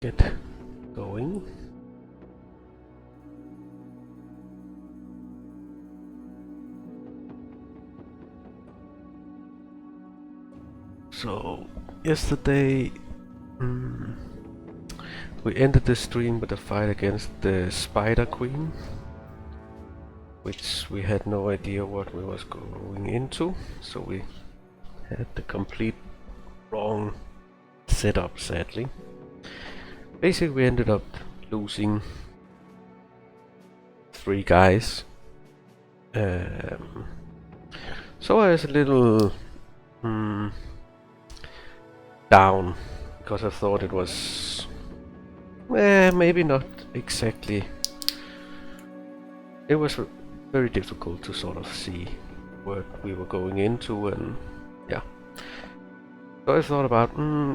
get going. So yesterday we ended the stream with a fight against the Spider Queen, which we had no idea what we was going into, so we had the complete wrong setup, sadly. Basically we ended up losing 3 guys. So I was a little down, because I thought it was maybe not exactly. It was very difficult to sort of see what we were going into, and yeah. So I thought about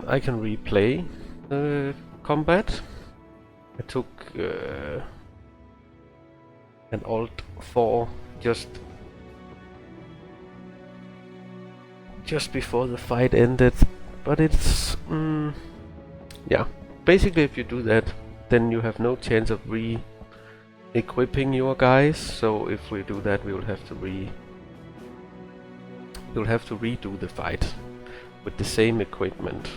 I can replay the combat. I took an Alt 4 just before the fight ended, but it's yeah. Basically, if you do that, then you have no chance of equipping your guys. So if we do that, we will have to redo the fight with the same equipment.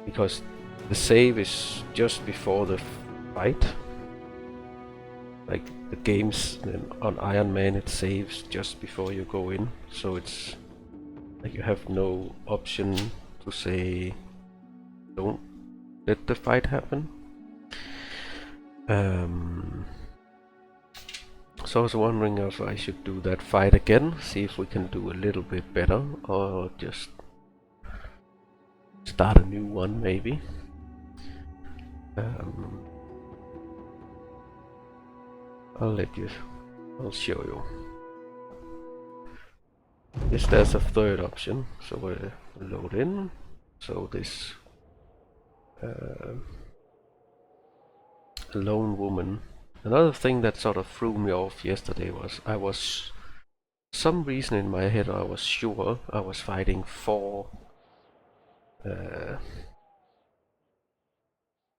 Because the save is just before the fight. Like the games on Ironman, it saves just before you go in, so it's like you have no option to say don't let the fight happen. So I was wondering if I should do that fight again, see if we can do a little bit better, or just start a new one maybe. I'll show you. Yes, there's a third option, so we'll load in. So this lone woman. Another thing that sort of threw me off yesterday was some reason in my head I was sure I was fighting 4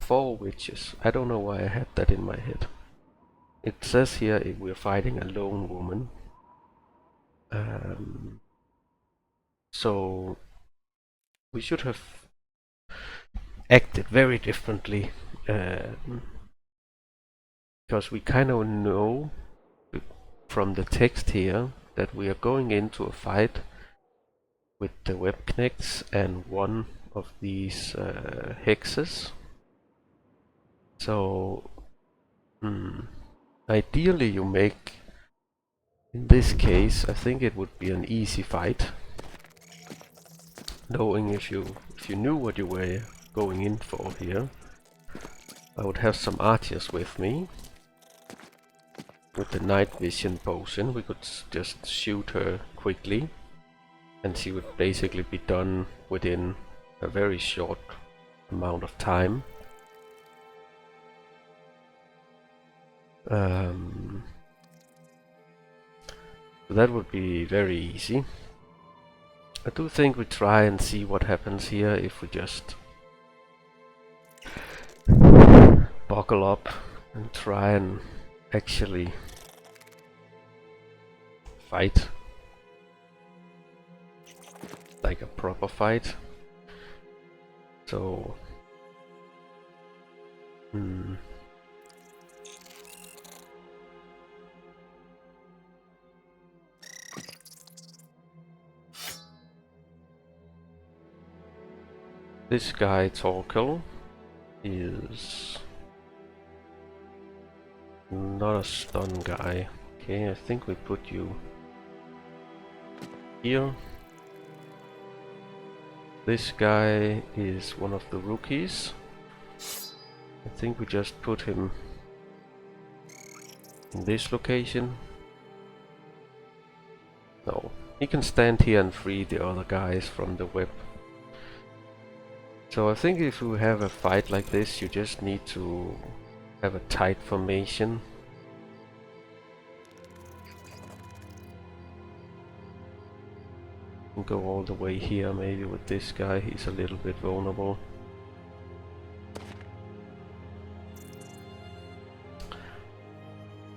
witches. I don't know why I had that in my head. It says here we're fighting a lone woman. So we should have acted very differently, because we kind of know from the text here that we are going into a fight with the webknechts and one of these hexes. So ideally you make, in this case, I think it would be an easy fight, knowing if you knew what you were going in for here. I would have some archers with me. With the night vision potion we could just shoot her quickly, and she would basically be done within a very short amount of time. So that would be very easy. I do think we try and see what happens here if we just buckle up and try and actually fight like a proper fight. So this guy Torkel is not a stun guy. Okay, I think we put you here. This guy is one of the rookies. I think we just put him in this location. No, he can stand here and free the other guys from the web. So I think if you have a fight like this, you just need to have a tight formation. Go all the way here maybe with this guy, he's a little bit vulnerable.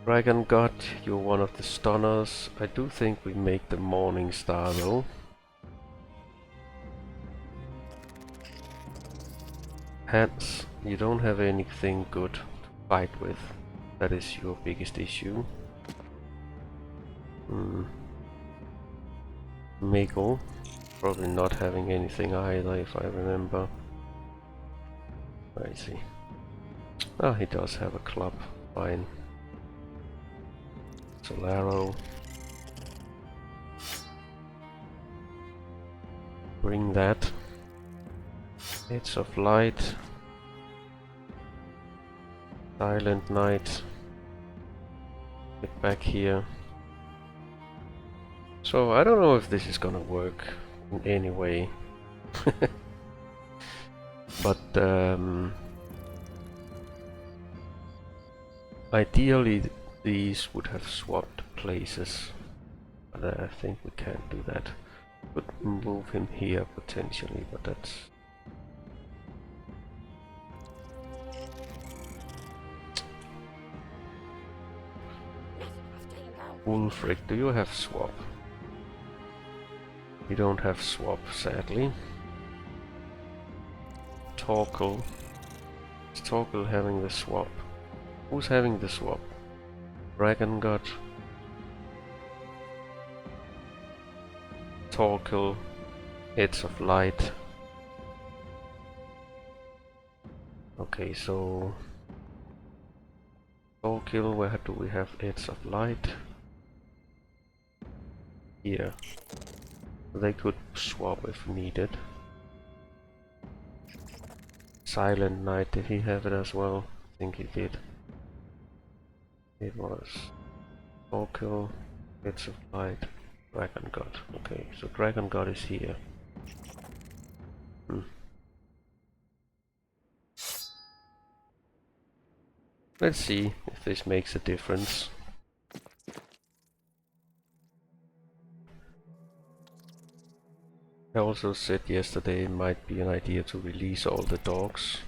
Dragon God, you're one of the stunners. I do think we make the Morning Star though. Hans, you don't have anything good to fight with. That is your biggest issue. Mego, probably not having anything either if I remember. Where is he? Ah, he does have a club. Fine. Solaro. Bring that. Edge of Light. Silent Night. Get back here. So I don't know if this is gonna work in any way. But ideally these would have swapped places. But I think we can't do that. Could move him here potentially, but that's... Wulfric, do you have swap? You don't have swap, sadly. Torkel. Is Torkel having the swap? Who's having the swap? Dragon God. Torkel. Edge of Light. Okay, so... Torkel, where do we have Edge of Light? Here. They could swap if needed. Silent Night, did he have it as well? I think he did. It was Torkel, Edge of Light, Dragon God. Okay, so Dragon God is here. Let's see if this makes a difference. I also said yesterday it might be an idea to release all the dogs.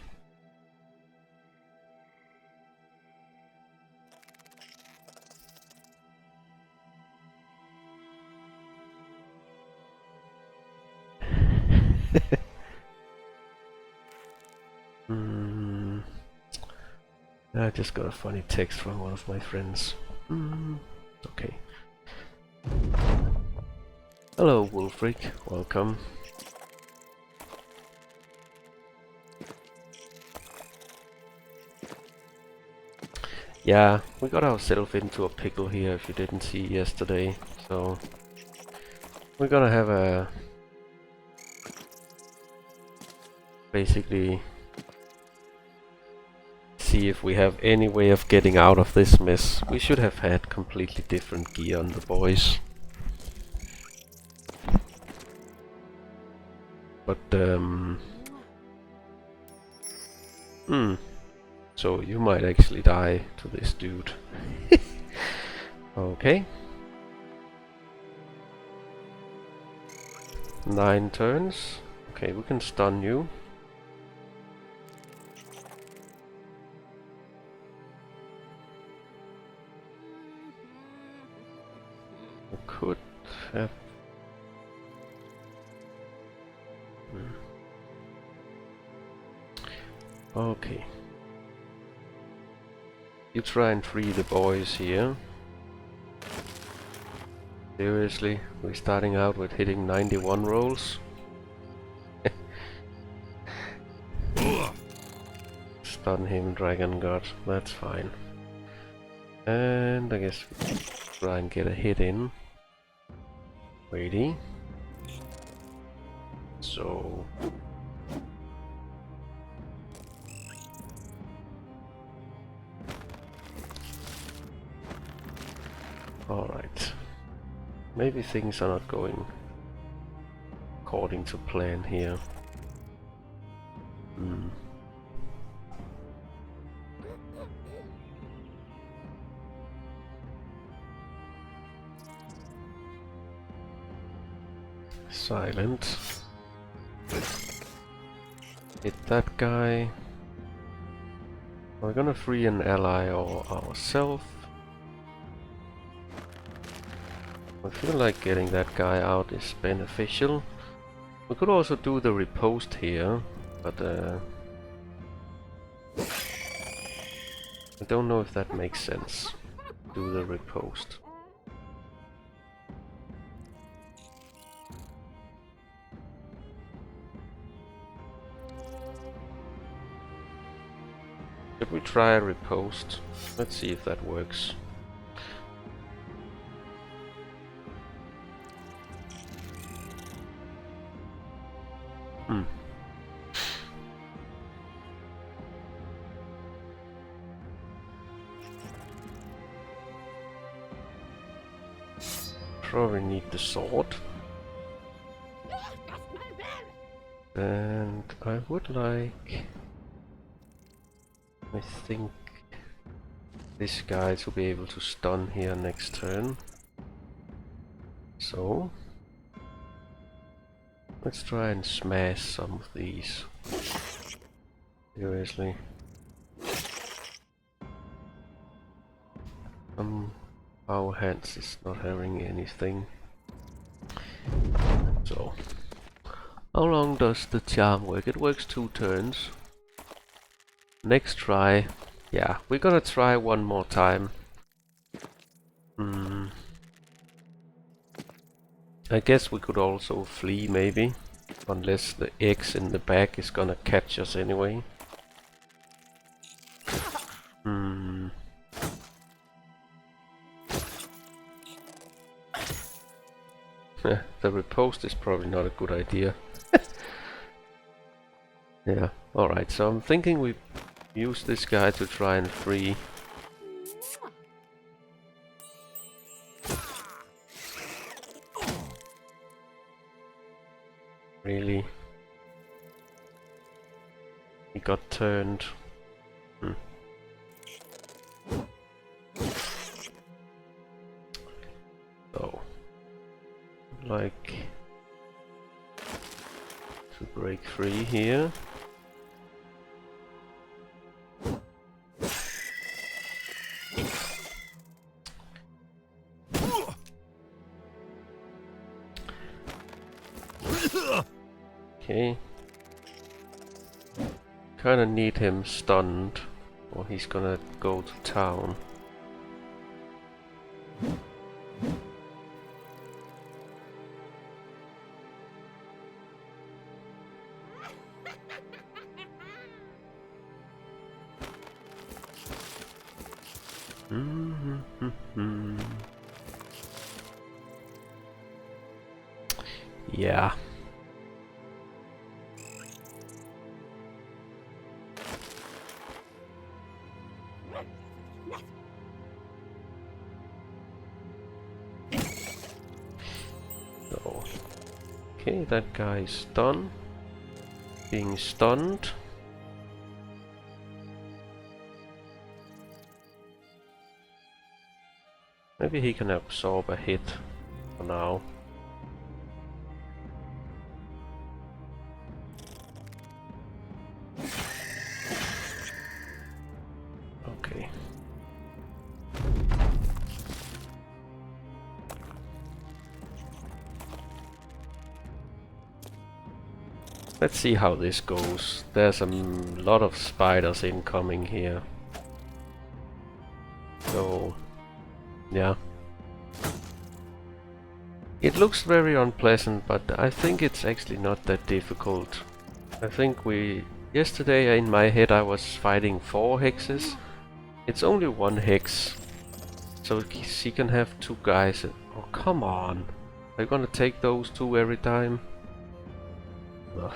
I just got a funny text from one of my friends. Okay. Hello Wulfric, welcome. Yeah, we got ourselves into a pickle here if you didn't see yesterday, so we're gonna have a... basically see if we have any way of getting out of this mess. We should have had completely different gear on the boys. But so you might actually die to this dude. Okay. 9 turns. Okay, we can stun you. We could have... Okay. You try and free the boys here. Seriously, we're starting out with hitting 91 rolls. Stun him, Dragon God, that's fine. And I guess we can try and get a hit in. Ready? So... Alright. Maybe things are not going according to plan here. Silent. Hit that guy. We're gonna free an ally or ourselves. I feel like getting that guy out is beneficial. We could also do the riposte here, but I don't know if that makes sense. Do the riposte. Should we try a riposte? Let's see if that works. Probably need the sword. And I would like, I think, this guy to be able to stun here next turn. So let's try and smash some of these. Seriously. Our hands is not having anything. So how long does the charm work? It works 2 turns. Next try. Yeah, we're gonna try one more time. I guess we could also flee maybe. Unless the X in the back is gonna catch us anyway. The riposte is probably not a good idea. Yeah, alright, so I'm thinking we use this guy to try and free. Really? He got turned. So, like to break free here. Okay. Kinda need him stunned, or he's gonna go to town. Yeah. So, okay, that guy is done. Being stunned. Maybe he can absorb a hit for now. Okay. Let's see how this goes. There's a lot of spiders incoming here. So, yeah. It looks very unpleasant, but I think it's actually not that difficult. I think yesterday in my head I was fighting 4 hexes. It's only 1 hex. So she can have 2 guys. Oh, come on. Are you gonna take those 2 every time? Ugh.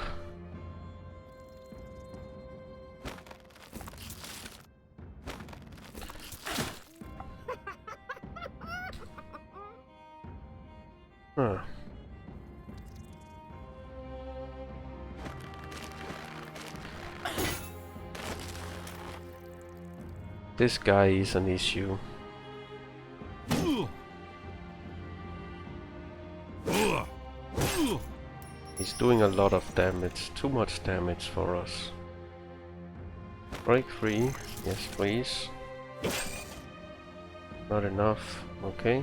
Huh. This guy is an issue. doing a lot of damage. Too much damage for us. Break free. Yes, please. Not enough. Okay.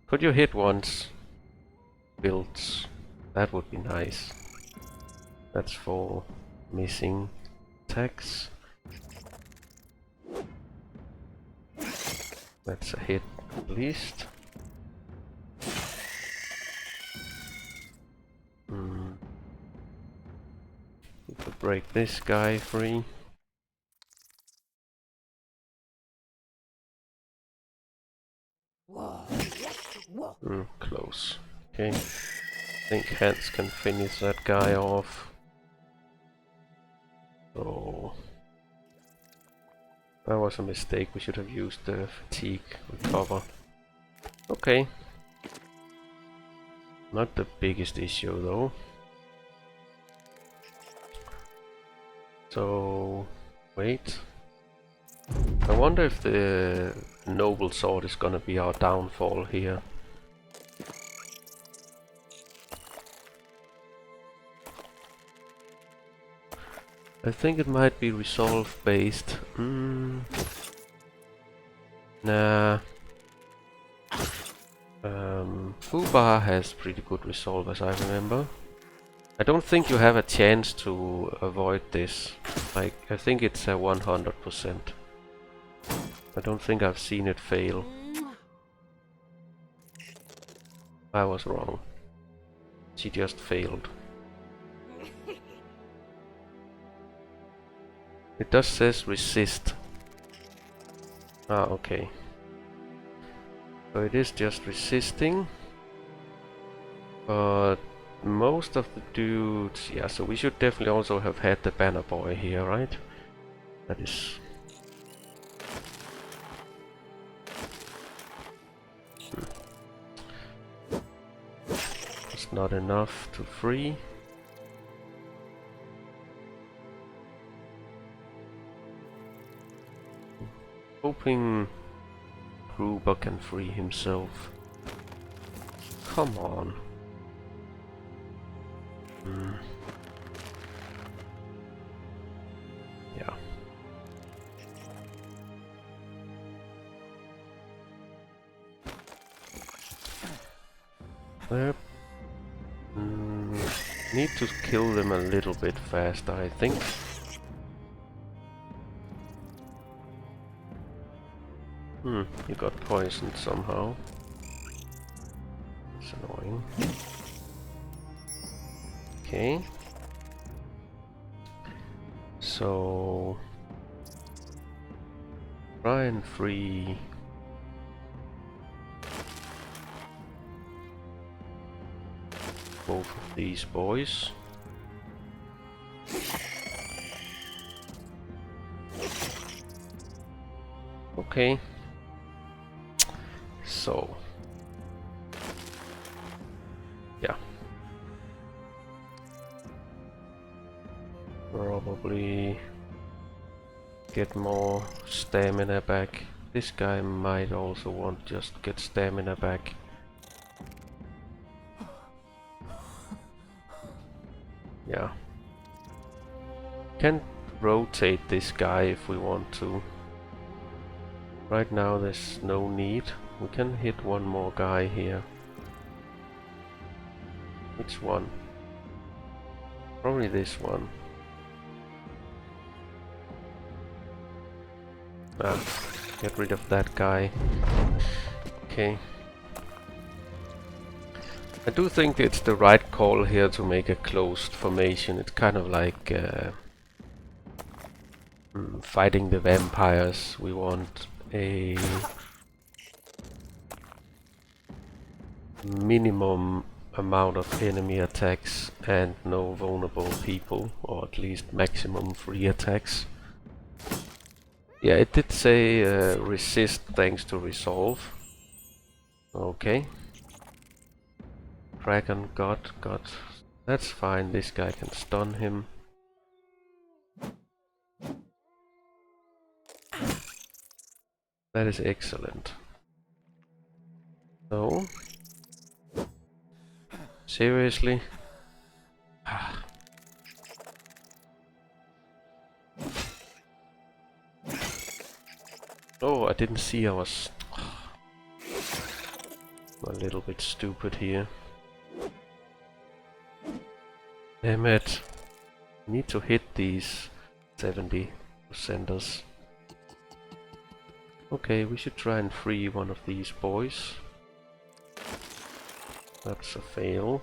Could you hit once? Builds. That would be nice. That's for missing attacks. That's a hit at least. We could break this guy free. Close. Okay. I think Hans can finish that guy off. So that was a mistake. We should have used the fatigue recover. Okay. Not the biggest issue though. So wait. I wonder if the noble sword is gonna be our downfall here. I think it might be resolve based. Nah. Fubar has pretty good resolve as I remember. I don't think you have a chance to avoid this. Like, I think it's a 100%. I don't think I've seen it fail. I was wrong. She just failed. It does says resist. Ah, okay. So it is just resisting. But most of the dudes... Yeah, so we should definitely also have had the banner boy here, right? That is... It's not enough to free. Hoping Gruber can free himself. Come on. Yeah. Yep. Need to kill them a little bit faster, I think. You got poisoned somehow. It's annoying. Okay. So... try and free... both of these boys. Okay. So... yeah. Probably get more stamina back. This guy might also want just get stamina back. Yeah. Can rotate this guy if we want to. Right now there's no need. We can hit one more guy here. Which one? Probably this one. Ah, get rid of that guy. Okay. I do think it's the right call here to make a closed formation. It's kind of like fighting the vampires. We want a minimum amount of enemy attacks and no vulnerable people, or at least maximum free attacks. Yeah, it did say resist thanks to resolve. Okay. Dragon God. That's fine, this guy can stun him. That is excellent. So, seriously? Oh, I didn't see I was a little bit stupid here. Damn it. Need to hit these 70%ers. Okay, we should try and free one of these boys. That's a fail.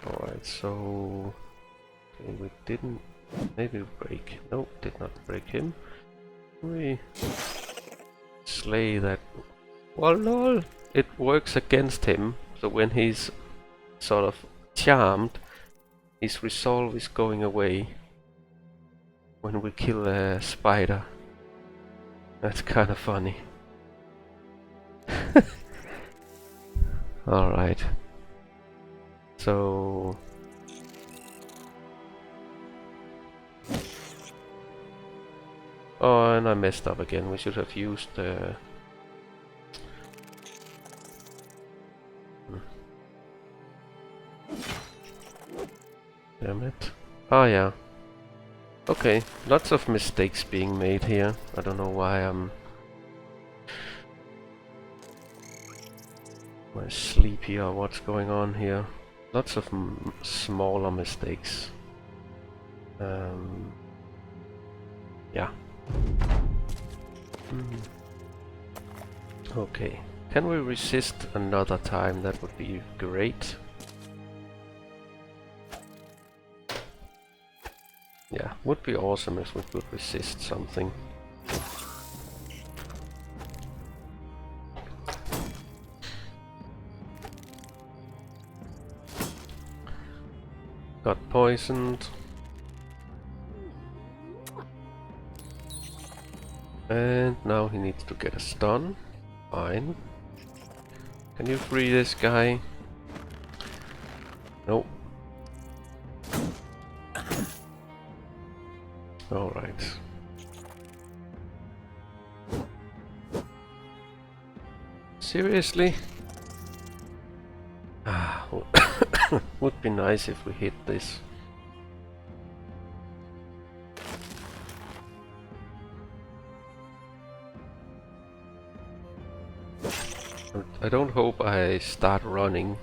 Alright, so... Okay, we didn't... Maybe break... No, did not break him. We... slay that... Well, lol! It works against him, so when he's sort of charmed, his resolve is going away when we kill a spider. That's kind of funny. Alright. So... Oh, and I messed up again. We should have used Damn it. Oh yeah. Okay, lots of mistakes being made here. I don't know why I'm sleepy or what's going on here. Lots of smaller mistakes. Yeah. Okay. Can we resist another time? That would be great. Yeah, would be awesome if we could resist something. Got poisoned. And now he needs to get a stun. Fine. Can you free this guy? Nope. Alright. Seriously? Ah, would be nice if we hit this. I don't hope I start running.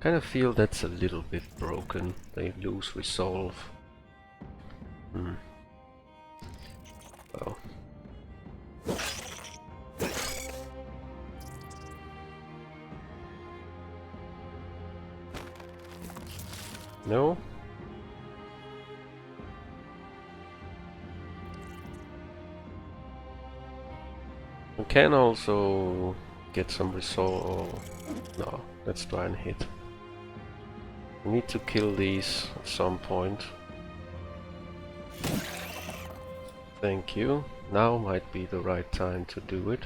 Kind of feel that's a little bit broken. They lose resolve. Well. No? We can also get some resolve. No, let's try and hit. We need to kill these at some point. Thank you. Now might be the right time to do it.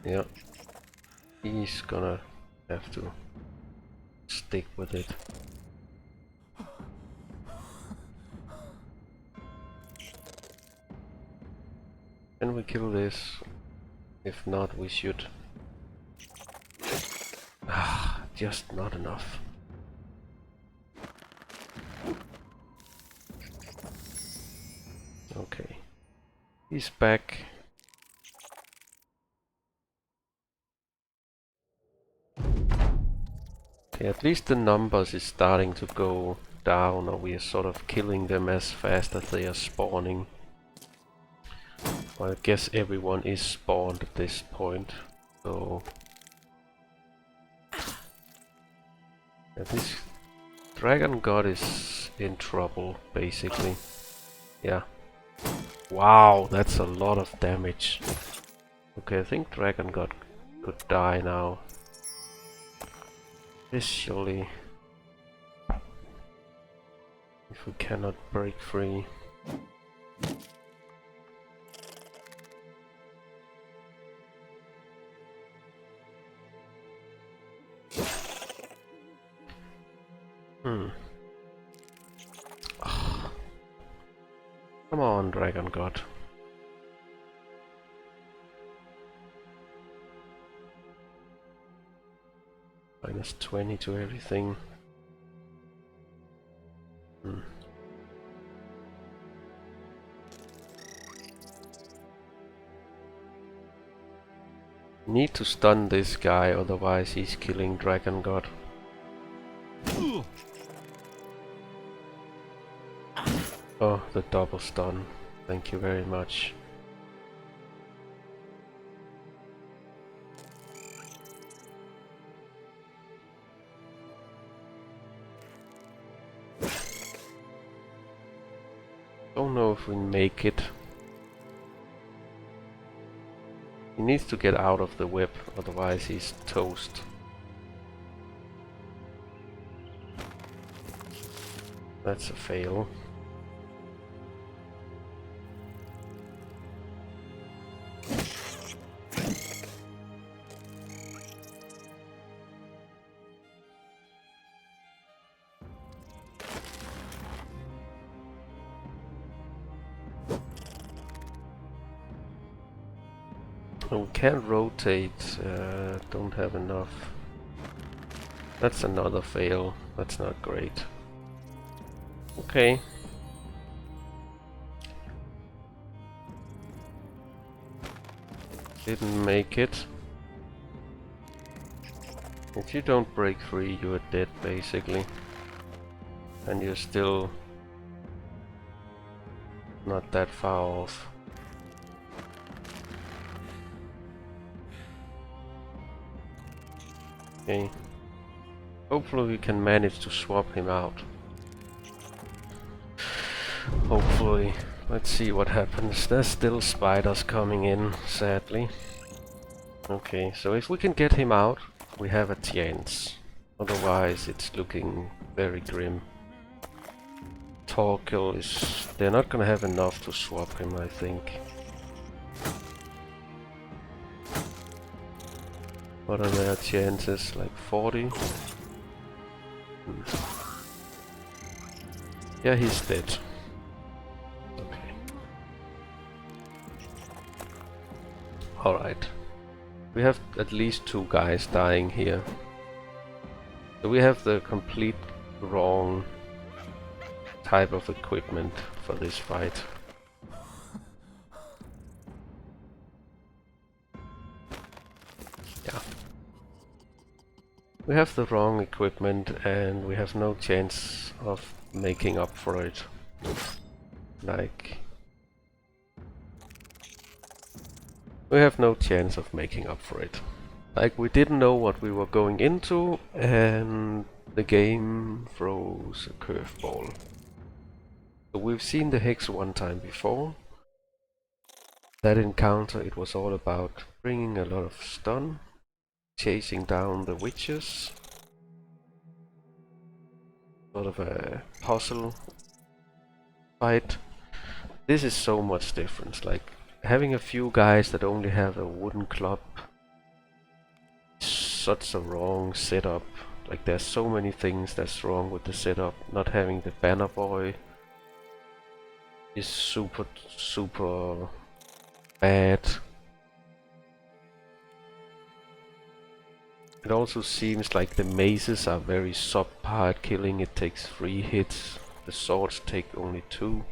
Yeah. He's gonna have to stick with it. Can we kill this? If not, we should. Ah, just not enough. Okay. He's back. Okay, at least the numbers is starting to go down, or we are sort of killing them as fast as they are spawning. Well, I guess everyone is spawned at this point, so... Yeah, this dragon god is in trouble, basically. Yeah. Wow, that's a lot of damage. Okay, I think dragon god could die now. Especially if we cannot break free. Hmm. Oh, come on, Dragon God. -20 to everything. Hmm. Need to stun this guy, otherwise he's killing Dragon God. Oh, the double stun. Thank you very much. Don't know if we make it. He needs to get out of the whip, otherwise he's toast. That's a fail. We can't rotate, don't have enough. That's another fail, that's not great. Okay. Didn't make it. If you don't break free, you're dead basically. And you're still not that far off. Okay. Hopefully we can manage to swap him out. Hopefully. Let's see what happens. There's still spiders coming in, sadly. Okay, so if we can get him out, we have a chance. Otherwise it's looking very grim. Torkel is... they're not gonna have enough to swap him, I think. What are their chances? Like 40? Yeah, he's dead. Okay. Alright. We have at least 2 guys dying here. So we have the complete wrong type of equipment for this fight. Yeah. We have the wrong equipment and we have no chance of making up for it. Like... we have no chance of making up for it. Like, we didn't know what we were going into and the game throws a curveball. So we've seen the Hex one time before. That encounter, it was all about bringing a lot of stun, chasing down the witches. Sort of a puzzle fight. This is so much different. Like, having a few guys that only have a wooden club, such a wrong setup. Like, there's so many things that's wrong with the setup. Not having the banner boy is super bad. It also seems like the mazes are very subpar at killing. It takes 3 hits. The swords take only 2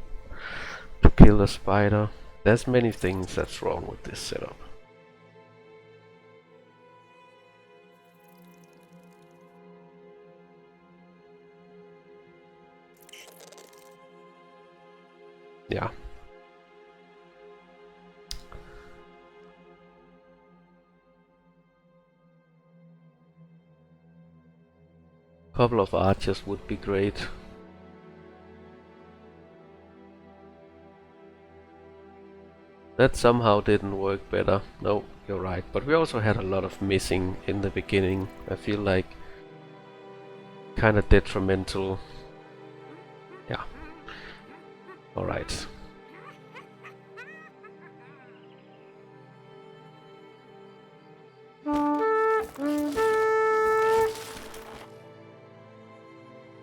to kill a spider. There's many things that's wrong with this setup. Yeah. Couple of archers would be great. That somehow didn't work better. No, you're right. But we also had a lot of missing in the beginning. I feel like kind of detrimental. Yeah. Alright.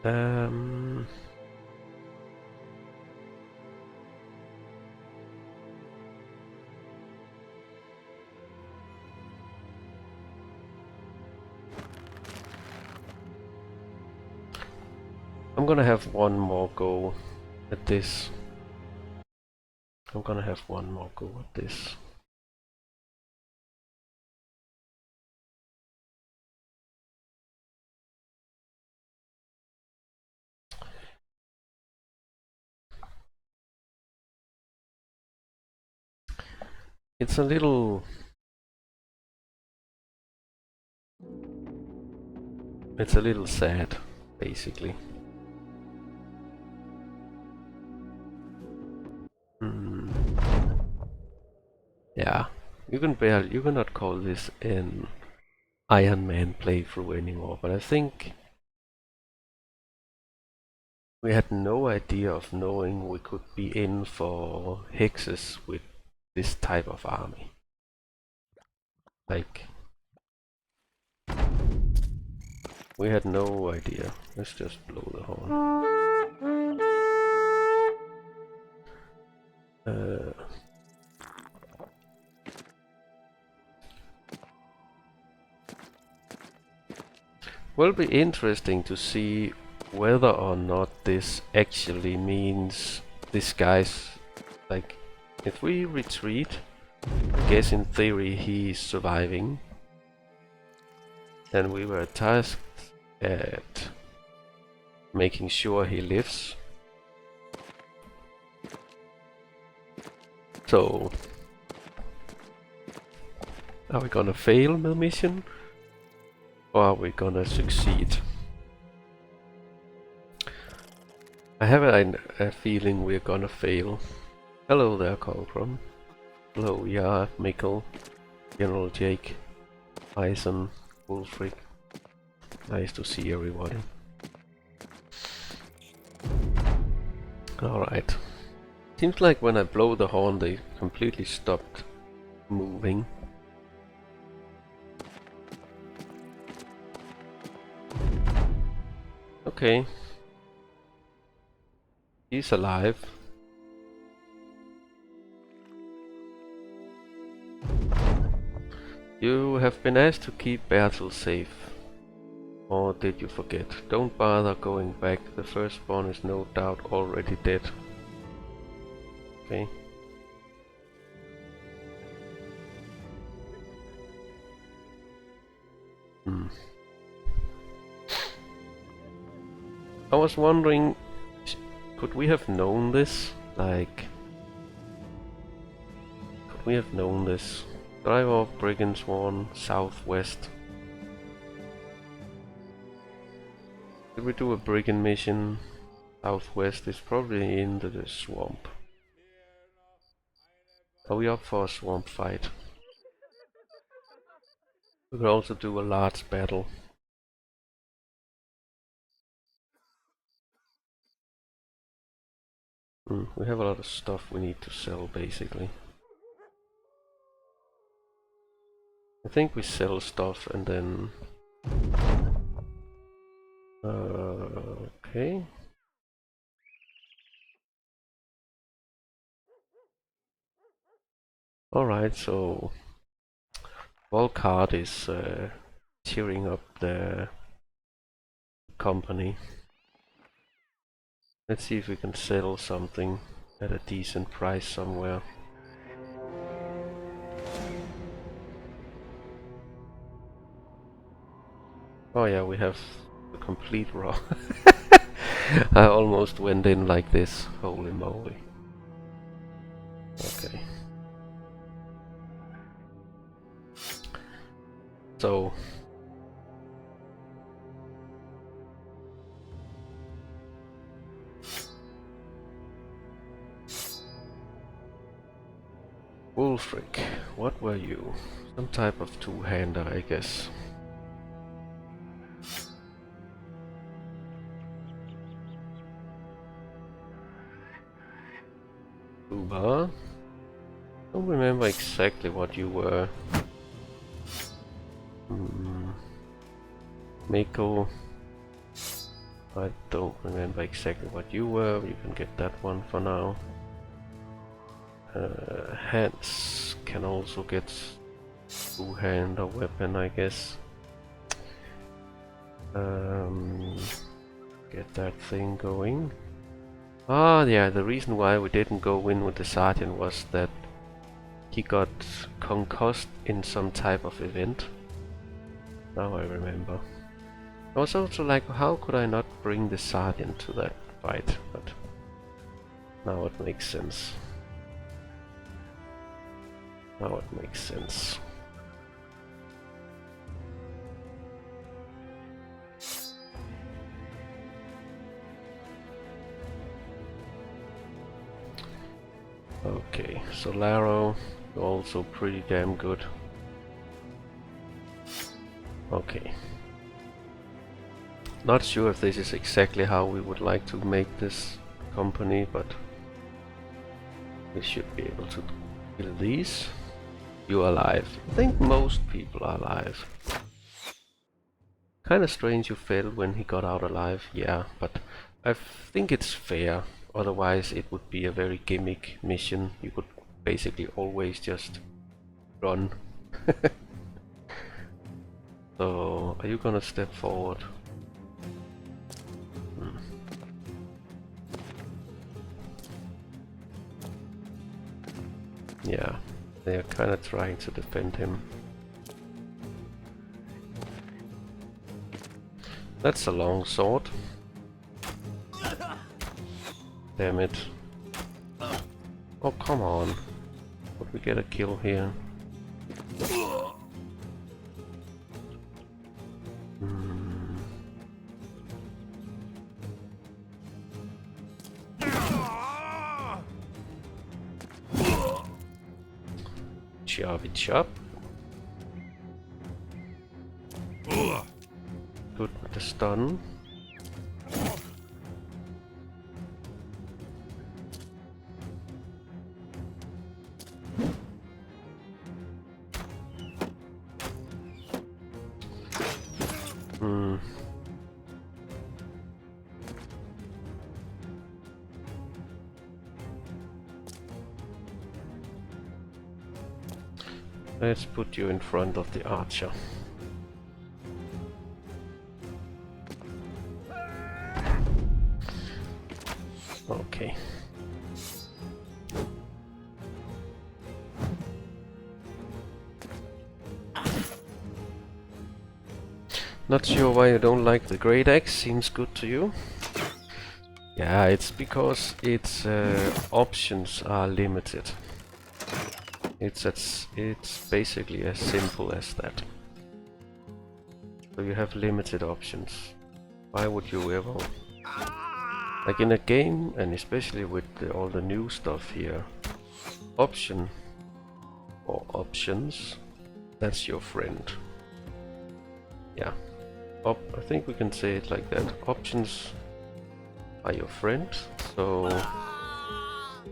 Um, I'm gonna have one more go at this. I'm gonna have one more go at this. It's a little sad, basically. Hmm. Yeah, you cannot call this an Ironman playthrough anymore, but I think we had no idea of knowing we could be in for hexes with this type of army. Like, we had no idea. Let's just blow the horn. Will be interesting to see whether or not this actually means this guy's, like, if we retreat, I guess in theory he's surviving, and we were tasked at making sure he lives. So, are we gonna fail the mission? Or are we gonna succeed? I have a feeling we're gonna fail. Hello there, Colcrum. Hello, yeah, Mikkel, General Jake, Bison, Wolfric. Nice to see everybody. Alright. Seems like when I blow the horn they completely stopped moving. Okay. He's alive. You have been asked to keep Bertel safe. Or did you forget? Don't bother going back. The firstborn is no doubt already dead. Okay. I was wondering, could we have known this? Like, could we have known this? Drive off Brigand Swan, southwest. Did we do a brigand mission? Southwest is probably into the swamp. Are we up for a swamp fight? We could also do a large battle. We have a lot of stuff we need to sell, basically. I think we sell stuff and then... okay. Alright, so... Volkart is cheering up the company. Let's see if we can sell something at a decent price somewhere. Oh yeah, we have the complete raw. I almost went in like this. Holy moly. Okay. So... Wolfric, what were you? Some type of two-hander, I guess. Uber? Don't remember exactly what you were. Mako. I don't remember exactly what you were. You can get that one for now. Hands can also get two-hand or weapon, I guess. Get that thing going. Ah, yeah, the reason why we didn't go in with the sergeant was that he got concussed in some type of event. Now I remember. I was also like, how could I not bring the sergeant to that fight? But now it makes sense. Now it makes sense. Okay, Solaro, also pretty damn good. Okay. Not sure if this is exactly how we would like to make this company, but we should be able to kill these. You're alive. I think most people are alive. Kinda strange you failed when he got out alive, yeah, but I think it's fair. Otherwise it would be a very gimmick mission. You could basically always just run. So, are you gonna step forward? Yeah, they are kinda trying to defend him. That's a long sword. Damn it. Oh, come on. Would we get a kill here? Choppy chop. Good with the stun. Let's put you in front of the archer. Okay. Not sure why you don't like the great axe, seems good to you. Yeah, it's because its options are limited. It's basically as simple as that. So you have limited options. Why would you ever... Like in a game, and especially with all the new stuff here, option or options, that's your friend. Yeah. I think we can say it like that. Options are your friend. So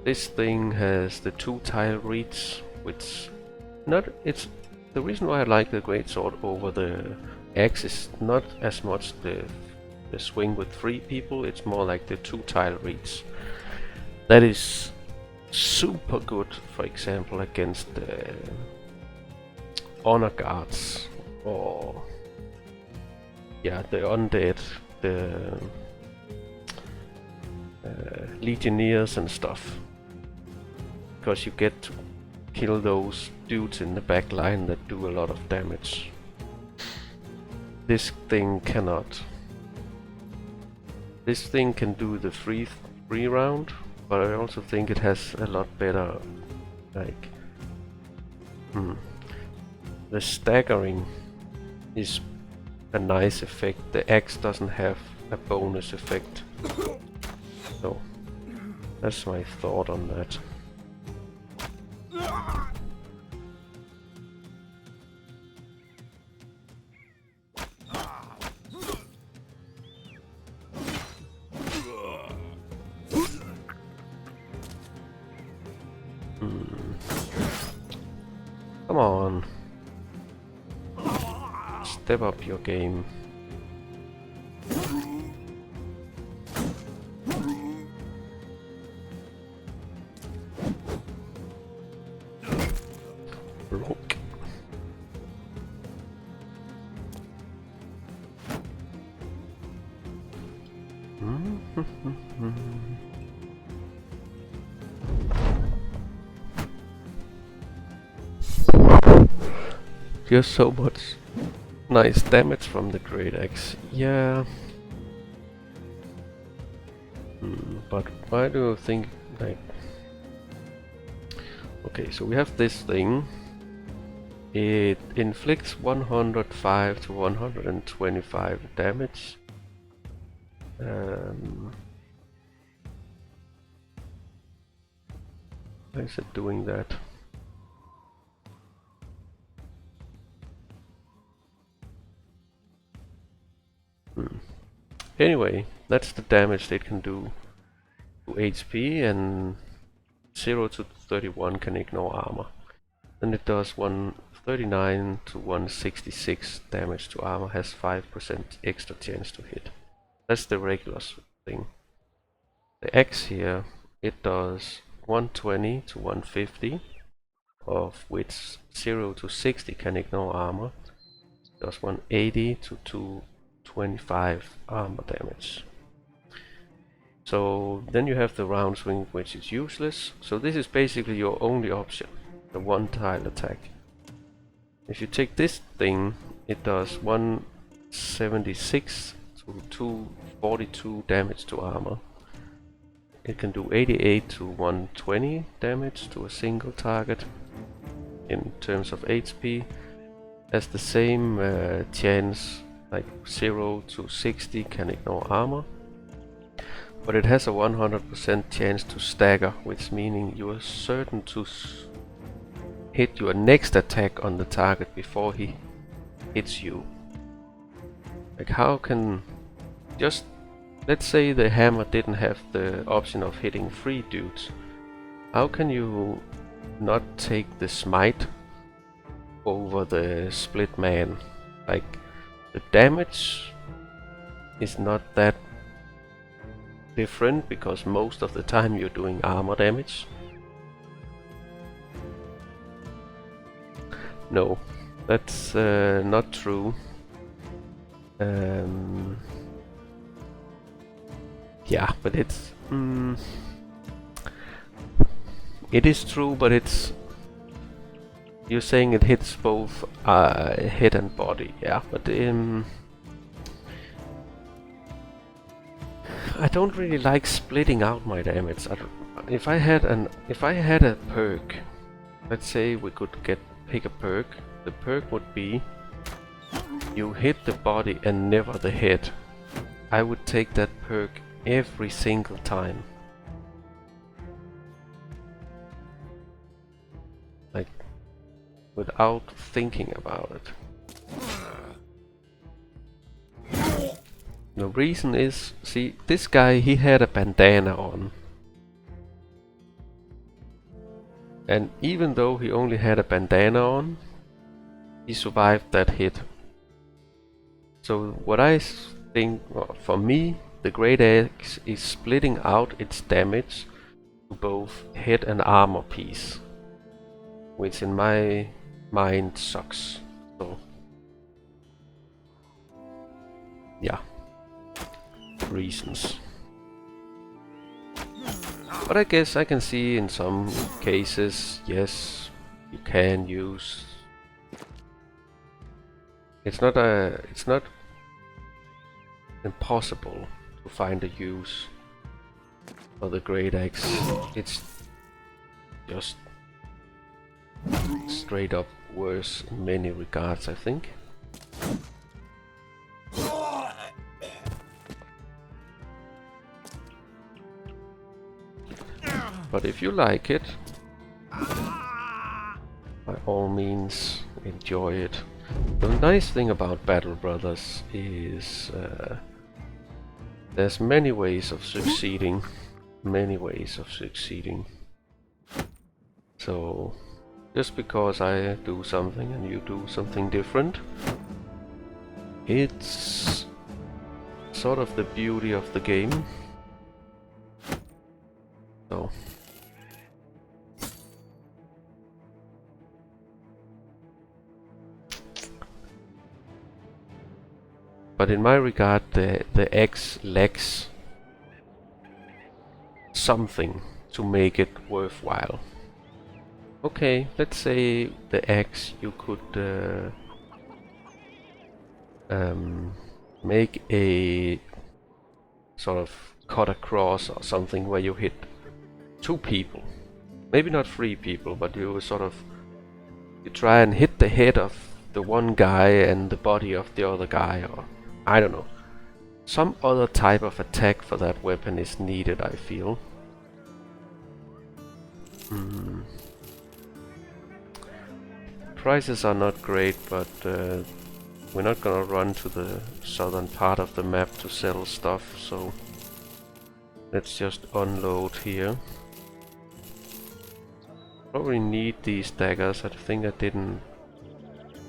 this thing has the 2 tile reach, which it's the reason why I like the greatsword over the axe is not as much the swing with 3 people, it's more like the 2 tile reach. That is super good, for example, against honor guards or yeah, the undead, the legionnaires and stuff, because you get to kill those dudes in the back line that do a lot of damage. This thing cannot. This thing can do the free round, but I also think it has a lot better, like, the staggering is a nice effect. The axe doesn't have a bonus effect. So, that's my thought on that. Come on. Step up your game. Look. Just so much nice damage from the great axe. Yeah. But why do you think like... Okay, so we have this thing. It inflicts 105 to 125 damage. Why is it doing that? Anyway, that's the damage it can do to HP, and 0 to 31 can ignore armor. Then it does 139 to 166 damage to armor, has 5% extra chance to hit. That's the regular thing. The axe here, it does 120 to 150, of which 0 to 60 can ignore armor. It does 180 to 225 armor damage. So then you have the round swing, which is useless. So this is basically your only option, the one tile attack. If you take this thing, it does 176 to 242 damage to armor. It can do 88 to 120 damage to a single target. In terms of HP, has the same chance, like 0 to 60 can ignore armor. But it has a 100% chance to stagger, which meaning you are certain to hit your next attack on the target before he hits you. Like, how can... Just let's say the hammer didn't have the option of hitting 3 dudes. How can you not take the smite over the split man? Like, the damage is not that different, because most of the time you're doing armor damage. No, that's not true. Yeah, but it's... it is true, but it's... You're saying it hits both head and body, yeah, but I don't really like splitting out my damage. If I had a perk, let's say we could pick a perk. The perk would be you hit the body and never the head. I would take that perk every single time. Like, without thinking about it. The reason is, see, this guy, he had a bandana on. And even though he only had a bandana on, he survived that hit. So what I think, well, for me, the Great Axe is splitting out its damage to both head and armor piece, which in my mind sucks. So yeah, reasons. But I guess I can see in some cases, yes, you can use. It's not impossible to find a use for the Great Axe. It's just straight up worse in many regards, I think. But if you like it, by all means, enjoy it. The nice thing about Battle Brothers is there's many ways of succeeding. Many ways of succeeding. So just because I do something and you do something different, it's sort of the beauty of the game. So But in my regard, the X lacks something to make it worthwhile. Okay, let's say the X you could make a sort of cut across or something where you hit 2 people. Maybe not 3 people, but you try and hit the head of the one guy and the body of the other guy, or I don't know. Some other type of attack for that weapon is needed, I feel. Prices are not great, but we're not gonna run to the southern part of the map to sell stuff, so let's just unload here. Probably need these daggers. I think I didn't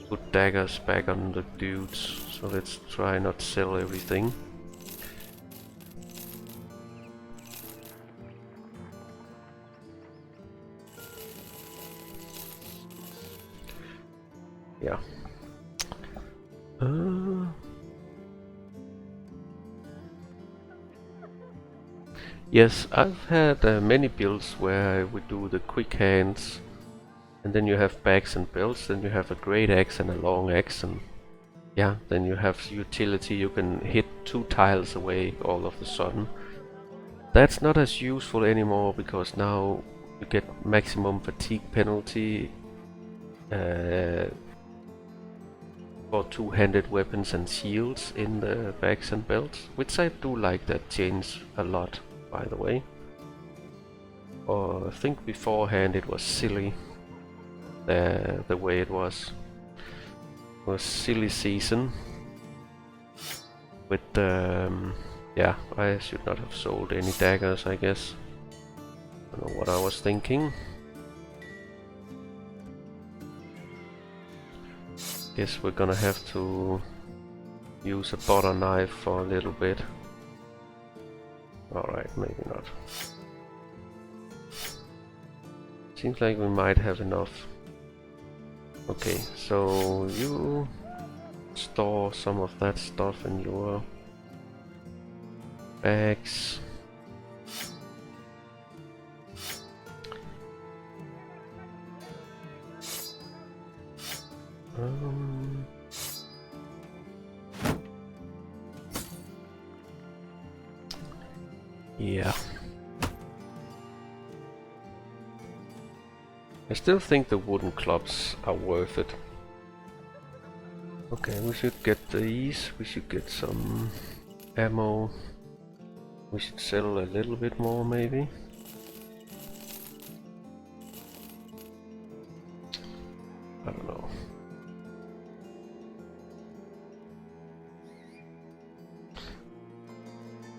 put daggers back on the dudes, so let's try not sell everything. Yeah. Yes, I've had many builds where we do the quick hands, and then you have bags and belts, then you have a great axe and a long axe, and yeah, then you have utility, you can hit 2 tiles away all of a sudden. That's not as useful anymore, because now you get maximum fatigue penalty for 2-handed weapons and shields in the bags and belts, which I do like that change a lot, by the way. Or I think beforehand it was silly, the way it was. It was silly season. With yeah, I should not have sold any daggers, I guess. I don't know what I was thinking. Guess we're gonna have to use a butter knife for a little bit. Alright, maybe not. Seems like we might have enough. Okay, so you store some of that stuff in your bags. Yeah. I still think the wooden clubs are worth it. Okay, we should get these, we should get some ammo. We should sell a little bit more, maybe. I don't know.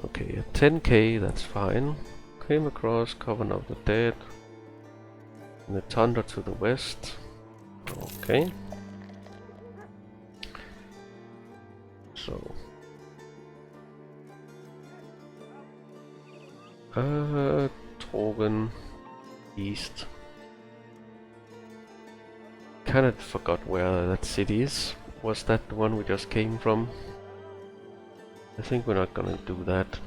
Okay, at 10k, that's fine. Came across Coven of the Dead. And the Tundra to the west. Okay. So. Torben east. Kinda forgot where that city is. Was that the one we just came from? I think we're not gonna do that.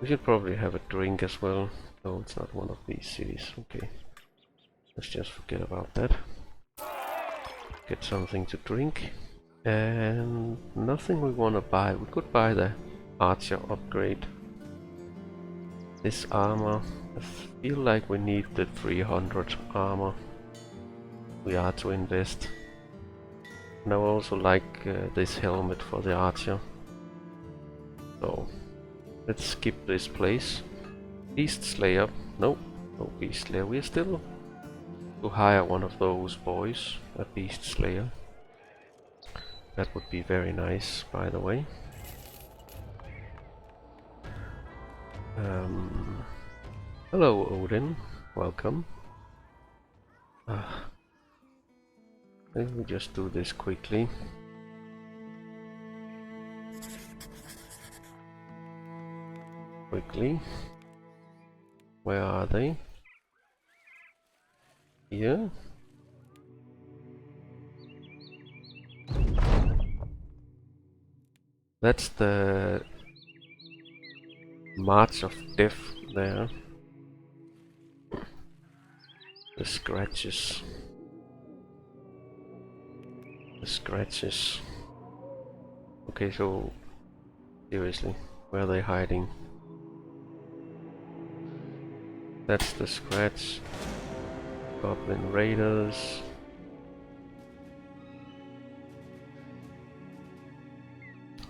We should probably have a drink as well. No, it's not one of these cities. Okay. Let's just forget about that. Get something to drink. And nothing we wanna buy. We could buy the archer upgrade. This armor. I feel like we need the 300 armor. We are to invest. And I also like this helmet for the archer. So, let's skip this place. Beast Slayer. No, no Beast Slayer. We're still to hire one of those boys, a Beast Slayer. That would be very nice, by the way. Hello, Odin. Welcome. Maybe we just do this quickly. Where are they? Here? That's the March of Death there. The scratches. The scratches. Okay, so seriously, where are they hiding? That's the scratch. Goblin Raiders.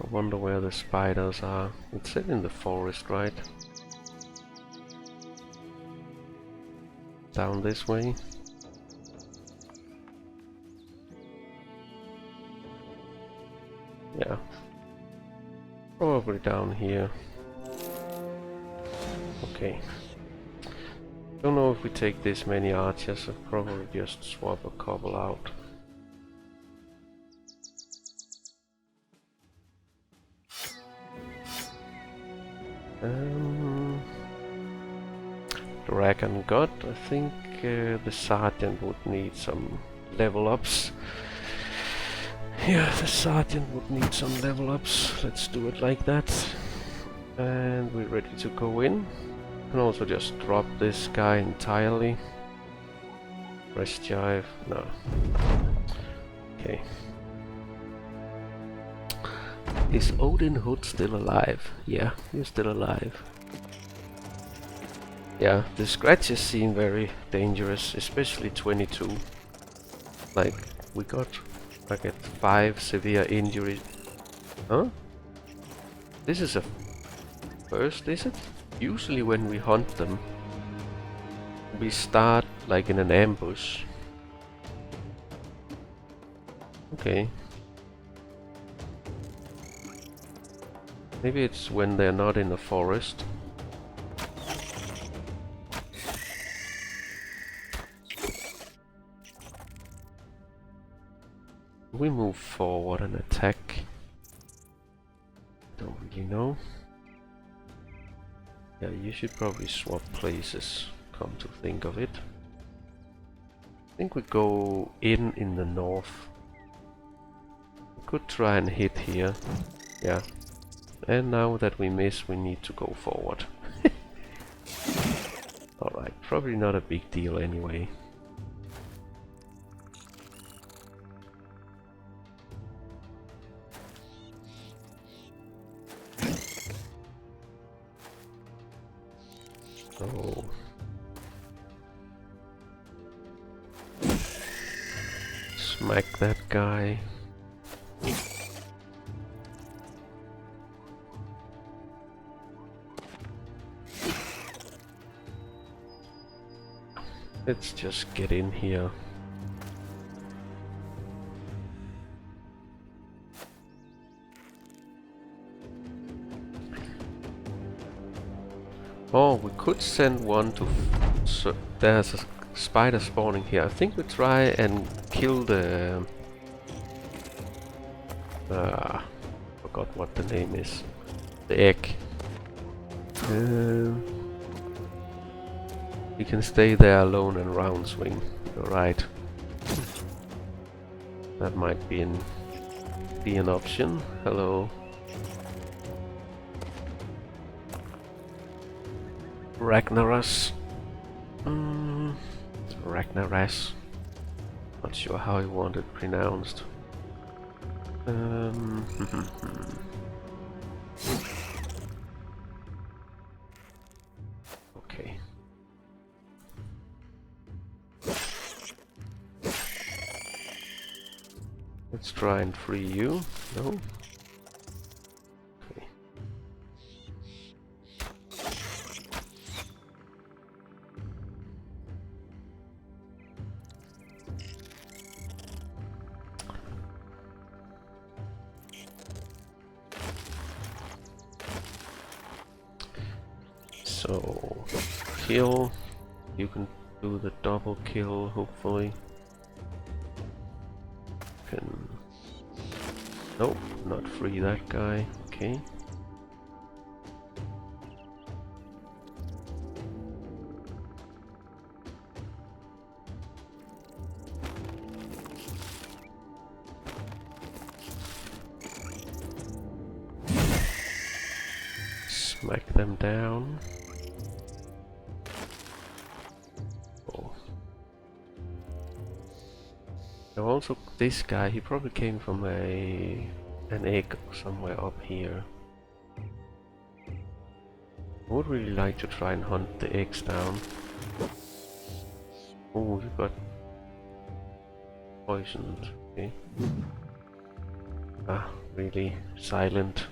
I wonder where the spiders are. It's in the forest, right? Down this way. Yeah. Probably down here. Okay. Don't know if we take this many archers, I'll probably just swap a couple out. Dragon God, I think the Sergeant would need some level ups. Yeah, the Sergeant would need some level ups. Let's do it like that. And we're ready to go in. Can also just drop this guy entirely. Fresh Jive, no. Okay. Is Odin Hood still alive? Yeah, he's still alive. Yeah, the scratches seem very dangerous, especially 22. Like, we got like at 5 severe injuries. Huh? This is a first, is it? Usually when we hunt them, we start like in an ambush. Okay. Maybe it's when they're not in the forest. We move forward and attack. Don't really know. Yeah, you should probably swap places, come to think of it. I think we go in the north. We could try and hit here. Yeah. And now that we miss, we need to go forward. Alright, probably not a big deal anyway. Oh. Smack that guy. Let's just get in here. Oh, we could send one to... So there's a spider spawning here. I think we try and kill the... forgot what the name is. The egg. We can stay there alone and round swing. Alright. That might be an option. Hello. Ragnaras. Ragnaras. Not sure how you want it pronounced. Okay. Let's try and free you. No? Okay. So, kill. You can do the double kill, hopefully. Can... Nope, not free that guy. Okay. Smack them down. Oh. Now also this guy, he probably came from an egg somewhere up here. I would really like to try and hunt the eggs down. Oh, you got poisoned. Okay. Ah, really silent.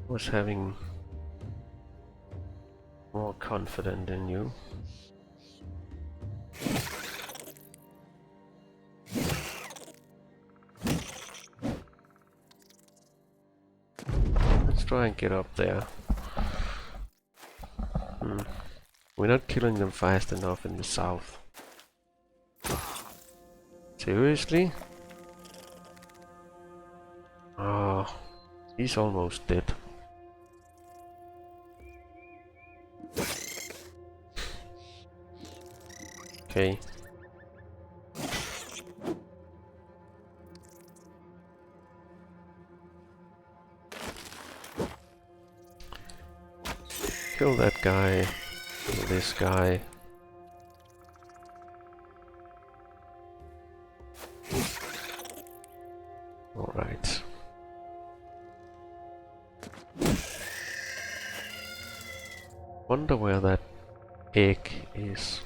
Was having more confident in you. Let's try and get up there. We're not killing them fast enough in the south. Seriously? Oh, he's almost dead. Okay. Kill that guy. Kill this guy. Alright. Wonder where that egg is.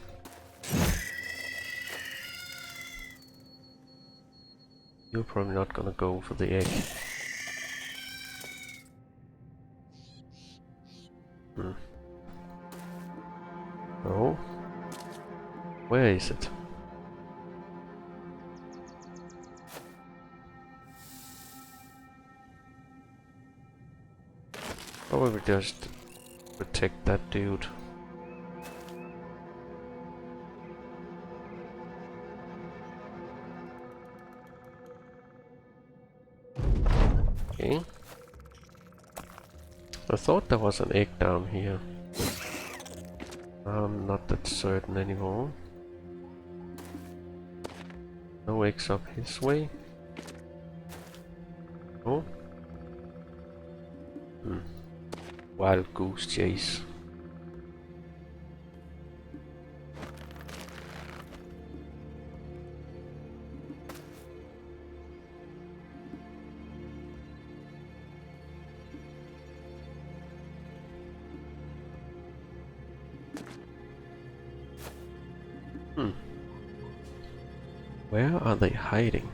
You're probably not gonna go for the egg. No. Where is it? Probably just protect that dude. Okay. I thought there was an egg down here. I'm not that certain anymore. No eggs up his way. Oh. Wild goose chase. Where are they hiding?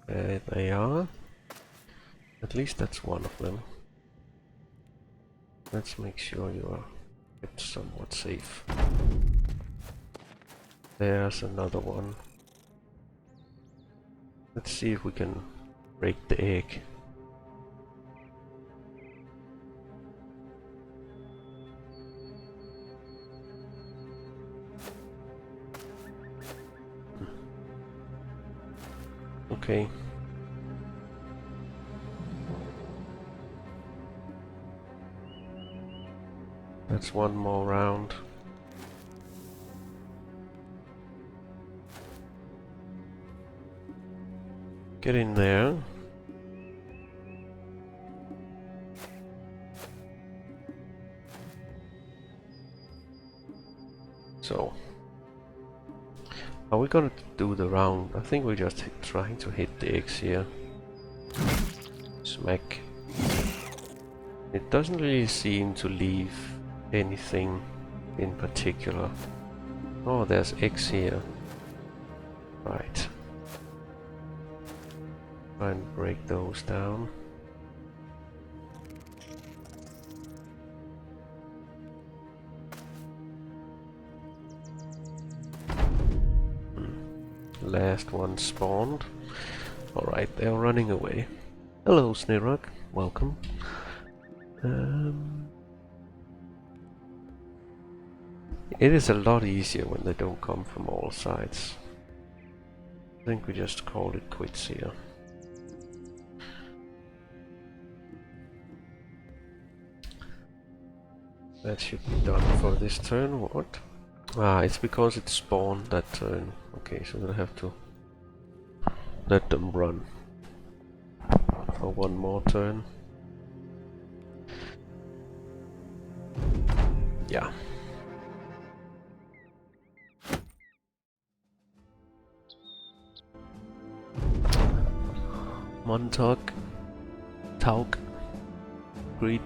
There they are. At least that's one of them. Let's make sure you are kept somewhat safe. There's another one. Let's see if we can break the egg. Okay. That's one more round. Get in there. So, are we gonna do the round? I think we're just trying to hit the eggs here. Smack. It doesn't really seem to leave anything in particular. Oh, there's eggs here. Right. Try and break those down. Last one spawned. Alright, they're running away. Hello, Snirok. Welcome. It is a lot easier when they don't come from all sides. I think we just call it quits here. That should be done for this turn. What? Ah, it's because it spawned that turn. Okay. Okay, so we'll have to let them run for one more turn. Yeah. Montauk, Tauk, Greed.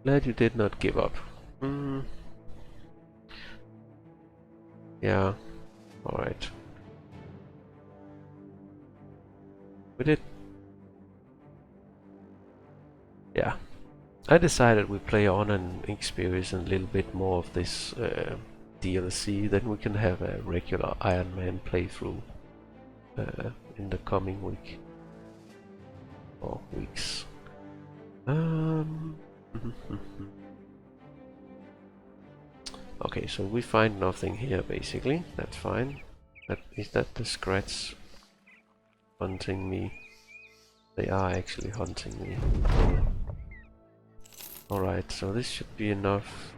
Glad you did not give up. Yeah, alright. We did. Yeah. I decided we play on and experience a little bit more of this DLC, then we can have a regular Ironman playthrough in the coming week. Or weeks. Okay, so we find nothing here basically, that's fine. Is that the scratch hunting me? They are actually hunting me. Alright, so this should be enough.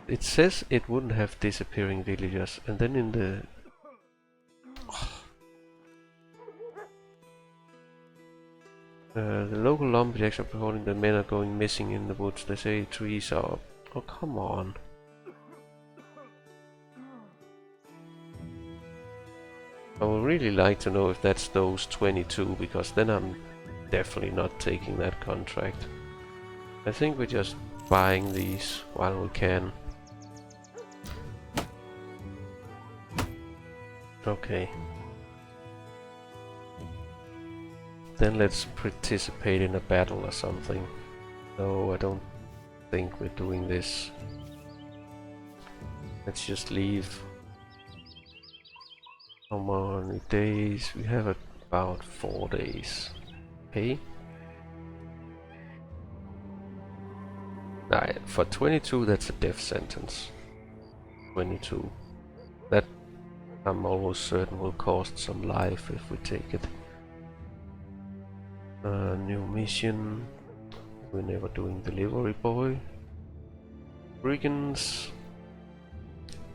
It says it wouldn't have disappearing villagers, and then in the... the local lumberjacks are reporting that men are going missing in the woods. They say trees are up. Oh, come on. I would really like to know if that's those 22, because then I'm definitely not taking that contract. I think we're just buying these while we can. Okay. Then let's participate in a battle or something. No, I don't think we're doing this. Let's just leave. How many days? We have about 4 days. Okay. Nah, for 22 that's a death sentence. 22. That I'm almost certain will cost some life if we take it. New mission. We're never doing delivery boy. Brigands.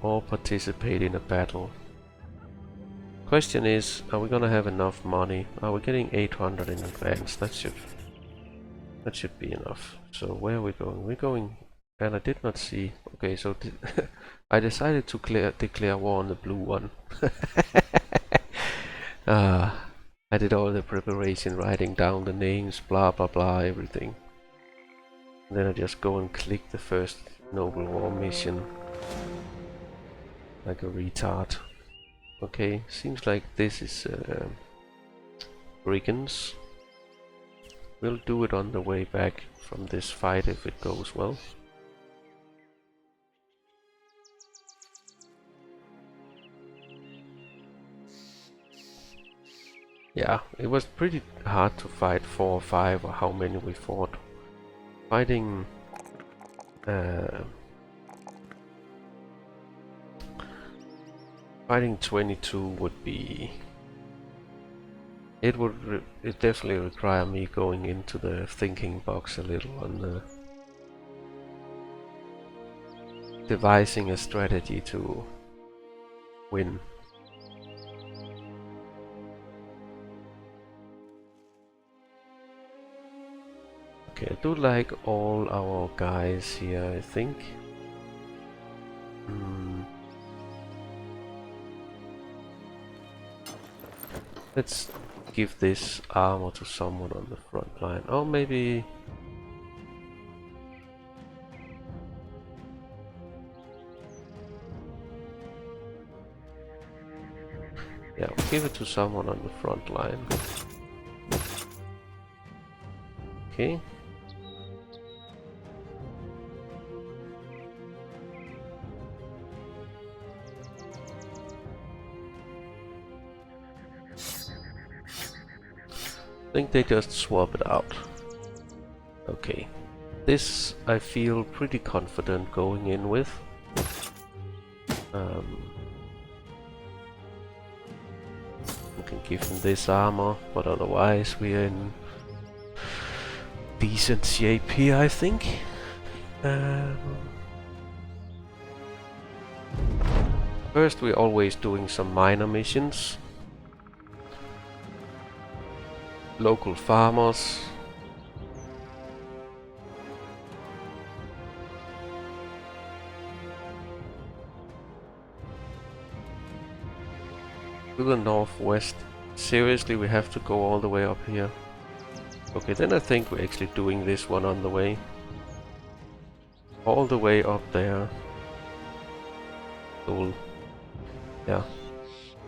Or participate in a battle. Question is, are we gonna have enough money? Are we getting 800 in advance? That should be enough. So where are we going? We're going, and I did not see. Okay, so I decided to declare war on the blue one. I did all the preparation, writing down the names, blah blah blah, everything. And then I just go and click the first noble war mission, like a retard. Okay, seems like this is brigands. We'll do it on the way back from this fight if it goes well. Yeah, it was pretty hard to fight 4 or 5 or how many we fought. Fighting fighting 22 would be... It definitely require me going into the thinking box a little on devising a strategy to win. Okay, I do like all our guys here, I think. Let's give this armor to someone on the front line. Oh, maybe... Yeah, we'll give it to someone on the front line. Okay. I think they just swap it out. Okay. This I feel pretty confident going in with. We can give him this armor, but otherwise we are in decent shape here, I think. First, we're always doing some minor missions. Local farmers. To the northwest. Seriously, we have to go all the way up here. Okay, then I think we're actually doing this one on the way. All the way up there. Cool. Yeah.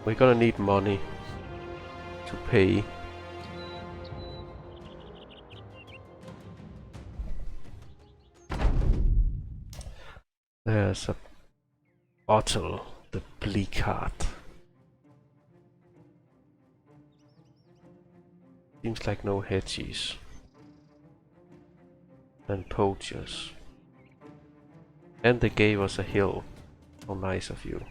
We're gonna need money to pay. There's a bottle, the bleak heart. Seems like no hedges. And poachers. And they gave us a hill. How nice of you.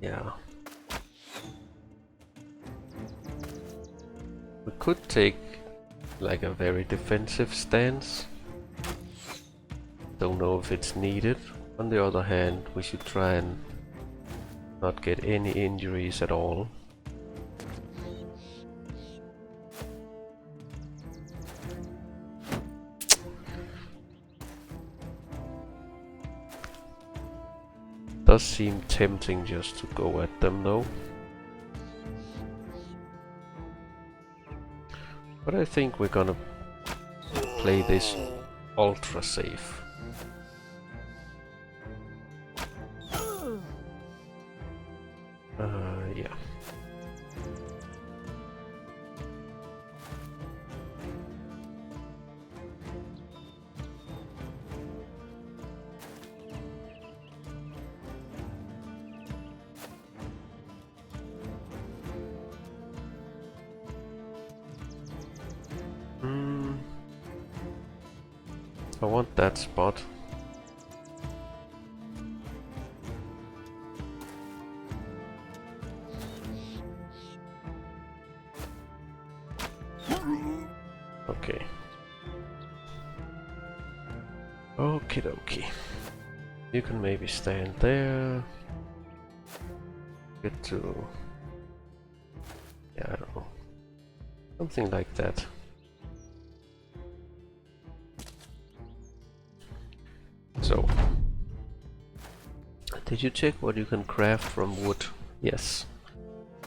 Yeah. We could take like a very defensive stance. Don't know if it's needed. On the other hand, we should try and not get any injuries at all. Does seem tempting just to go at them though. But I think we're gonna play this ultra safe. Yeah. I want that spot. Okay. Okie dokie. You can maybe stand there. Get to... yeah, I don't know. Something like that. So, did you check what you can craft from wood? Yes.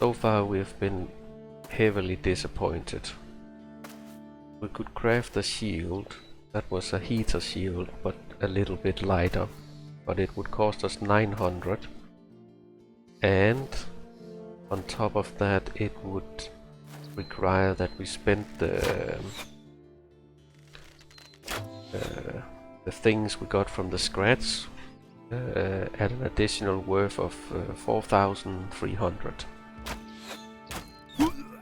So far we've been heavily disappointed. We could craft a shield. That was a heater shield, but a little bit lighter. But it would cost us 900. And on top of that it would require that we spend the things we got from the scratch at an additional worth of 4,300.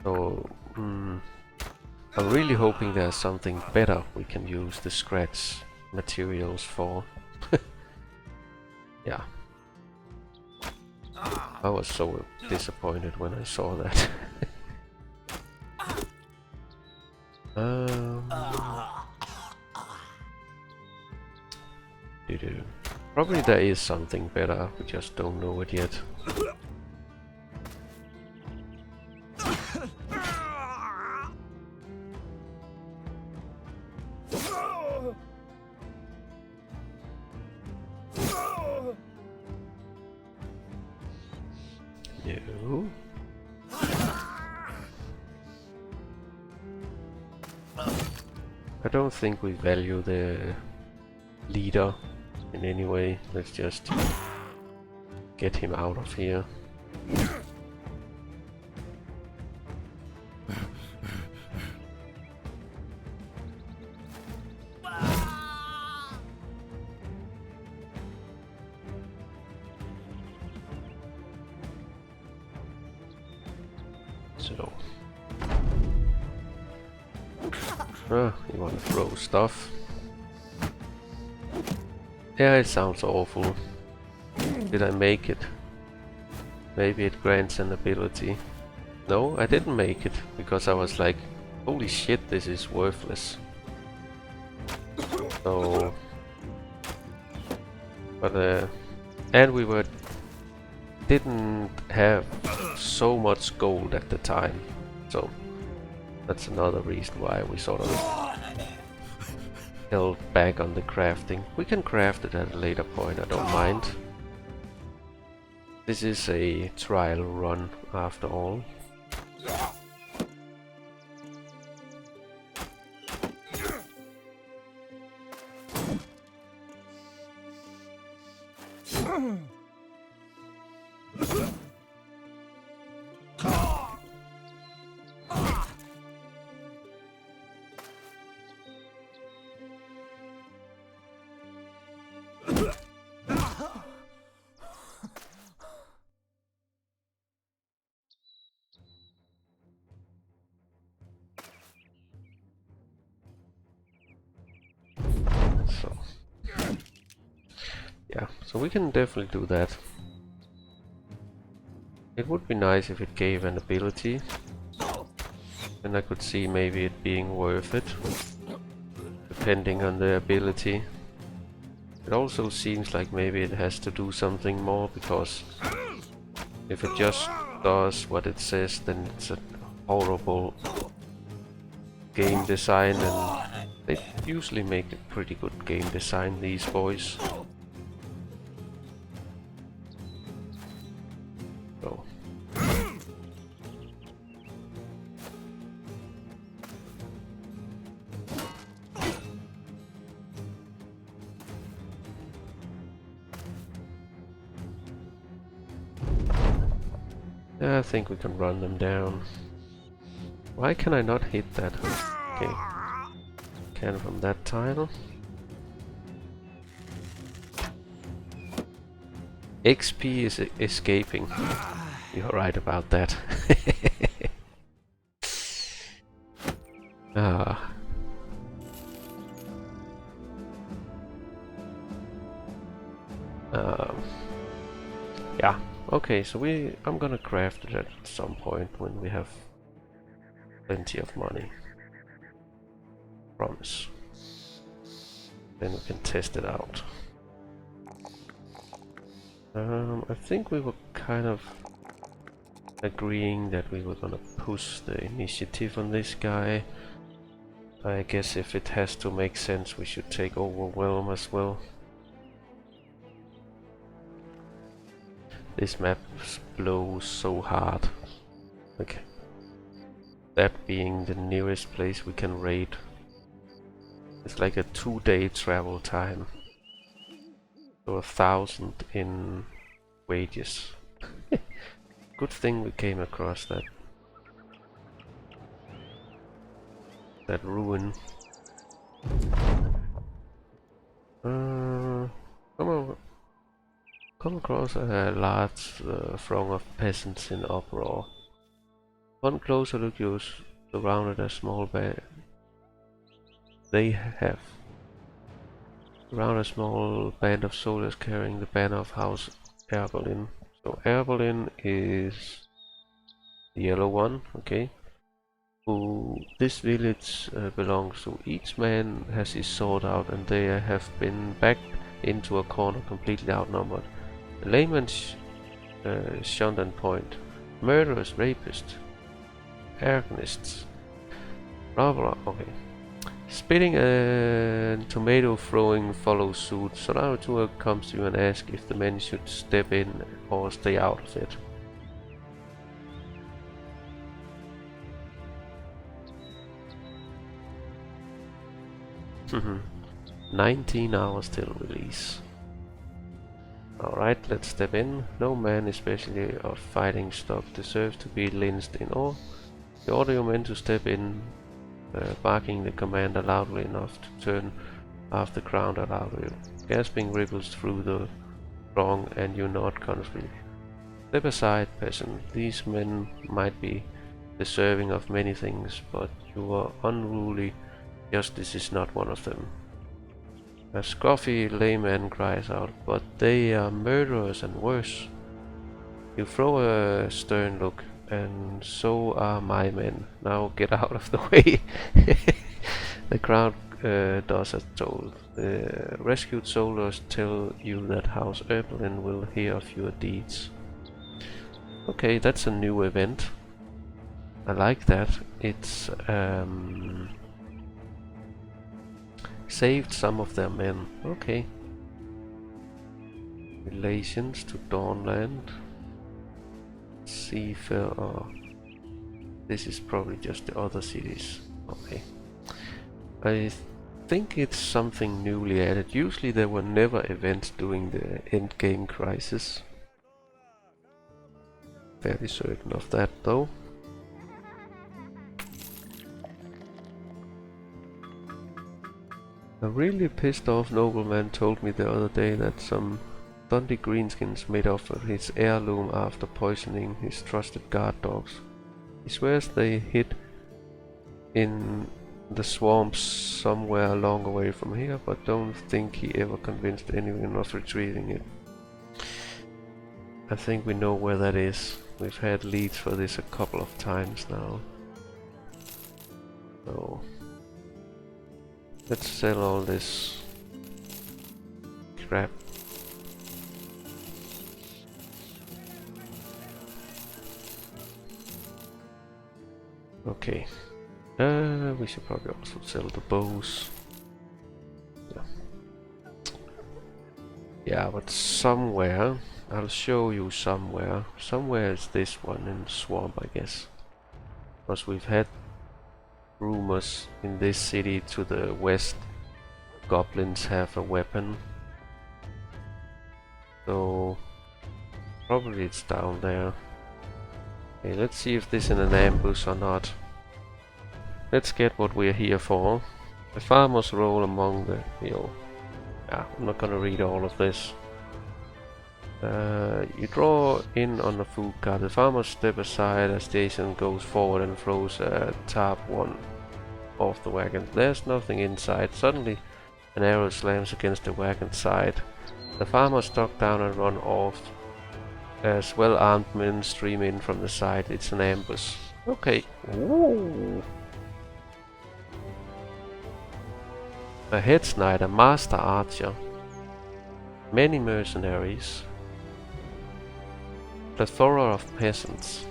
So I'm really hoping there's something better we can use the scratch materials for. Yeah. I was so disappointed when I saw that. Probably there is something better, we just don't know it yet. No. I don't think we value the leader in any way. Let's just get him out of here. So, you want to throw stuff? Yeah, it sounds awful. Did I make it? Maybe it grants an ability. No, I didn't make it, because I was like, Holy shit, this is worthless. So, but and we didn't have so much gold at the time, so that's another reason why we sort of held back on the crafting. We can craft it at a later point, I don't mind. This is a trial run after all. So, yeah, so we can definitely do that. It would be nice if it gave an ability, and I could see maybe it being worth it, depending on the ability. It also seems like maybe it has to do something more, because if it just does what it says, then it's a horrible game design, and they usually make a pretty good game design, these boys. So. Yeah, I think we can run them down. Why can I not hit that? Okay. Can from that tile. XP is escaping. You're right about that. Ah. Yeah. Okay, so I'm gonna craft it at some point when we have plenty of money. Promise. Then we can test it out. I think we were kind of agreeing that we were gonna push the initiative on this guy. I guess if it has to make sense, we should take Overwhelm as well. This map blows so hard. Like, that being the nearest place we can raid. It's like a 2-day travel time. So 1,000 in wages. Good thing we came across that ruin. Come across a large throng of peasants in uproar. One closer look, you surrounded a small band. They have around a small band of soldiers carrying the banner of House Erbelin. So Erbelin is the yellow one, okay? Who this village belongs to. Each man has his sword out, and they have been backed into a corner, completely outnumbered. The layman shunned and point. Murderers, rapists, agonists, blah blah. Okay. Spitting and tomato throwing follows suit. So now Tua comes to you and asks if the men should step in or stay out of it. Mhm. 19 hours till release. Alright, let's step in. No man, especially of fighting stock, deserves to be lynched in awe. You order your men to step in, barking the commander loudly enough to turn half the crowd around you. Gasping ripples through the throng, and you nod confidently. Step aside, peasant. These men might be deserving of many things, but you are unruly. Justice is not one of them. A scruffy layman cries out, but they are murderers and worse. You throw a stern look and so are my men. Now get out of the way. The crowd does as told. The rescued soldiers tell you that House Erpelin will hear of your deeds. Okay, that's a new event. I like that. It's saved some of their men. Okay. Relations to Dawnland. Seafarer. This is probably just the other cities. Okay. I think it's something newly added. Usually there were never events during the endgame crisis. Fairly certain of that though. A really pissed off nobleman told me the other day that some Dundee greenskins made off with his heirloom after poisoning his trusted guard dogs. He swears they hid in the swamps somewhere a long way from here, but don't think he ever convinced anyone of retrieving it. I think we know where that is. We've had leads for this a couple of times now. So let's sell all this crap. Okay. We should probably also sell the bows. Yeah, but somewhere, I'll show you somewhere. Somewhere is this one in the swamp, I guess. Because we've had rumors in this city to the west. Goblins have a weapon. So, probably it's down there. Okay, let's see if this is an ambush or not. Let's get what we're here for. The farmers roll among the hill. Yeah, I'm not gonna read all of this. You draw in on the food cart. The farmers step aside as Jason goes forward and throws a tarp one off the wagon. There's nothing inside. Suddenly, an arrow slams against the wagon side. The farmers duck down and run off as well-armed men stream in from the side. It's an ambush. Okay. Ooh. A head knight, a master archer, many mercenaries, plethora of peasants,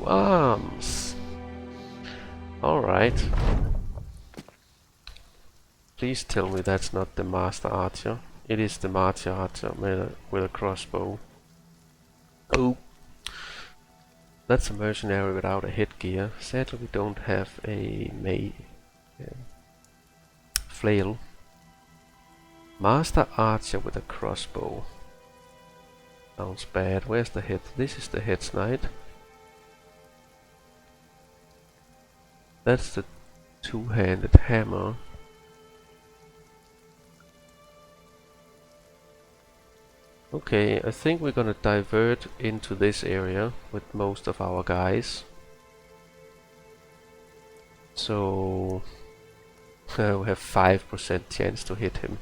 arms. Alright. Please tell me that's not the master archer. It is the master archer with a crossbow. Oh. That's a mercenary without a headgear. Sadly we don't have a flail. Master archer with a crossbow. Sounds bad. Where's the head? This is the head knight. That's the two-handed hammer. Okay, I think we're gonna divert into this area with most of our guys. So we have 5% chance to hit him.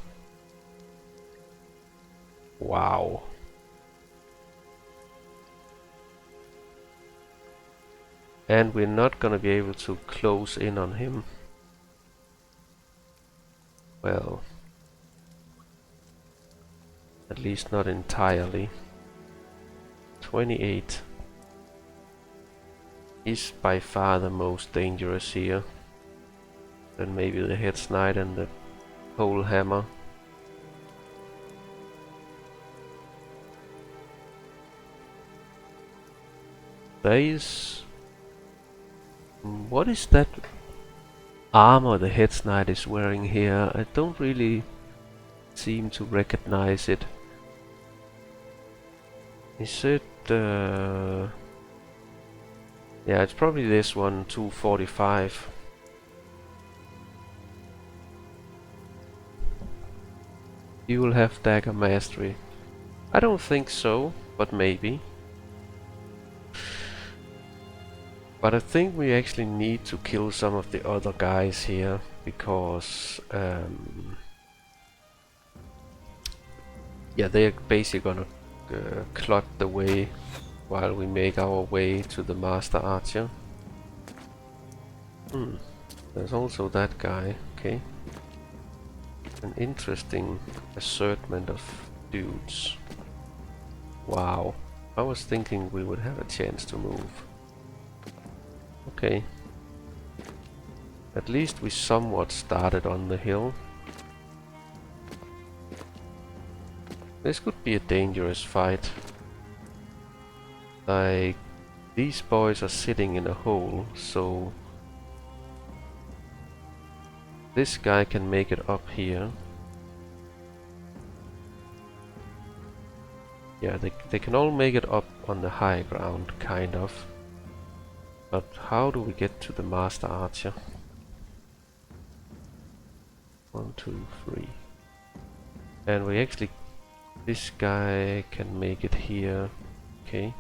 Wow. And we're not gonna be able to close in on him. Well, at least not entirely. 28. He's by far the most dangerous here. Then maybe the head knight and the pole hammer. There is... what is that armor the head knight is wearing here? I don't really seem to recognize it. Is it... yeah, it's probably this one, 245. You will have dagger mastery. I don't think so, but maybe. But I think we actually need to kill some of the other guys here, because yeah, they're basically gonna clog the way while we make our way to the Master Archer. There's also that guy, okay. An interesting assortment of dudes. Wow, I was thinking we would have a chance to move. Okay. At least we somewhat started on the hill. This could be a dangerous fight. Like, these boys are sitting in a hole, so this guy can make it up here. Yeah, they can all make it up on the high ground, kind of. But how do we get to the Master Archer? 1, 2, 3. And we actually... This guy can make it here. Okay.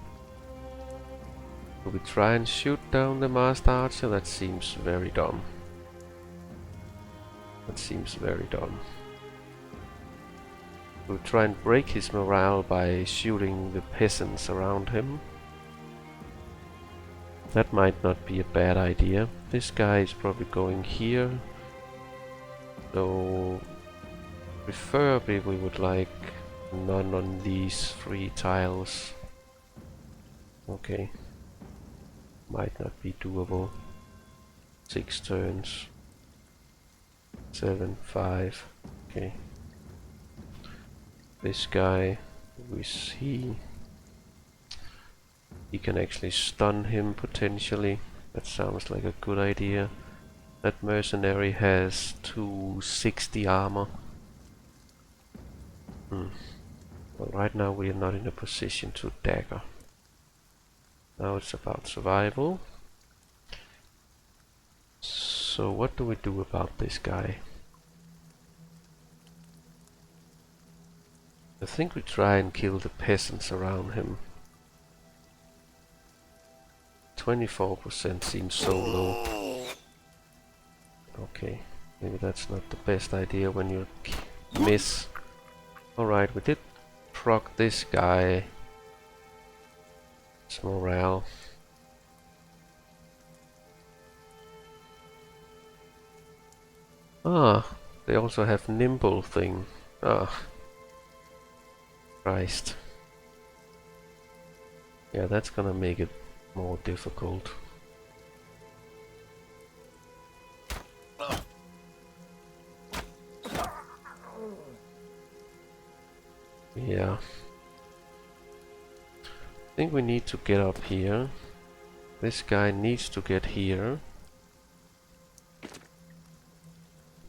Do we try and shoot down the Master Archer? That seems very dumb. That seems very dumb. We'll try and break his morale by shooting the peasants around him. That might not be a bad idea. This guy is probably going here. So preferably we would like none on these 3 tiles. Okay. Might not be doable. 6 turns. 7, 5. Okay. This guy, who is he? He can actually stun him potentially. That sounds like a good idea. That mercenary has 260 armor. Well, right now we are not in a position to dagger. Now it's about survival. So what do we do about this guy? I think we try and kill the peasants around him. 24% seems so low. Okay, maybe that's not the best idea when you miss. Alright, we did proc this guy. It's morale. Ah, they also have nimble thing. Ah. Christ. Yeah, that's gonna make it more difficult. Yeah. I think we need to get up here. This guy needs to get here.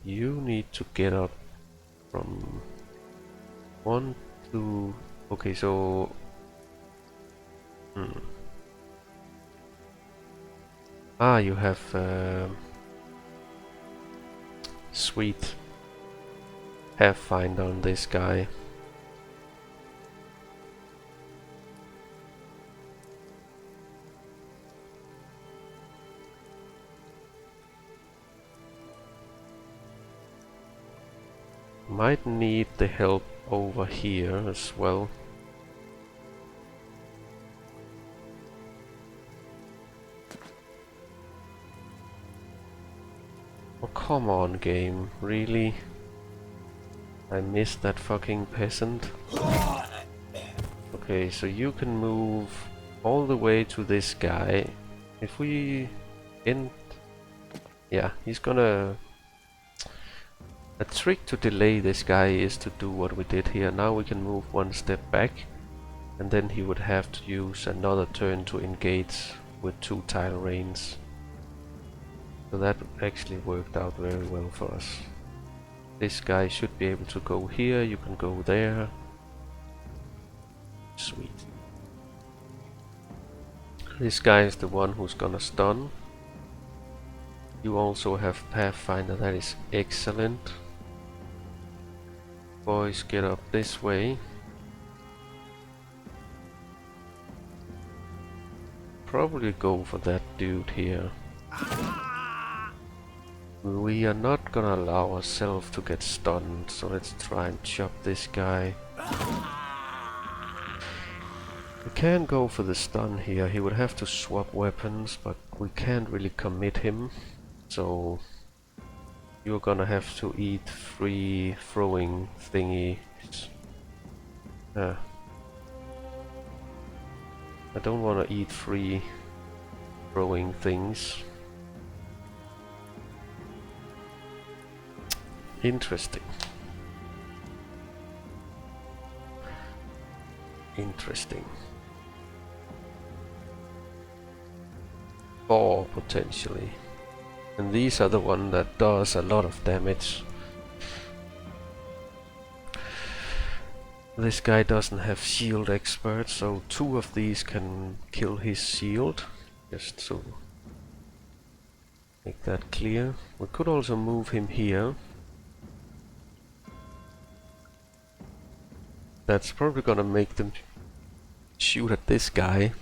You need to get up from 1 to... Okay, so... Ah, you have sweet Pathfinder on this guy. Might need the help over here as well. Oh, come on, game. Really? I missed that fucking peasant. Okay, so you can move all the way to this guy. If we end... Yeah, he's gonna... A trick to delay this guy is to do what we did here. Now we can move 1 step back, and then he would have to use another turn to engage with 2 tile reigns. So that actually worked out very well for us. This guy should be able to go here, you can go there. Sweet. This guy is the one who's gonna stun. You also have Pathfinder, that is excellent. Boys, get up this way. Probably go for that dude here. We are not gonna allow ourselves to get stunned, so let's try and chop this guy. We can go for the stun here. He would have to swap weapons, but we can't really commit him. So you're gonna have to eat 3 throwing thingies. I don't want to eat 3 throwing things. Interesting. Interesting. 4 potentially. And these are the one that does a lot of damage. This guy doesn't have shield expert, so 2 of these can kill his shield. Just to make that clear. We could also move him here. That's probably gonna make them shoot at this guy.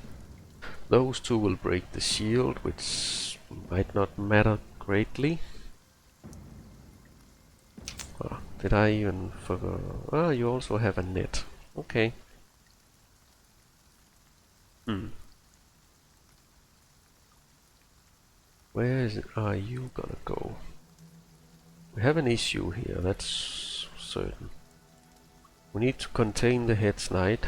Those 2 will break the shield, which might not matter greatly. Did I even forget? Ah, you also have a net. Okay. Where are you gonna go? We have an issue here, that's certain. We need to contain the Head's Knight.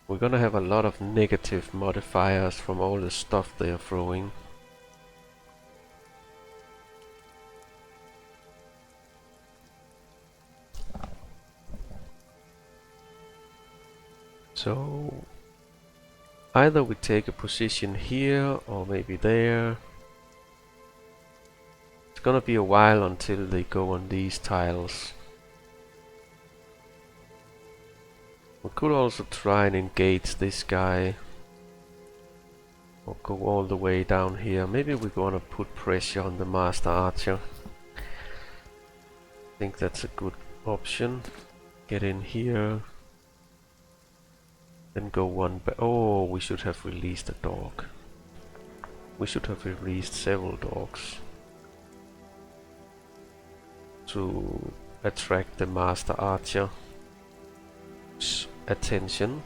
We're gonna have a lot of negative modifiers from all the stuff they are throwing. So either we take a position here or maybe there. It's gonna be a while until they go on these tiles. We could also try and engage this guy. Or go all the way down here. Maybe we're gonna put pressure on the Master Archer. I think that's a good option. Get in here. Then go one back. Oh, we should have released a dog. We should have released several dogs to attract the Master Archer's attention.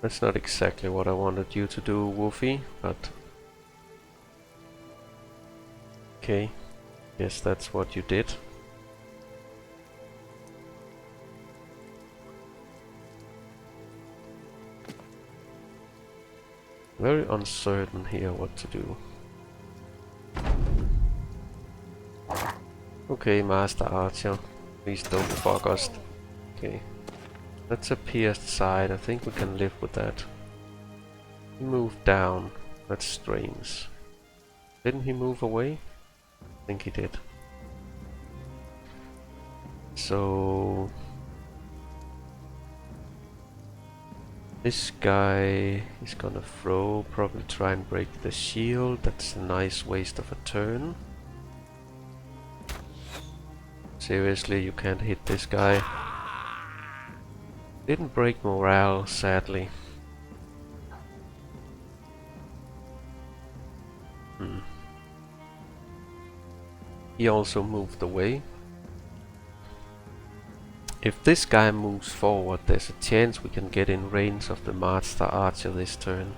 That's not exactly what I wanted you to do, Wolfie, but okay, yes, that's what you did. Very uncertain here what to do. Okay, Master Archer, please don't fuck us. Okay, that's a pierced side, I think we can live with that. He moved down, that's strange. Didn't he move away? I think he did. So this guy is gonna throw, probably try and break the shield. That's a nice waste of a turn. Seriously, you can't hit this guy. Didn't break morale, sadly. He also moved away. If this guy moves forward, there's a chance we can get in range of the Master Archer this turn.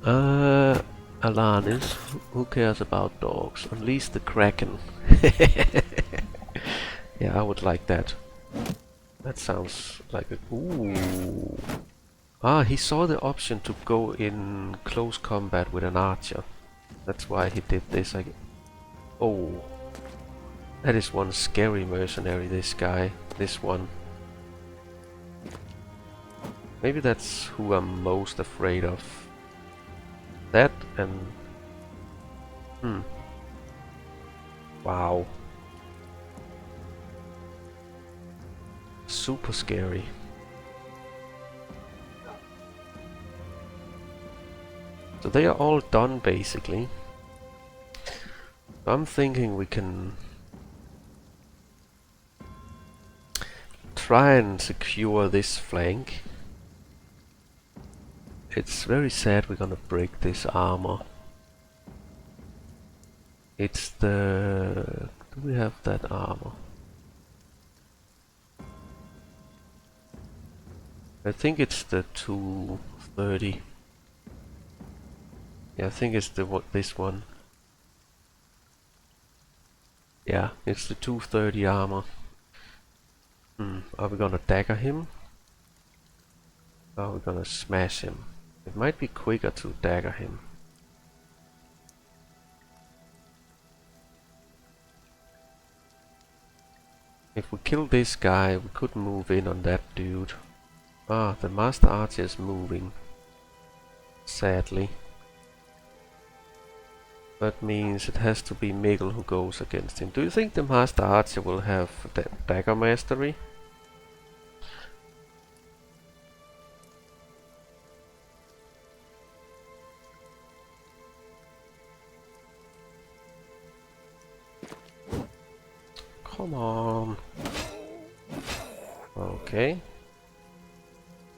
Alanis, who cares about dogs? Unleash the Kraken. Yeah, I would like that. That sounds like a... Ooh. Ah, he saw the option to go in close combat with an archer. That's why he did this. Oh. That is one scary mercenary, this guy. This one. Maybe that's who I'm most afraid of. That and... Wow. Super scary. So they are all done basically. I'm thinking we can try and secure this flank. It's very sad we're gonna break this armor. It's the... do we have that armor? I think it's the 230. Yeah, I think it's the this one. Yeah, it's the 230 armor. Are we gonna dagger him? Or are we gonna smash him? It might be quicker to dagger him. If we kill this guy, we could move in on that dude. Ah, the Master Archer is moving. Sadly. That means it has to be Mikkel who goes against him. Do you think the Master Archer will have dagger mastery? Come on. Okay.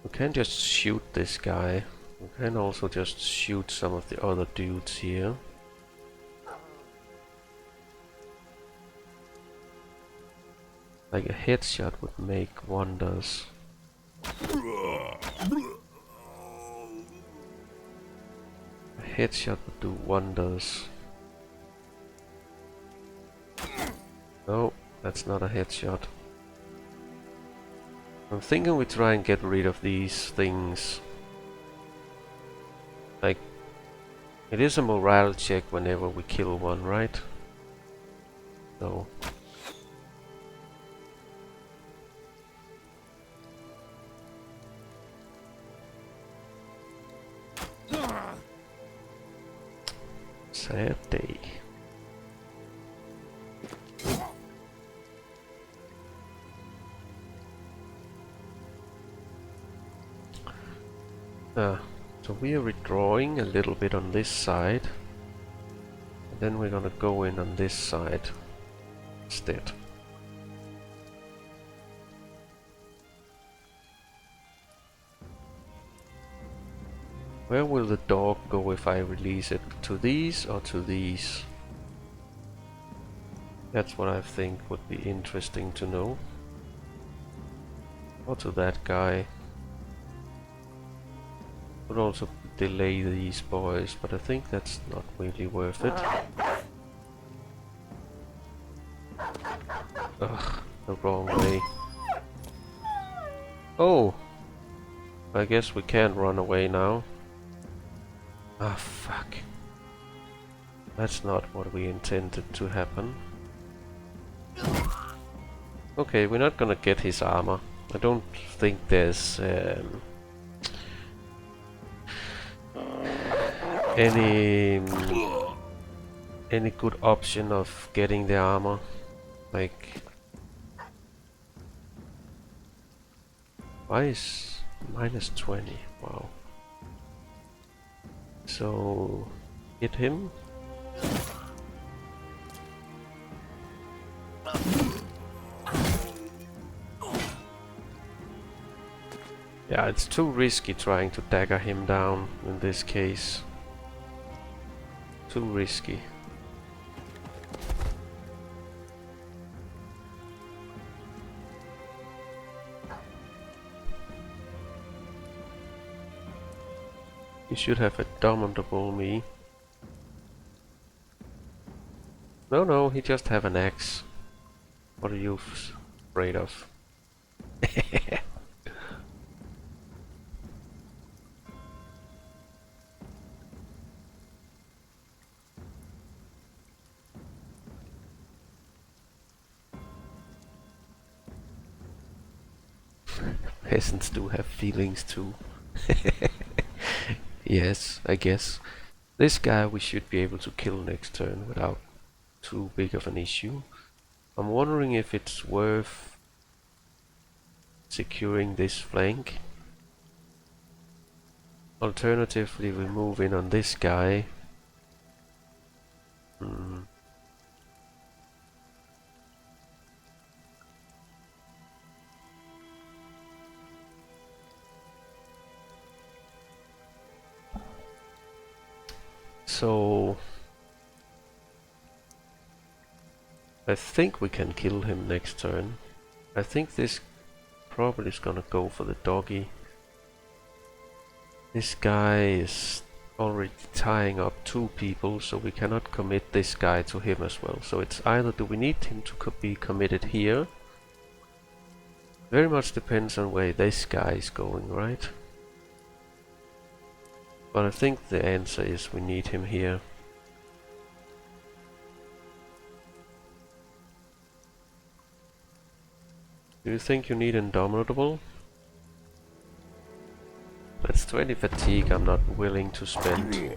We can just shoot this guy. We can also just shoot some of the other dudes here. Like a headshot would make wonders. A headshot would do wonders. No, that's not a headshot. I'm thinking we try and get rid of these things. Like, it is a morale check whenever we kill one, right? So. Sad day. So we are withdrawing a little bit on this side, and then we're gonna go in on this side instead. Where will the dog go if I release it? To these or to these? That's what I think would be interesting to know. Or to that guy. Would also delay these boys, but I think that's not really worth it. Ugh, the wrong way. Oh! I guess we can't run away now. Ah, fuck. That's not what we intended to happen. Okay, we're not gonna get his armor. I don't think there's any good option of getting the armor. Like, why is minus 20? Wow. So hit him. Yeah, it's too risky trying to dagger him down in this case. Too risky. He should have a dominable me. No, he just have an axe. What are you afraid of? Peasants do have feelings too. Yes, I guess. This guy we should be able to kill next turn without too big of an issue. I'm wondering if it's worth securing this flank. Alternatively, we move in on this guy. So I think we can kill him next turn. I think this probably is gonna go for the doggy. This guy is already tying up 2 people, so we cannot commit this guy to him as well. So it's either do we need him to be committed here. Very much depends on where this guy is going, right? But I think the answer is we need him here. Do you think you need Indomitable? That's 20 fatigue I'm not willing to spend.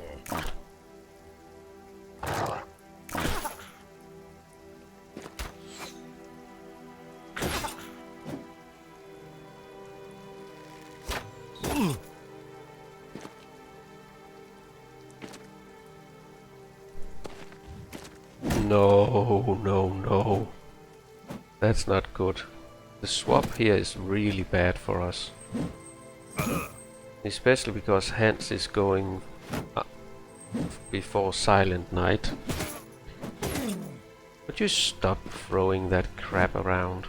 No, no, no. That's not good. The swap here is really bad for us. Especially because Hans is going before Silent Night. Would you stop throwing that crap around?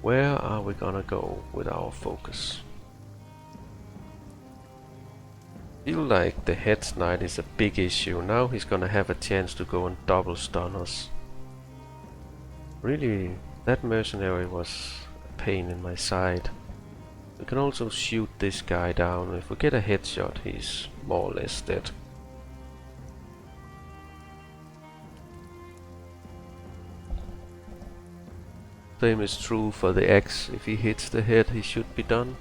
Where are we gonna go with our focus? Feel like the Head's Knight is a big issue. Now he's gonna have a chance to go and double stun us. Really, that mercenary was a pain in my side. We can also shoot this guy down. If we get a headshot, he's more or less dead. Same is true for the axe. If he hits the head, he should be done.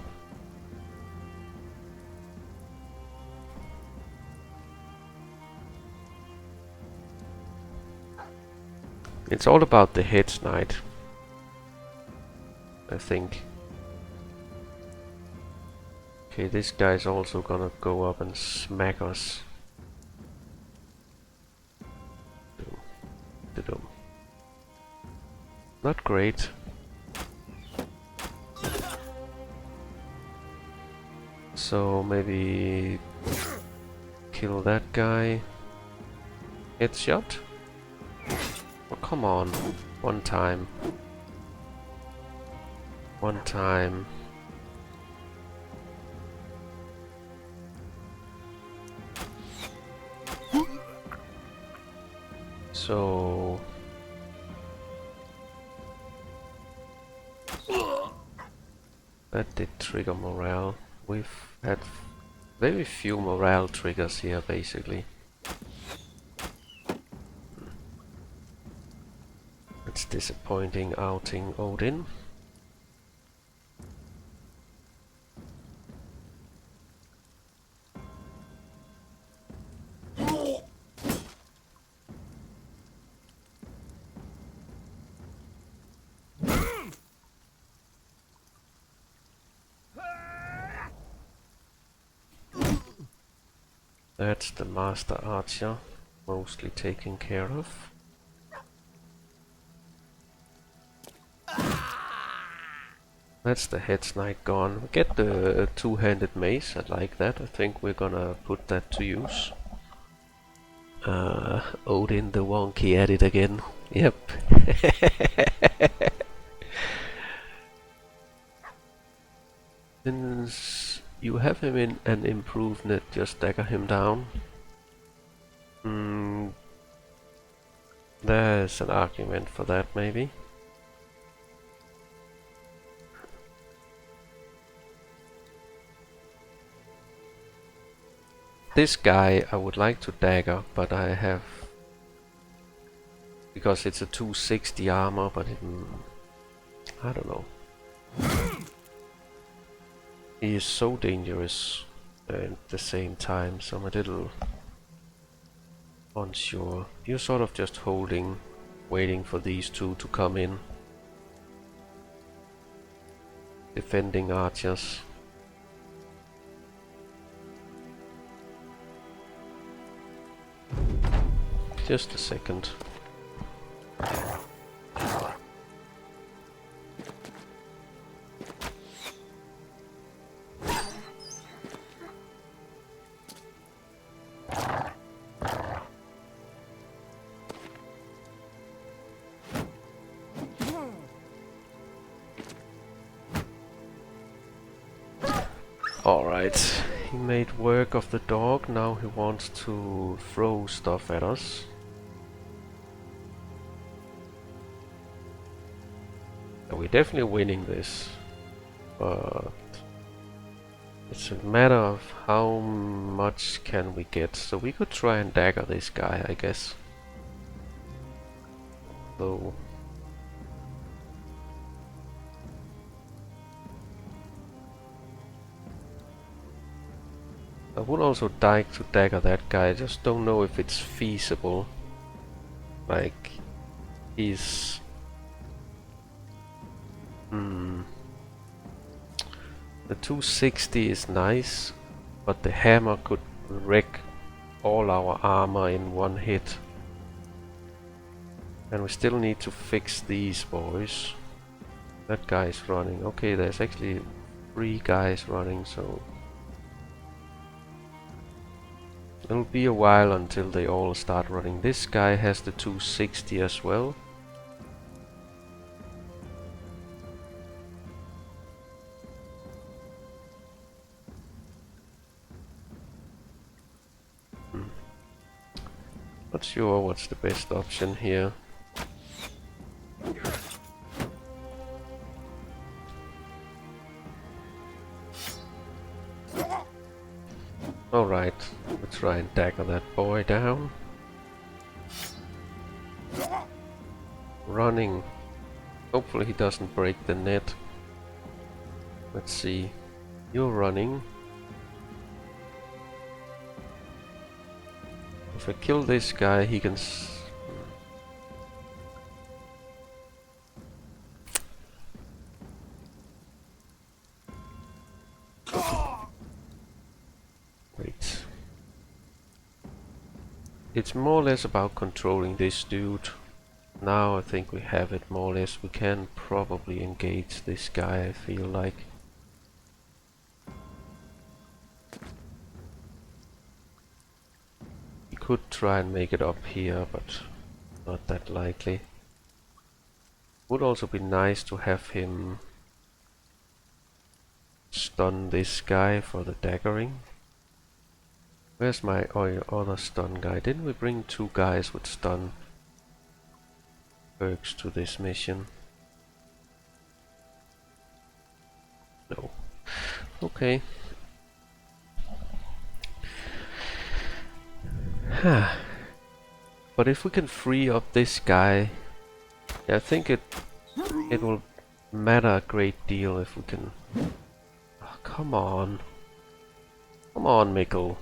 It's all about the Head's Knight, I think. Okay, this guy's also gonna go up and smack us. Not great. So maybe kill that guy. Headshot? Oh, come on. One time. One time. So that did trigger morale. We've had very few morale triggers here, basically. It's disappointing outing Odin. That's the Master Archer, mostly taken care of. That's the Head's Knight gone. We get the two-handed mace, I like that. I think we're gonna put that to use. Odin the wonky at it again. Yep. Since you have him in an improved net, just dagger him down. There's an argument for that, maybe. This guy I would like to dagger, but I have... because it's a 260 armor, but it... I don't know. He is so dangerous at the same time, so I'm a little unsure. You're sort of just holding, waiting for these two to come in. Defending archers. Just a second. Alright, he made work of the dog, now he wants to throw stuff at us. We're definitely winning this, but it's a matter of how much can we get. So we could try and dagger this guy, I guess. So I would also like to dagger that guy, I just don't know if it's feasible. Like, he's... The 260 is nice, but the hammer could wreck all our armor in one hit. And we still need to fix these boys. That guy is running. Okay, there's actually 3 guys running, so... It'll be a while until they all start running. This guy has the 260 as well. Not sure what's the best option here. Alright, let's try and dagger that boy down. Running. Hopefully he doesn't break the net. Let's see. You're running. If I kill this guy, he can wait. It's more or less about controlling this dude. Now I think we have it more or less. We can probably engage this guy, I feel like. We could try and make it up here, but not that likely. Would also be nice to have him stun this guy for the daggering. Where's my other stun guy? Didn't we bring 2 guys with stun perks to this mission? No. Okay. But if we can free up this guy, I think it will matter a great deal if we can... Oh, come on. Come on, Mikkel.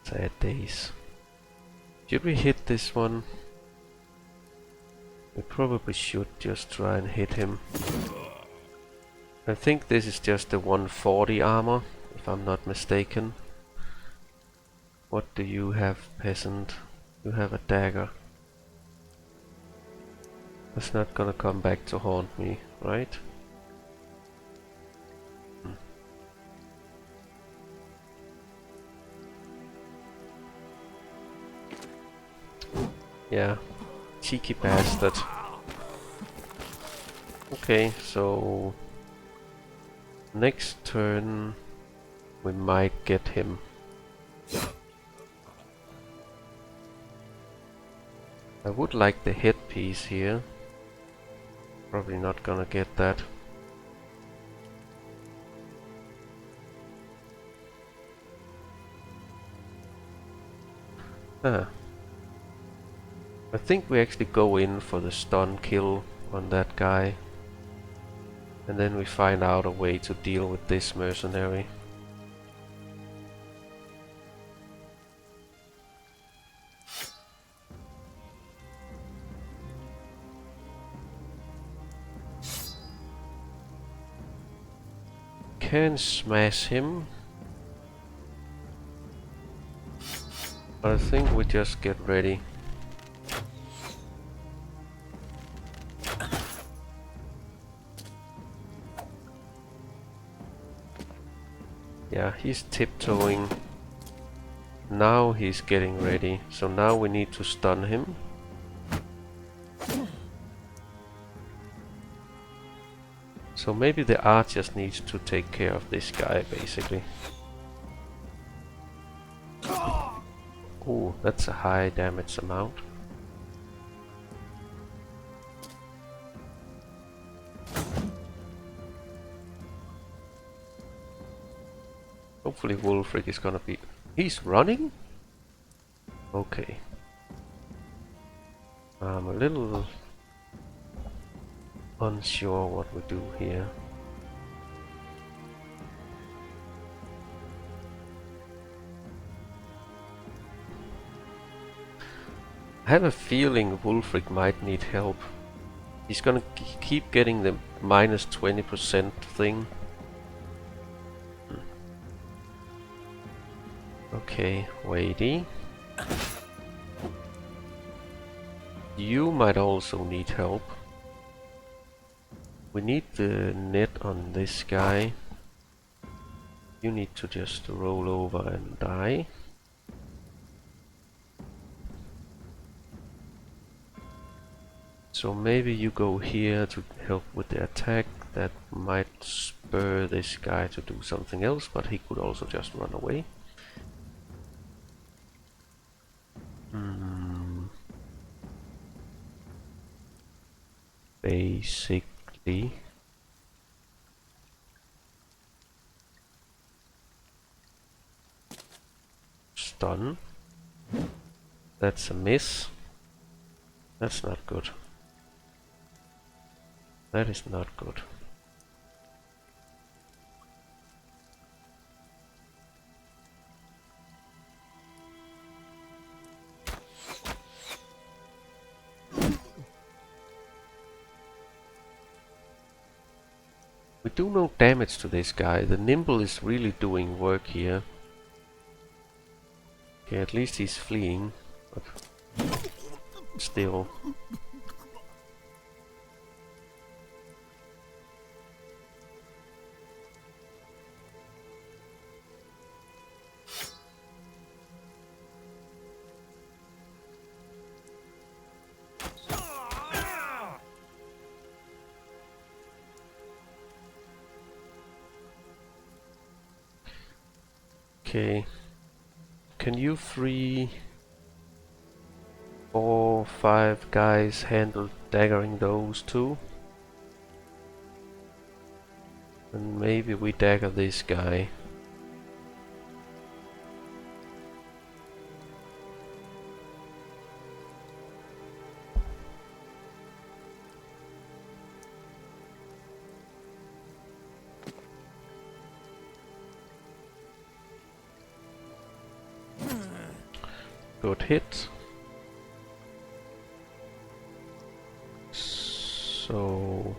Sad days. Should we hit this one? We probably should just try and hit him. I think this is just the 140 armor, if I'm not mistaken. What do you have, peasant? You have a dagger. That's not gonna come back to haunt me, right? Yeah, cheeky bastard. Okay, so next turn we might get him. I would like the headpiece here. Probably not gonna get that. Ah. I think we actually go in for the stun kill on that guy. And then we find out a way to deal with this mercenary. Can smash him. But I think we just get ready. Yeah, he's tiptoeing. Now he's getting ready. So now we need to stun him. So maybe the archers needs to take care of this guy, basically. Ooh, that's a high damage amount. Hopefully Wulfric is gonna be... He's running? Okay. I'm a little unsure what we do here. I have a feeling Wulfric might need help. He's gonna keep getting the minus 20% thing. Okay, Wadey. You might also need help. We need the net on this guy. You need to just roll over and die. So maybe you go here to help with the attack. That might spur this guy to do something else, but he could also just run away. Basically, stun. That's a miss. That's not good. That is not good. We do no damage to this guy. The nimble is really doing work here. Okay, at least he's fleeing, but still. Okay. Can you 3, 4, 5 guys handle daggering those two? And maybe we dagger this guy. Good hit. So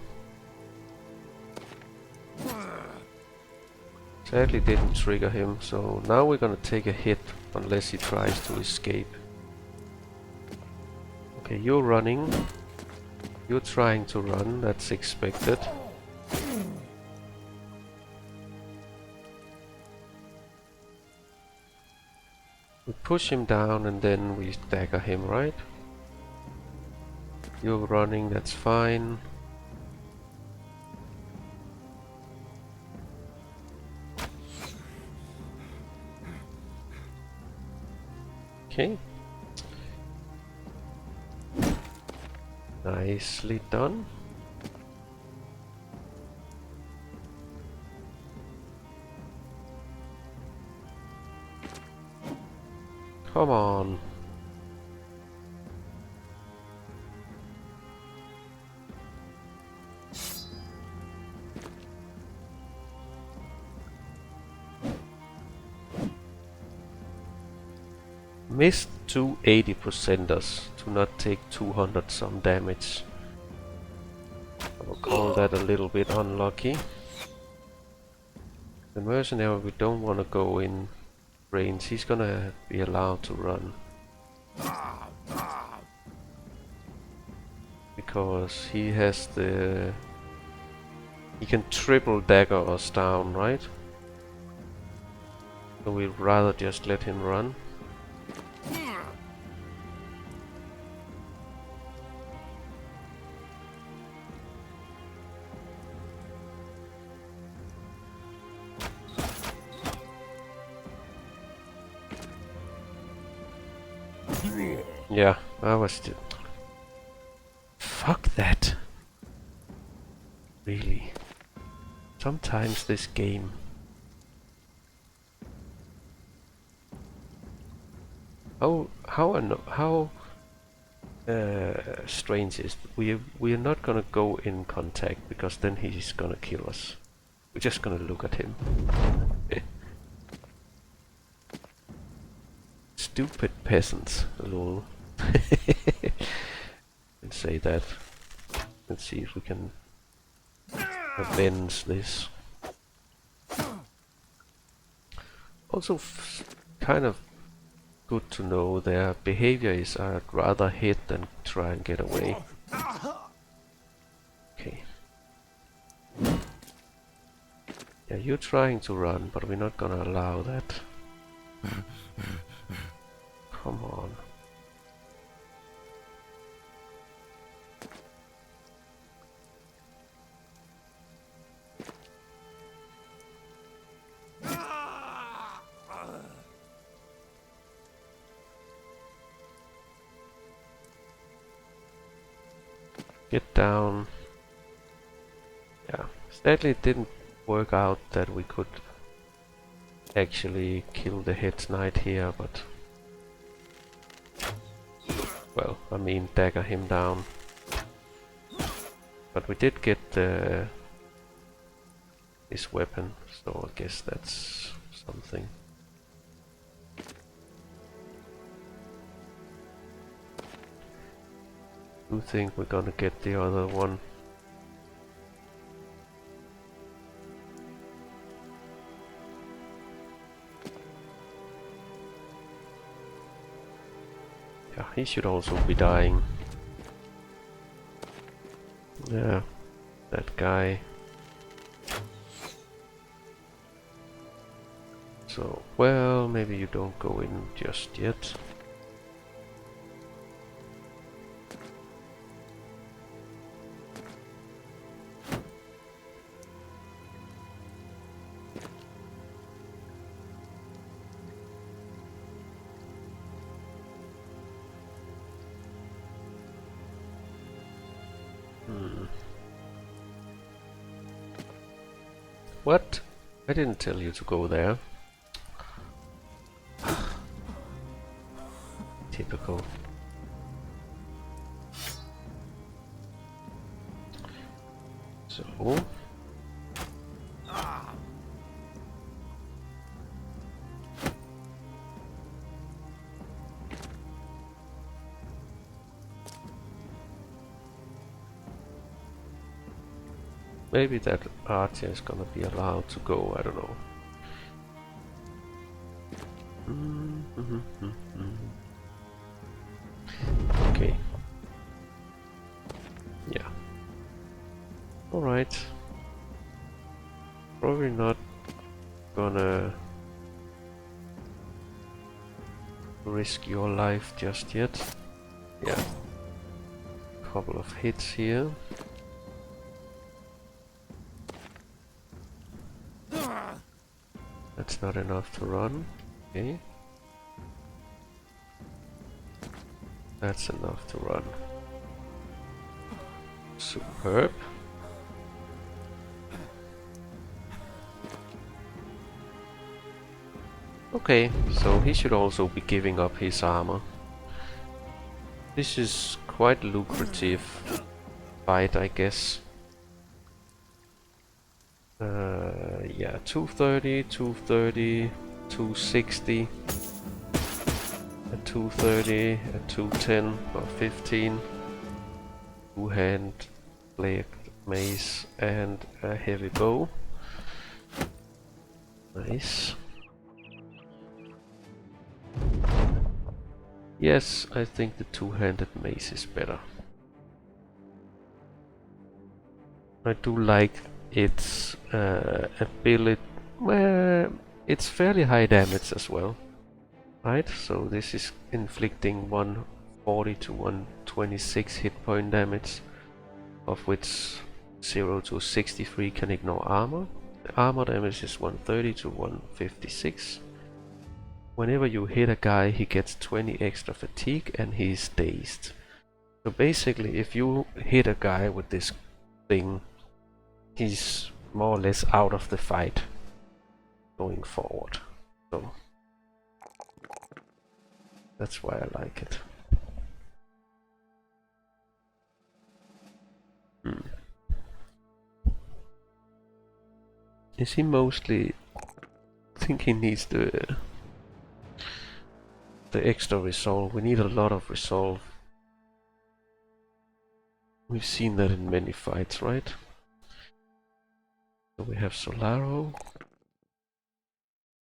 sadly didn't trigger him, so now we're gonna take a hit unless he tries to escape. Okay, you're running. You're trying to run, that's expected. We push him down and then we dagger him, right? You're running, that's fine. Okay. Nicely done. Come on. Missed 280%ers to not take 200 some damage. I will call that a little bit unlucky. The mercenary, we don't want to go in range. He's gonna be allowed to run. Because he has the... He can triple dagger us down, right? So we'd rather just let him run. Yeah, I was just... Fuck that! Really? Sometimes this game... How strange is we are not gonna go in contact because then he's gonna kill us. We're just gonna look at him. Stupid peasants, lol. Let's say that. Let's see if we can avenge this. Also, kind of good to know their behavior is I'd rather hit than try and get away. Okay. Yeah, you're trying to run, but we're not gonna allow that. Come on. Get down. Yeah, sadly it didn't work out that we could actually kill the head knight here, but... Well, I mean dagger him down. But we did get his weapon, so I guess that's something. Do think we're gonna get the other one. Yeah, he should also be dying. Yeah, that guy. So, well, maybe you don't go in just yet. What? I didn't tell you to go there. Typical. So... Maybe that archer is gonna be allowed to go, I don't know. Okay. Yeah. Alright. Probably not gonna risk your life just yet. Yeah. Couple of hits here. That's not enough to run. Okay. That's enough to run. Superb. Okay, so he should also be giving up his armor. This is quite lucrative fight, I guess. Yeah, 230, 230, 260, a 230, a 210 or 15, two-hand blade mace and a heavy bow. Nice. Yes, I think the two-handed mace is better. I do like its ability. Well, it's fairly high damage as well, right? So this is inflicting 140 to 126 hit point damage, of which 0 to 63 can ignore armor. The armor damage is 130 to 156. Whenever you hit a guy, he gets 20 extra fatigue and he's dazed. So basically, if you hit a guy with this thing, he's more or less out of the fight going forward. So that's why I like it. Is he mostly... I think he needs the extra resolve. We need a lot of resolve. We've seen that in many fights, right? So we have Solaro.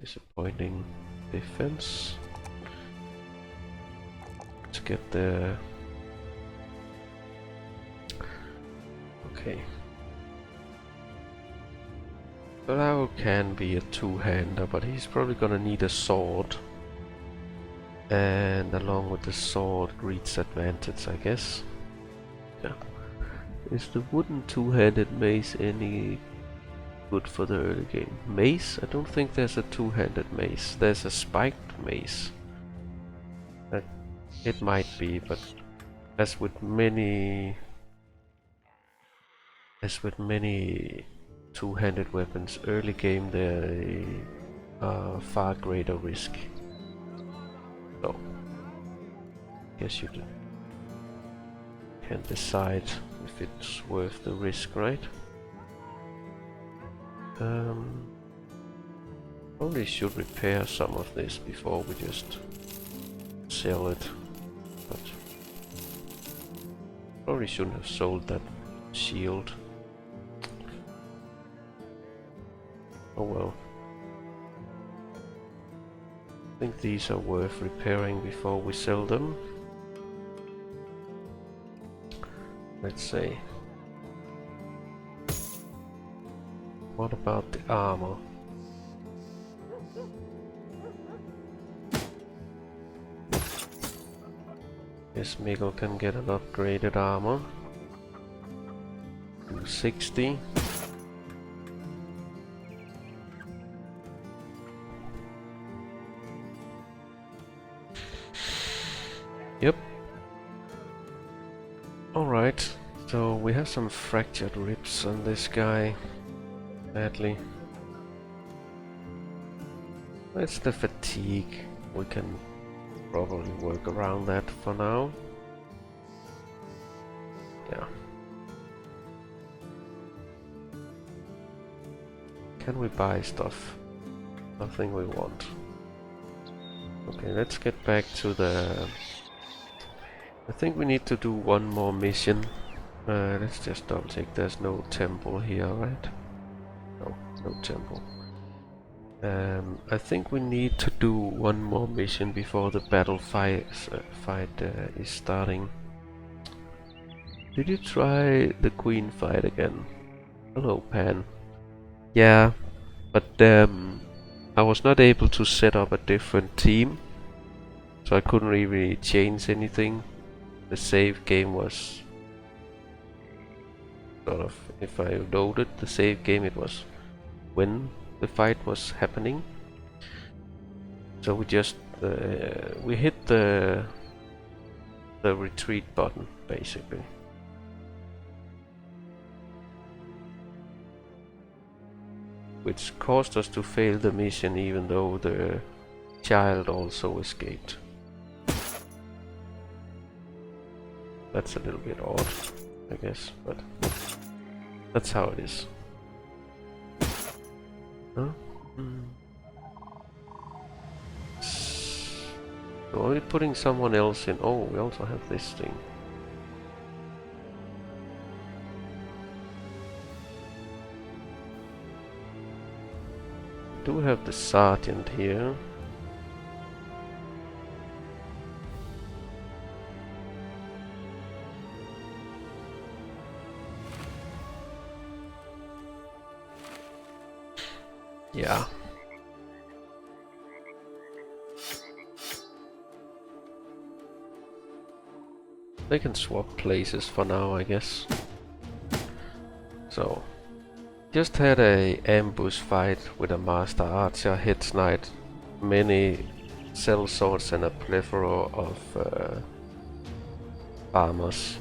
Disappointing defense. Let's get the... Okay. Solaro can be a two-hander, but he's probably gonna need a sword. And along with the sword, reach advantage, I guess. Yeah. Is the wooden two-handed mace any good for the early game? Mace? I don't think there's a two-handed mace. There's a spiked mace. It might be, but as with many two-handed weapons, early game they are far greater risk. So, guess you can decide if it's worth the risk, right? Probably should repair some of this before we just sell it, but probably shouldn't have sold that shield. Oh well. I think these are worth repairing before we sell them. Let's see. What about the armor? Yes, Miguel can get an upgraded armor. 260. Yep. Alright, so we have some fractured ribs on this guy. Badly. That's the fatigue. We can probably work around that for now. Yeah. Can we buy stuff? Nothing we want. Okay, let's get back to the... I think we need to do one more mission. Let's just double check. There's no temple here, right? No, no temple. I think we need to do one more mission before the battle fight is starting. Did you try the queen fight again? Hello, Pan. Yeah, but I was not able to set up a different team, so I couldn't really change anything. The save game was sort of, if I loaded the save game, it was when the fight was happening. So we just we hit the retreat button basically. Which caused us to fail the mission even though the child also escaped. That's a little bit odd, I guess, but that's how it is. Huh? So are we putting someone else in? Oh, we also have this thing. do have the sergeant here. Yeah. They can swap places for now, I guess. So, just had a ambush fight with a master archer, head knight, many cell swords and a plethora of farmers.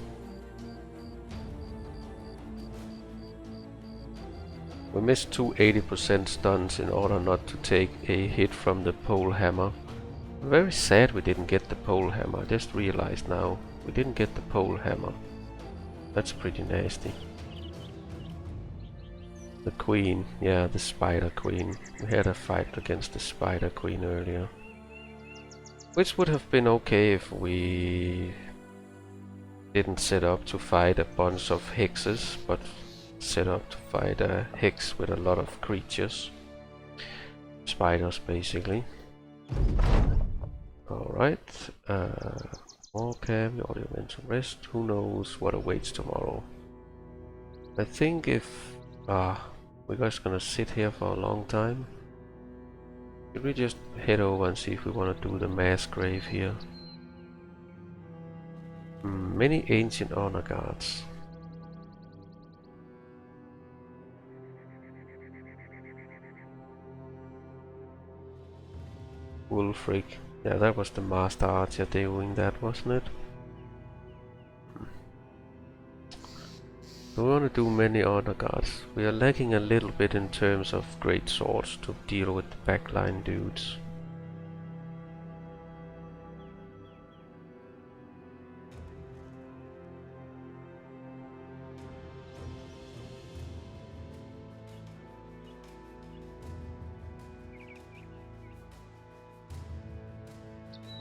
We missed two 80% stuns in order not to take a hit from the pole hammer. I'm very sad we didn't get the pole hammer. I just realized now we didn't get the pole hammer. That's pretty nasty. The queen, yeah, the spider queen. We had a fight against the spider queen earlier. Which would have been okay if we didn't set up to fight a bunch of hexes, but set up to fight a hex with a lot of creatures. Spiders, basically. Alright. More cam, audio mental rest. Who knows what awaits tomorrow? I think if... we're just gonna sit here for a long time. Should we just head over and see if we want to do the mass grave here? Many ancient honor guards. Wolfric. Yeah, that was the master archer doing that, wasn't it? We want to do many honor guards. We are lacking a little bit in terms of great swords to deal with the backline dudes.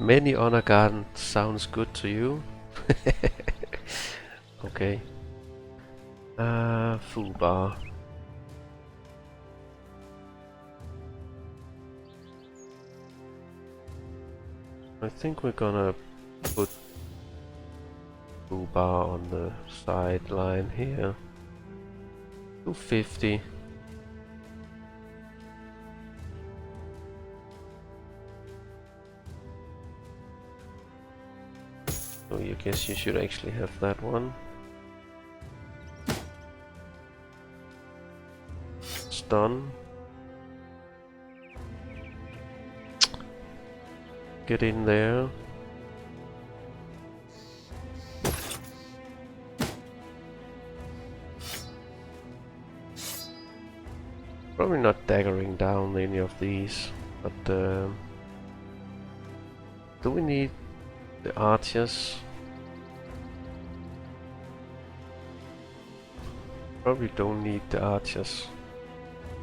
Many honor guard sounds good to you? Okay. Full bar. I think we're gonna put full bar on the sideline here. 250. So I guess you should actually have that one. Stun. Get in there. Probably not daggering down any of these, but do we need the archers? Probably don't need the archers.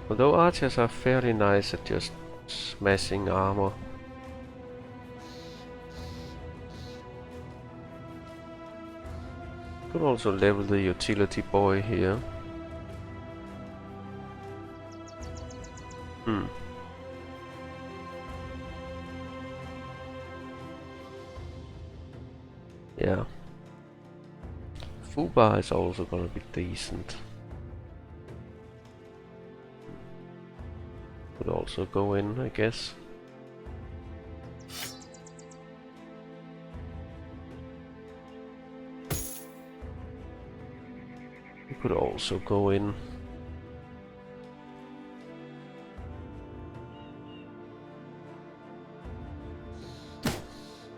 Although archers are fairly nice at just smashing armor. Could also level the utility boy here. Yeah. Fubar is also gonna be decent. Could also go in, I guess. You could also go in.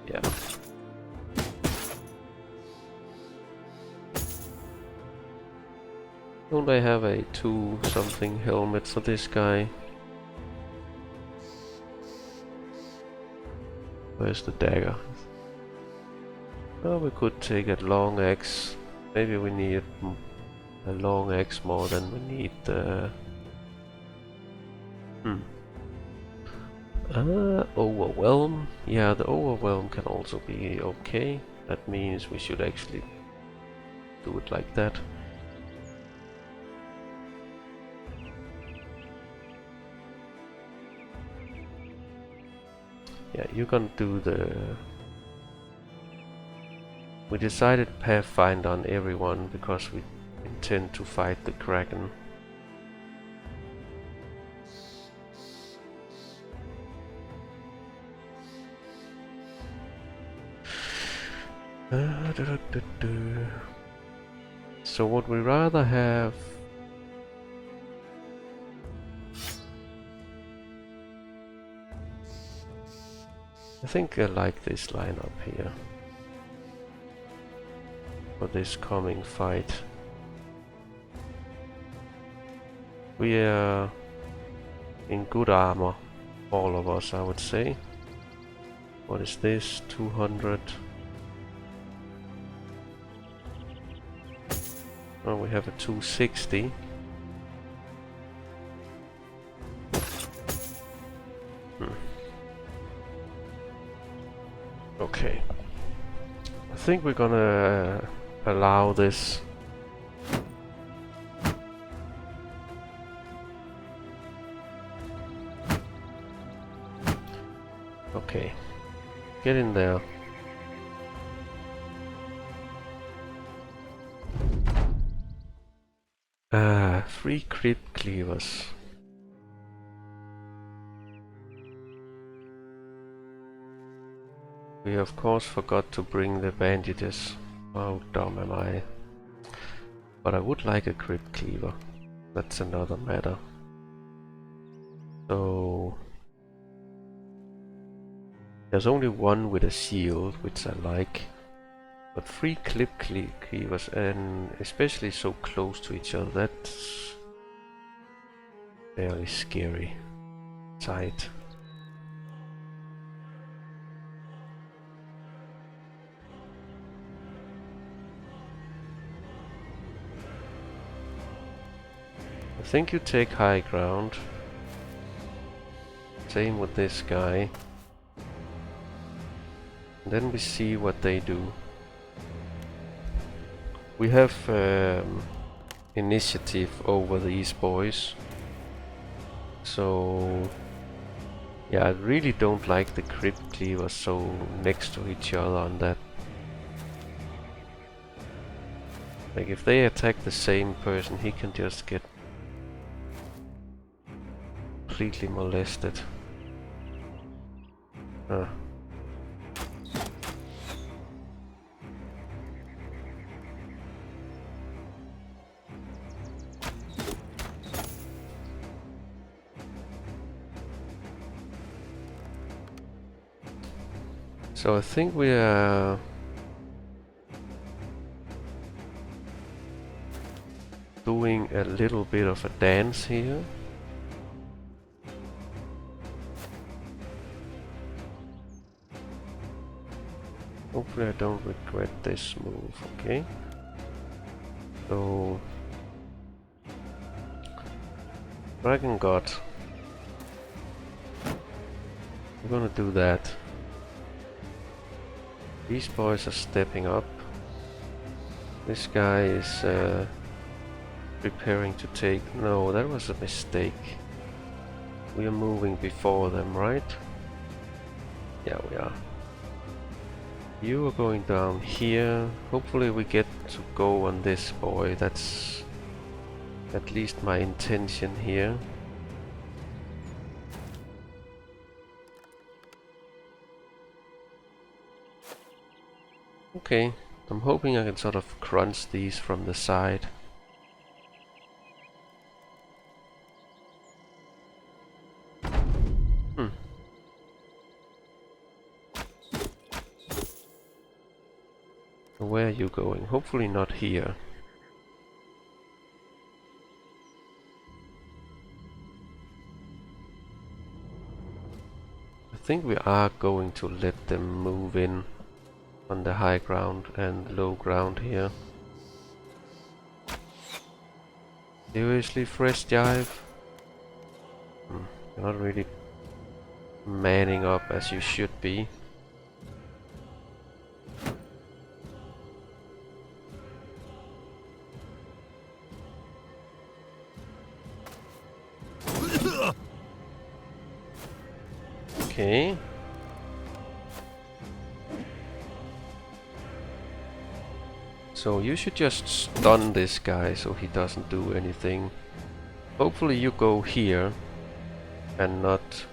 Yeah. Don't I have a 2-something helmet for this guy? Where's the dagger? Oh, we could take a long axe. Maybe we need a long axe more than we need the... Overwhelm. Yeah, the overwhelm can also be okay. That means we should actually do it like that. Yeah, you can do the... We decided Pathfinder on everyone because we intend to fight the Kraken. So would we rather have... I think I like this lineup here for this coming fight. We are in good armor, all of us, I would say. What is this? 200. Oh, we have a 260. Okay. I think we're gonna allow this. Okay. Get in there. Ah, 3 crit cleavers. We of course forgot to bring the bandages. How dumb am I? But I would like a crit cleaver. That's another matter. So... There's only one with a shield, which I like. But 3 cleavers, and especially so close to each other, that's... fairly scary sight. I think you take high ground. Same with this guy. And then we see what they do. We have initiative over these boys. So yeah, I really don't like the crit cleavers so next to each other on that. Like if they attack the same person, he can just get completely molested. So I think we are doing a little bit of a dance here. Hopefully I don't regret this move, okay? So... Dragon God. We're gonna do that. These boys are stepping up. This guy is preparing to take... No, that was a mistake. We are moving before them, right? Yeah, we are. You are going down here. Hopefully we get to go on this boy. That's at least my intention here. Okay, I'm hoping I can sort of crunch these from the side. Where are you going? Hopefully not here. I think we are going to let them move in on the high ground and low ground here. Seriously, fresh jive? You're not really manning up as you should be. Okay. So you should just stun this guy so he doesn't do anything. Hopefully you go here and not...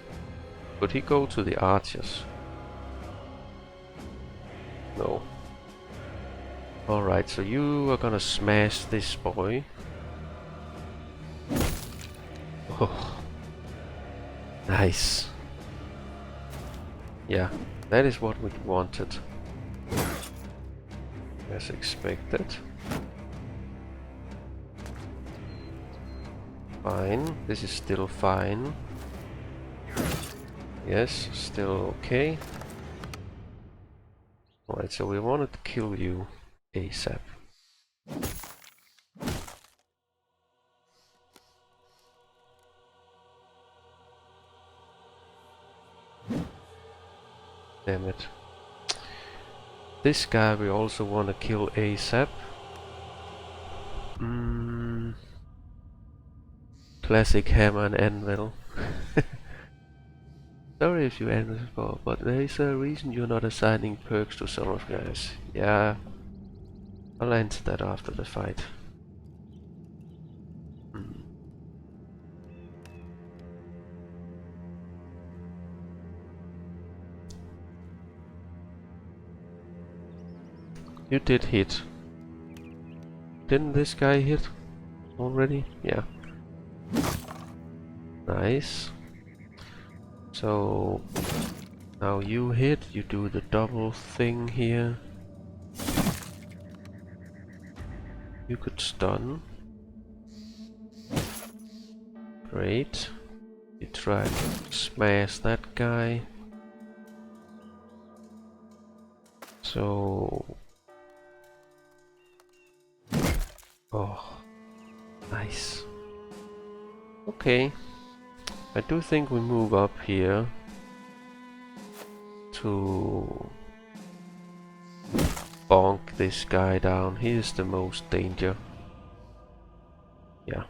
Could he go to the archers? No. Alright, so you are gonna smash this boy. Oh. Nice. Yeah, that is what we wanted. As expected. Fine, this is still fine. Yes, still okay. Alright, so we wanted to kill you ASAP. Damn it. This guy we also want to kill ASAP. Classic hammer and anvil. Sorry if you ended before, but there is a reason you're not assigning perks to some of guys. Yeah, I'll answer that after the fight. You did hit. Didn't this guy hit already? Yeah. Nice. So now you hit, you do the double thing here. You could stun. Great. You try to smash that guy. So... Oh, nice. Okay. I do think we move up here to bonk this guy down. He is the most danger. Yeah.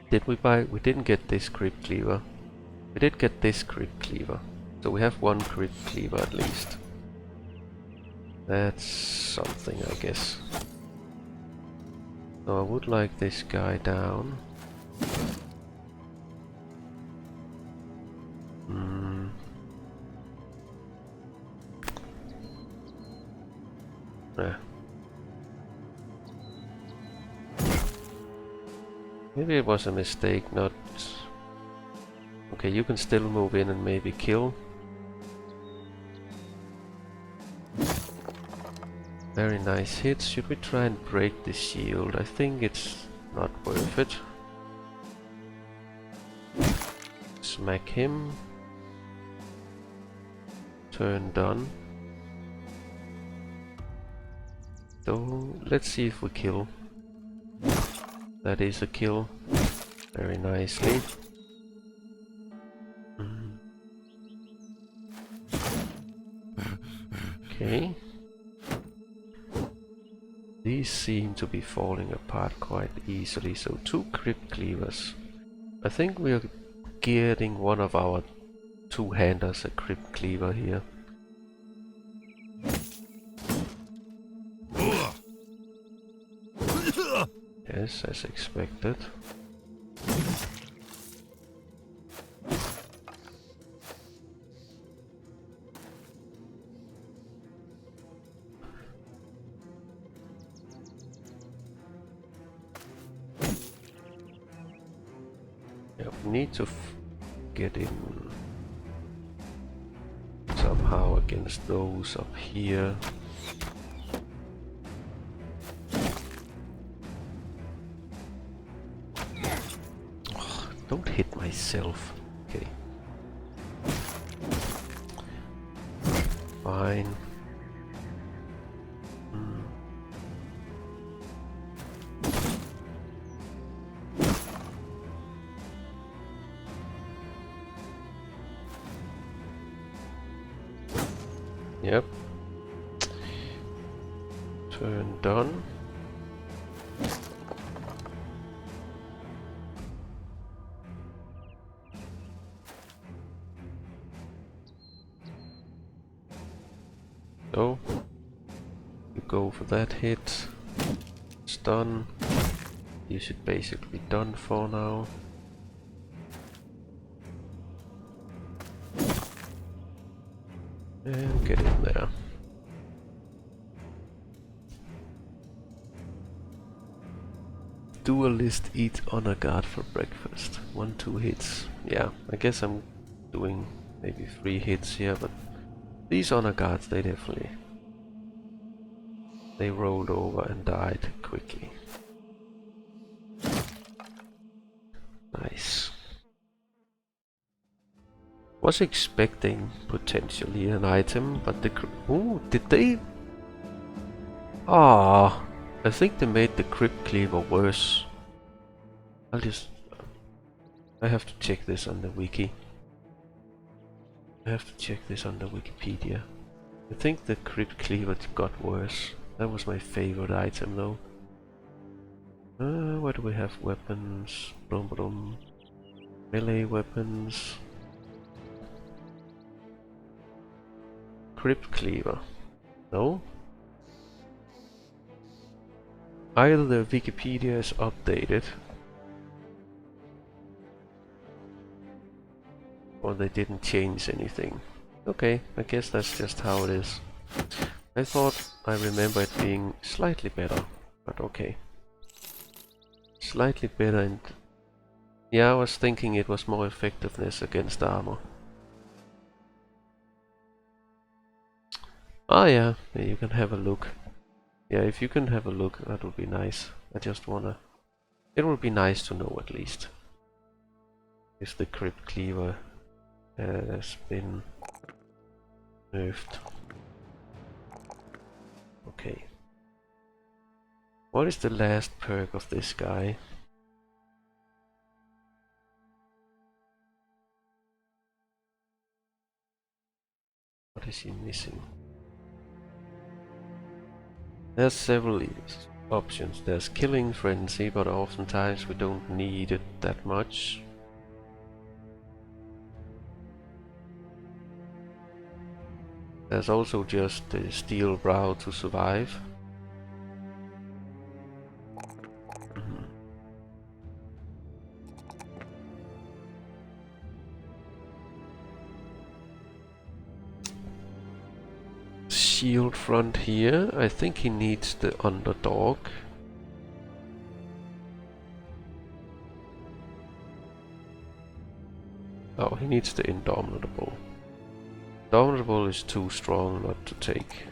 Did we buy? We didn't get this crit cleaver. We did get this crit cleaver. So we have one crit cleaver at least. That's something, I guess. So I would like this guy down. Maybe it was a mistake not... Okay, you can still move in and maybe kill. Very nice hits. Should we try and break the shield? I think it's not worth it. Smack him. Turn done. So let's see if we kill. That is a kill. Very nicely. Okay. These seem to be falling apart quite easily, so 2 crit cleavers. I think we are getting one of our two-handers a crit cleaver here. Yes, as expected. Yeah, we need to get in somehow against those up here. Don't hit myself. Okay. Fine. Yep. Turn done. So go for that hit. It's done. You should basically be done for now. And get in there. Duelist eat honor guard for breakfast. 1-2 hits. Yeah, I guess I'm doing maybe 3 hits here, but these honor guards, they definitely... they rolled over and died quickly. Nice. Was expecting potentially an item, but the... ooh, did they... ah, I think they made the Crypt Cleaver worse. I'll just... I have to check this on the wiki. I have to check this on the Wikipedia. I think the Crypt Cleaver got worse. That was my favorite item though. Where do we have weapons? Brum brum. Melee weapons. Crypt Cleaver. No? Either the Wikipedia is updated, or they didn't change anything. Okay, I guess that's just how it is. I thought I remember it being slightly better, but okay. Slightly better, and yeah, I was thinking it was more effectiveness against armor. Ah yeah, you can have a look. Yeah, if you can have a look, that would be nice. I just wanna... it would be nice to know at least if the Crypt Cleaver has been nerfed. Okay. What is the last perk of this guy? What is he missing? There's several options. There's Killing Frenzy, but oftentimes we don't need it that much. There's also just the Steel Brow to survive. Shield front here. I think he needs the Underdog. Oh, he needs the Indomitable. Indomitable is too strong not to take.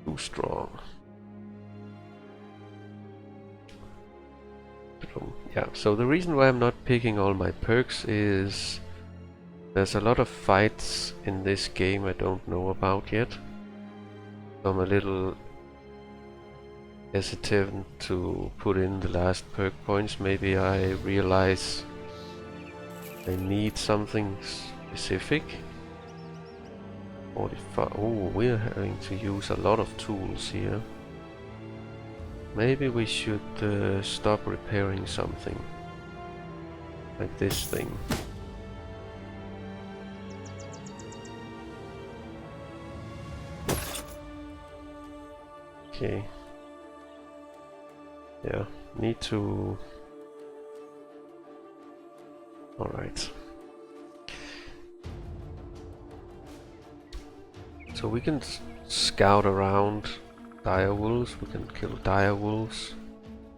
Too strong. So, yeah, so the reason why I'm not picking all my perks is there's a lot of fights in this game I don't know about yet. So I'm a little hesitant to put in the last perk points. Maybe I realize I need something specific. 45. Oh, we're having to use a lot of tools here. Maybe we should stop repairing something. Like this thing. Okay. Yeah, need to... Alright. So we can scout around direwolves, we can kill direwolves.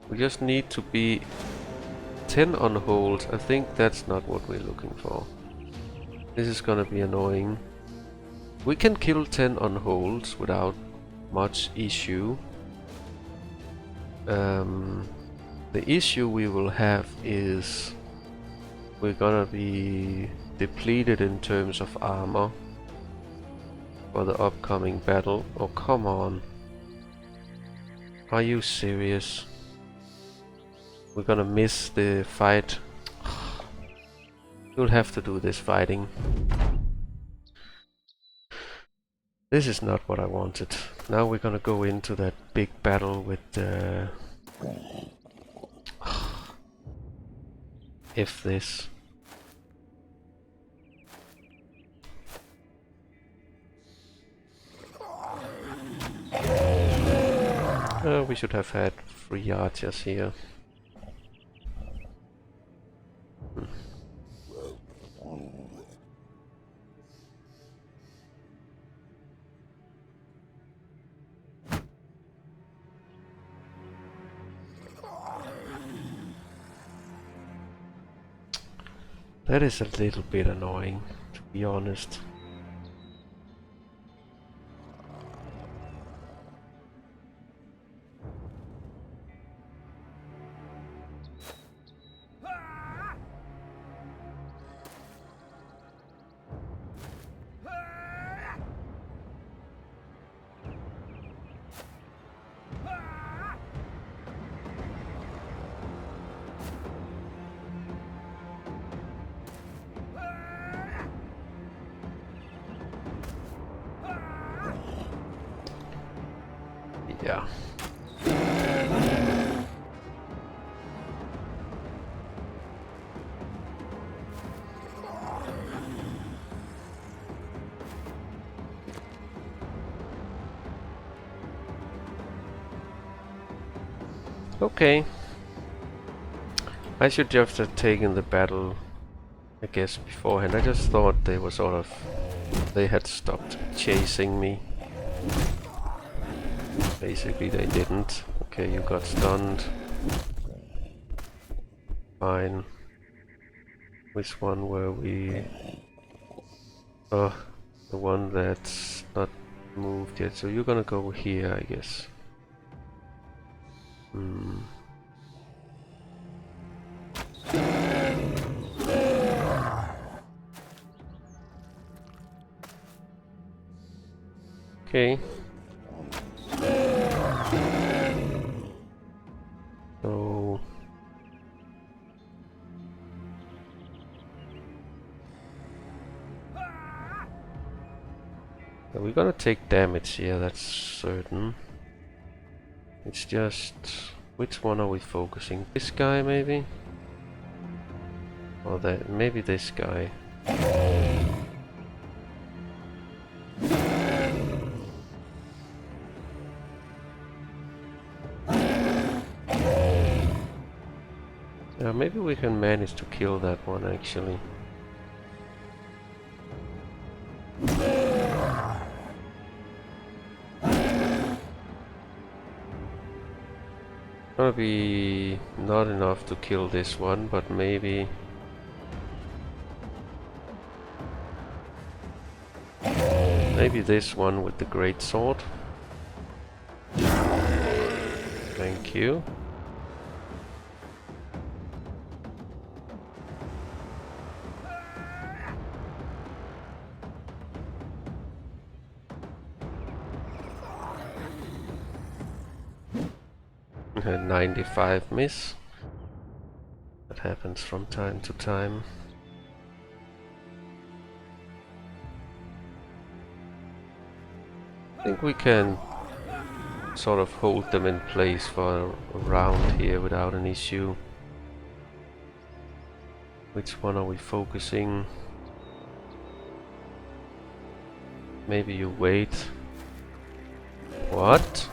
We just need to be 10 on hold. I think that's not what we're looking for. This is gonna be annoying. We can kill 10 on holds without much issue. The issue we will have is we're gonna be depleted in terms of armor for the upcoming battle. Oh, come on. Are you serious? We're gonna miss the fight. You'll have to do this fighting. This is not what I wanted. Now we're gonna go into that big battle with the... if this... we should have had 3 archers here. That is a little bit annoying, to be honest. Yeah. Okay. I should just have taken the battle, I guess, beforehand. I just thought they were sort of... they had stopped chasing me. Basically they didn't. Okay, you got stunned. Fine. Which one were we? Oh, the one that's not moved yet. So you're gonna go here, I guess. Okay. So we're gonna take damage here, that's certain. It's just... which one are we focusing? This guy maybe? Or that, maybe this guy. Yeah, maybe we can manage to kill that one actually. Gonna be not enough to kill this one, but maybe... maybe this one with the great sword. Thank you. A 95 miss. That happens from time to time. I think we can sort of hold them in place for a round here without an issue. Which one are we focusing? Maybe you wait. What?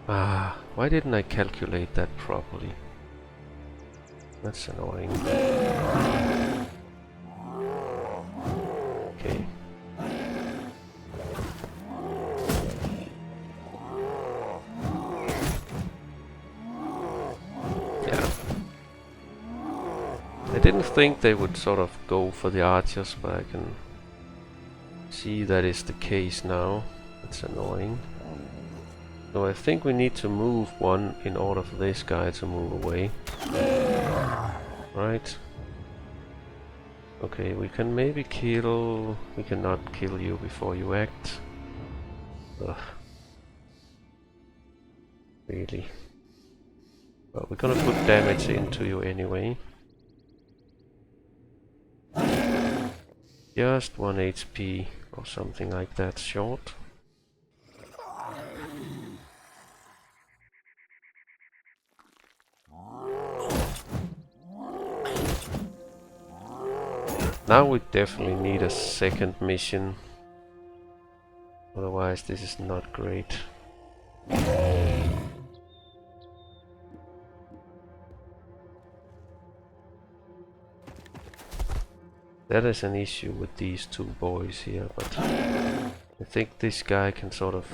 Ah, why didn't I calculate that properly? That's annoying. Okay. Yeah. I didn't think they would sort of go for the archers, but I can see that is the case now. That's annoying. So I think we need to move one in order for this guy to move away. Right. Okay, we can maybe kill... we cannot kill you before you act. Ugh. Really. Well, we're gonna put damage into you anyway. Just 1 HP or something like that short. Now we definitely need a second mission. Otherwise this is not great. That is an issue with these two boys here, but I think this guy can sort of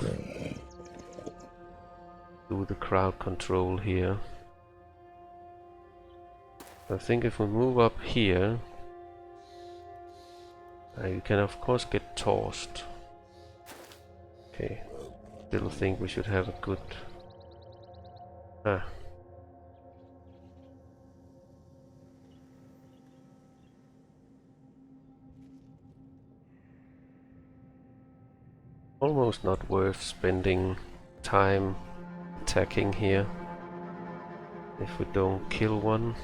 do the crowd control here. I think if we move up here, you can of course get tossed. Okay, still think we should have a good... Almost not worth spending time attacking here if we don't kill one.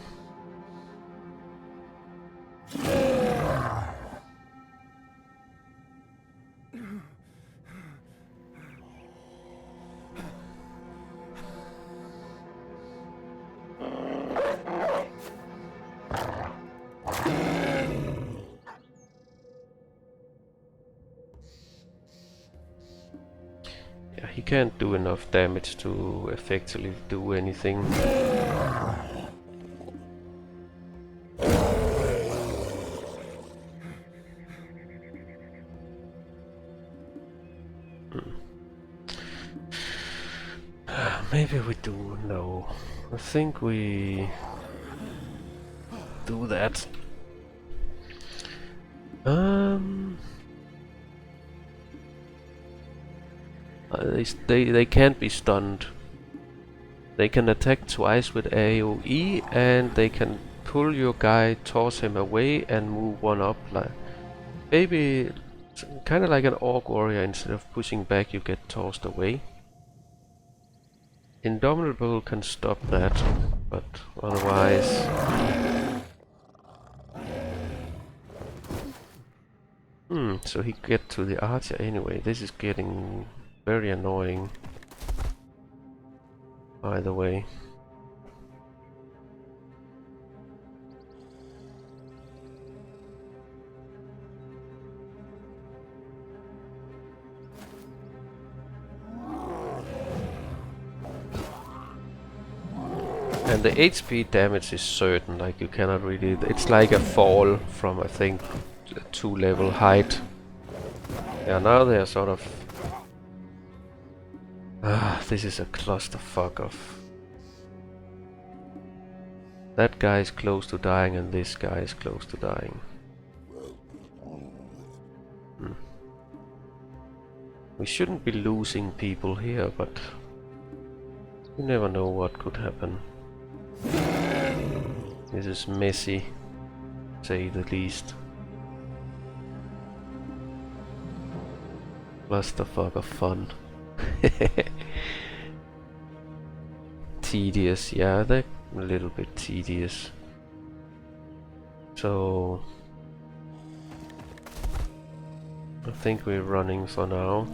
Yeah, he can't do enough damage to effectively do anything. Maybe we do. No, I think we do that. They can't be stunned. They can attack twice with AoE, and they can pull your guy, toss him away, and move one up. Like maybe kind of like an orc warrior. Instead of pushing back, you get tossed away. Indomitable can stop that, but otherwise... so he get to the archer anyway. This is getting very annoying. Either way. And the HP damage is certain, like you cannot really... It's like a fall from, I think, 2 level height. Yeah, now they are sort of... this is a clusterfuck of... That guy is close to dying and this guy is close to dying. We shouldn't be losing people here, but... You never know what could happen. This is messy, to say the least. Clusterfuck of fun. Tedious, yeah, they're a little bit tedious. So... I think we're running for now.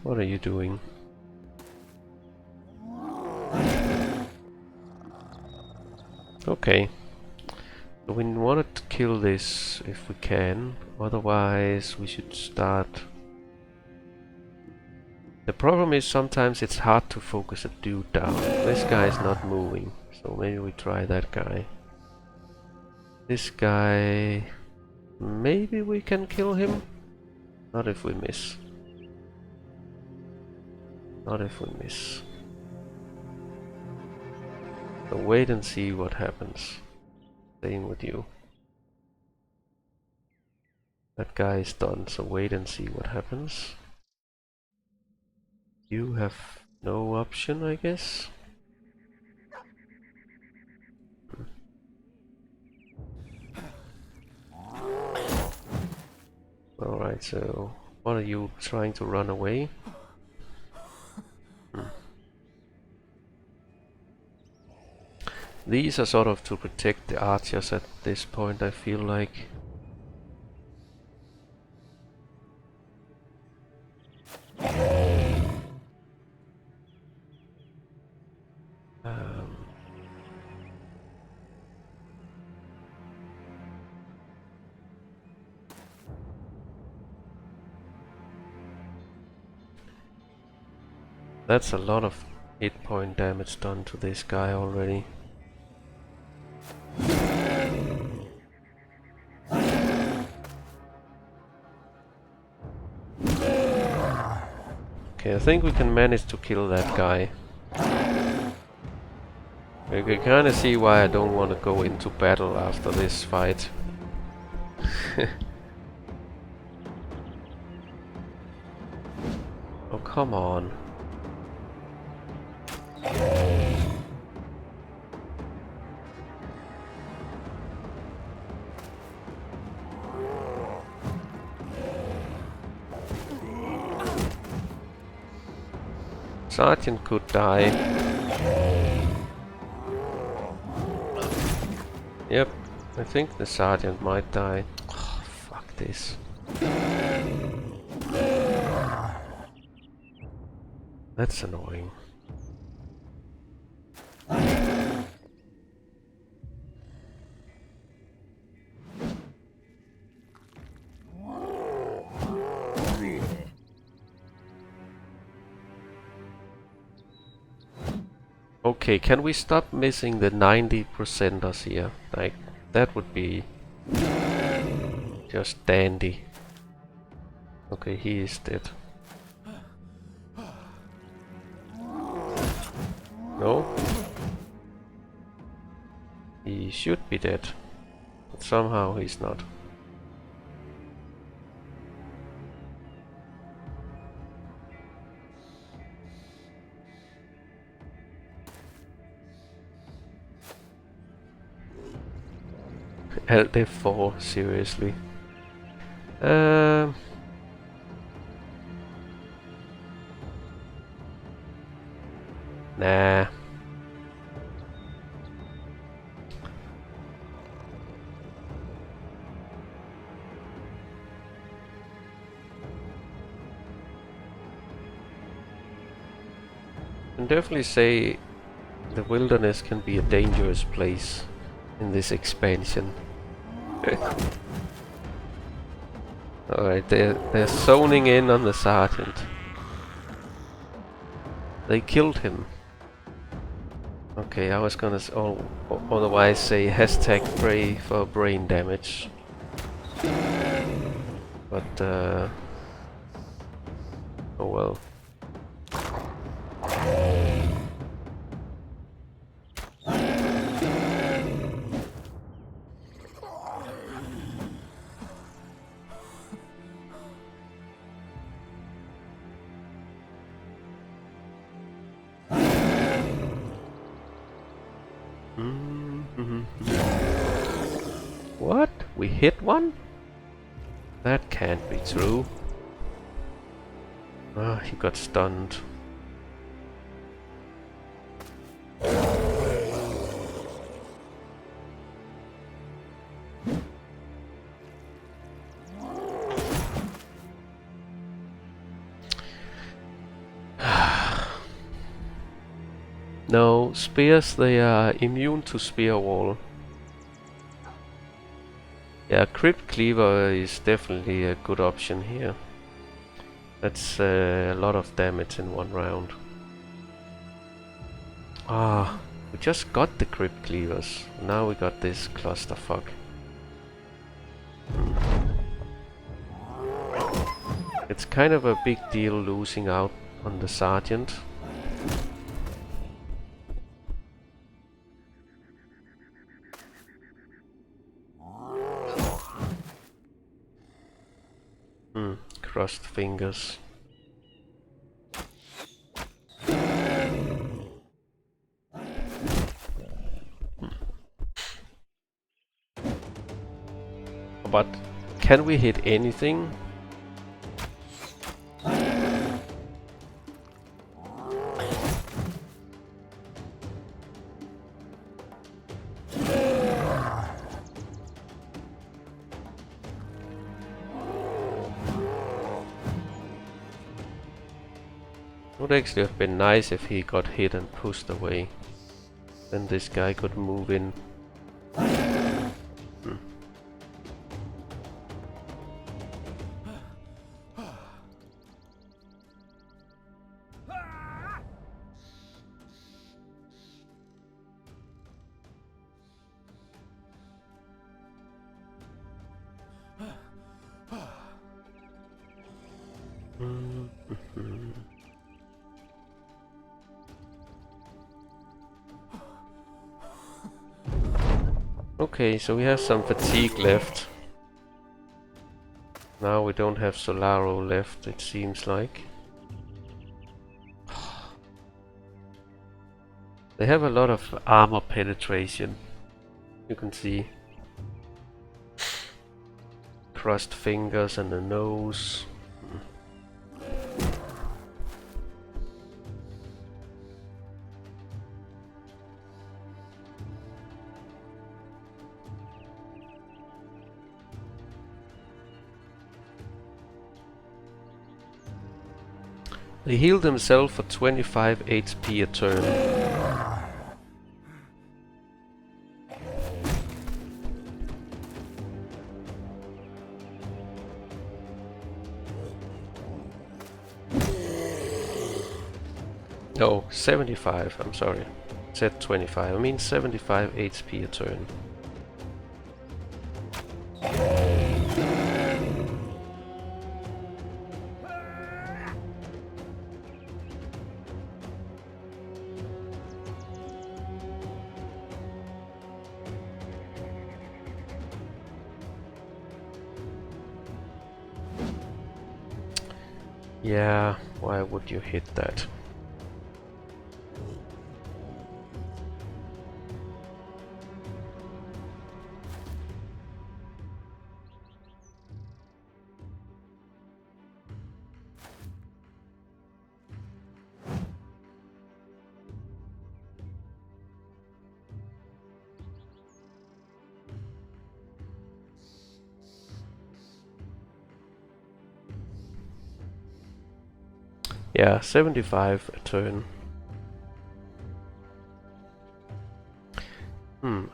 What are you doing? Okay. So we wanted to kill this if we can, otherwise we should start... The problem is sometimes it's hard to focus a dude down. This guy is not moving, so maybe we try that guy. This guy... Maybe we can kill him? Not if we miss. Not if we miss. So wait and see what happens. Same with you. That guy is done, so wait and see what happens. You have no option, I guess. Alright, so what are you trying to run away? These are sort of to protect the archers at this point, I feel like. That's a lot of hit point damage done to this guy already. Okay, I think we can manage to kill that guy. You can kinda see why I don't want to go into battle after this fight. Oh, come on. Sergeant could die. Yep, I think the sergeant might die. Oh, fuck this. That's annoying. Okay, can we stop missing the 90%ers here? Like, that would be just dandy. Okay, he is dead. No? He should be dead. But somehow he's not. LD4, seriously. Nah. I can definitely say the wilderness can be a dangerous place in this expansion. Alright, they're zoning in on the sergeant. They killed him. Okay, I was gonna otherwise say hashtag pray for brain damage. But oh well. What? We hit one? That can't be true. Ah, he got stunned. No, spears, they are immune to spear wall. Yeah, Crypt Cleaver is definitely a good option here. That's a lot of damage in one round. Ah, we just got the Crypt Cleavers. Now we got this clusterfuck. It's kind of a big deal losing out on the Sergeant. Crossed fingers. But can we hit anything? Would actually have been nice if he got hit and pushed away. Then this guy could move in. Mhm. Okay, so we have some fatigue left. Now we don't have Solaro left, it seems like. They have a lot of armor penetration. You can see. Crossed fingers and a nose. They heal themselves for 25 HP a turn. No, 75, I'm sorry. Said 25, I mean 75 HP a turn. Yeah, why would you hit that? Yeah, 75 a turn.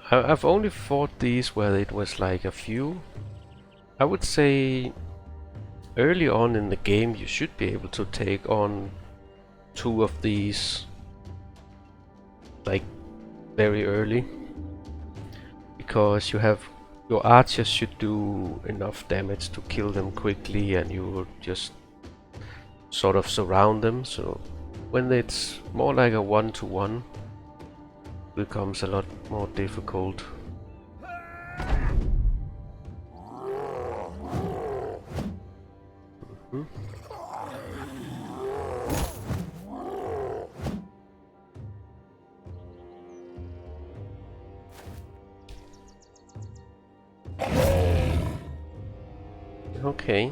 I've only fought these where it was like a few. I would say early on in the game you should be able to take on 2 of these like very early. Because you have your archers should do enough damage to kill them quickly and you will just sort of surround them, so when it's more like a one-to-one, it becomes a lot more difficult. Mhm. Okay.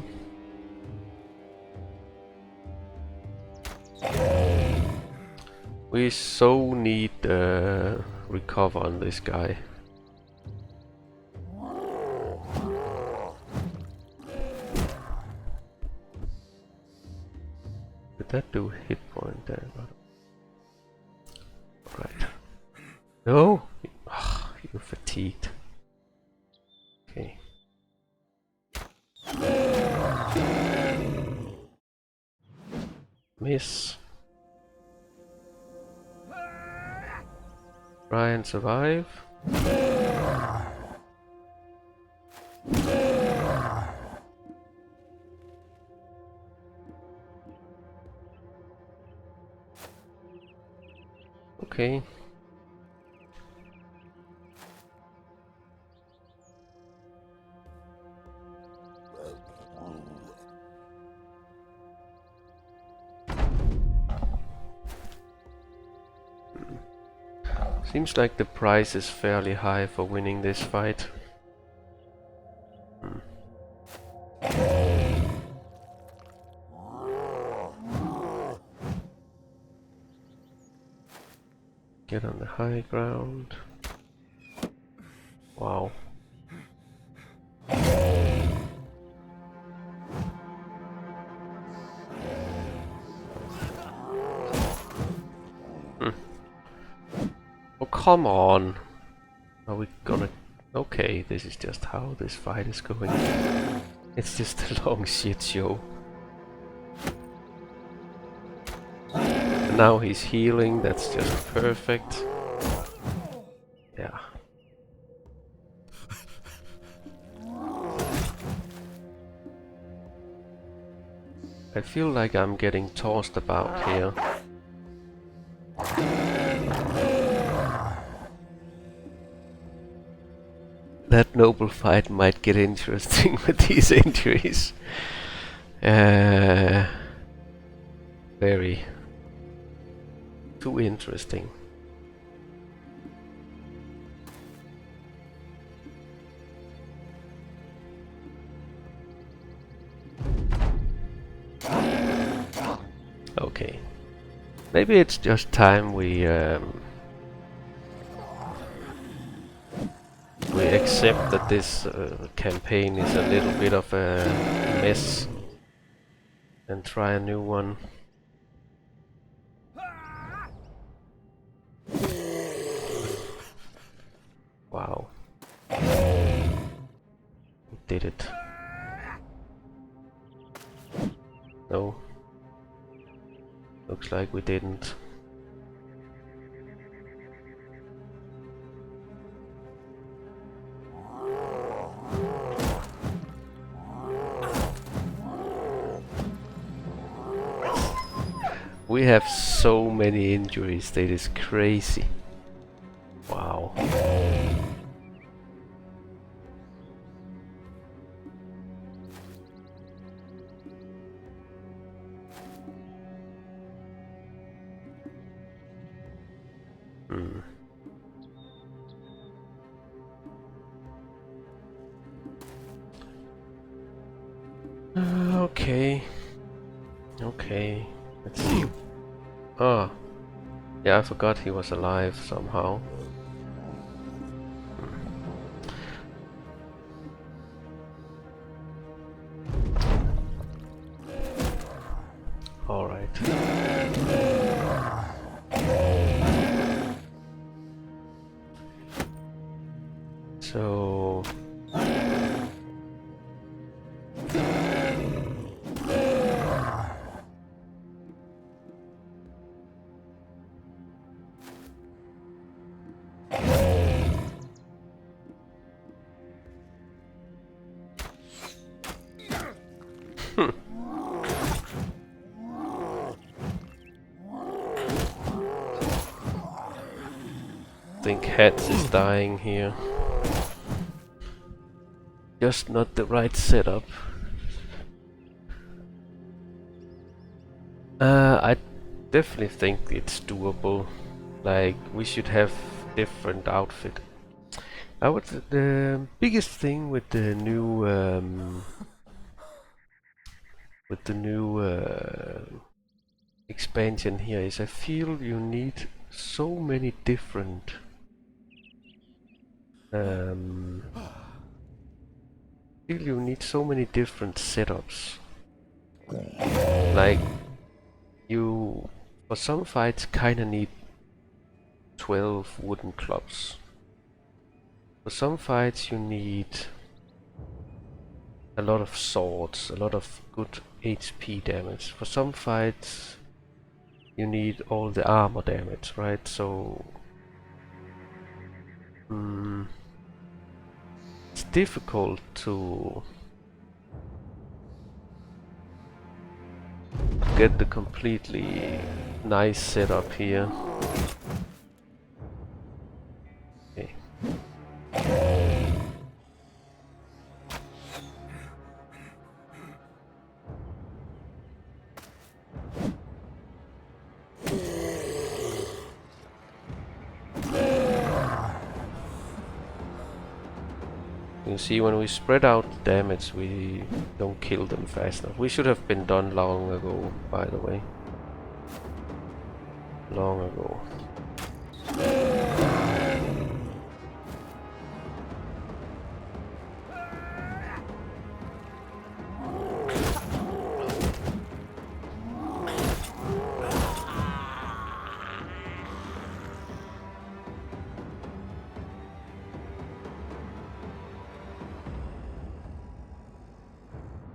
We so need recover on this guy. Did that do hit point there? Right. No? Ugh, you're fatigued. Okay. Miss. Try and survive. Okay. Seems like the price is fairly high for winning this fight. Get on the high ground. Wow. Oh, come on. Are we gonna... Okay, this is just how this fight is going. It's just a long shit show. And now he's healing, that's just perfect. Yeah. I feel like I'm getting tossed about here. That noble fight might get interesting with these injuries. Very too interesting. Okay, maybe it's just time we accept that this campaign is a little bit of a mess and try a new one. Wow. We did it. No. Looks like we didn't. We have so many injuries, that is crazy. Wow. Okay. Okay. Let's see. Ah. Yeah, I forgot he was alive somehow. Alright. So... I think Hats is dying here. Just not the right setup. I definitely think it's doable. Like, we should have different outfit. The biggest thing with the new expansion here is I feel you need so many different setups. Like, you for some fights kinda need 12 wooden clubs. For some fights you need a lot of swords, a lot of good HP damage. For some fights you need all the armor damage, right? So it's difficult to get the completely nice setup here. Okay. You see, when we spread out the damage, we don't kill them fast enough. We should have been done long ago, by the way. Long ago.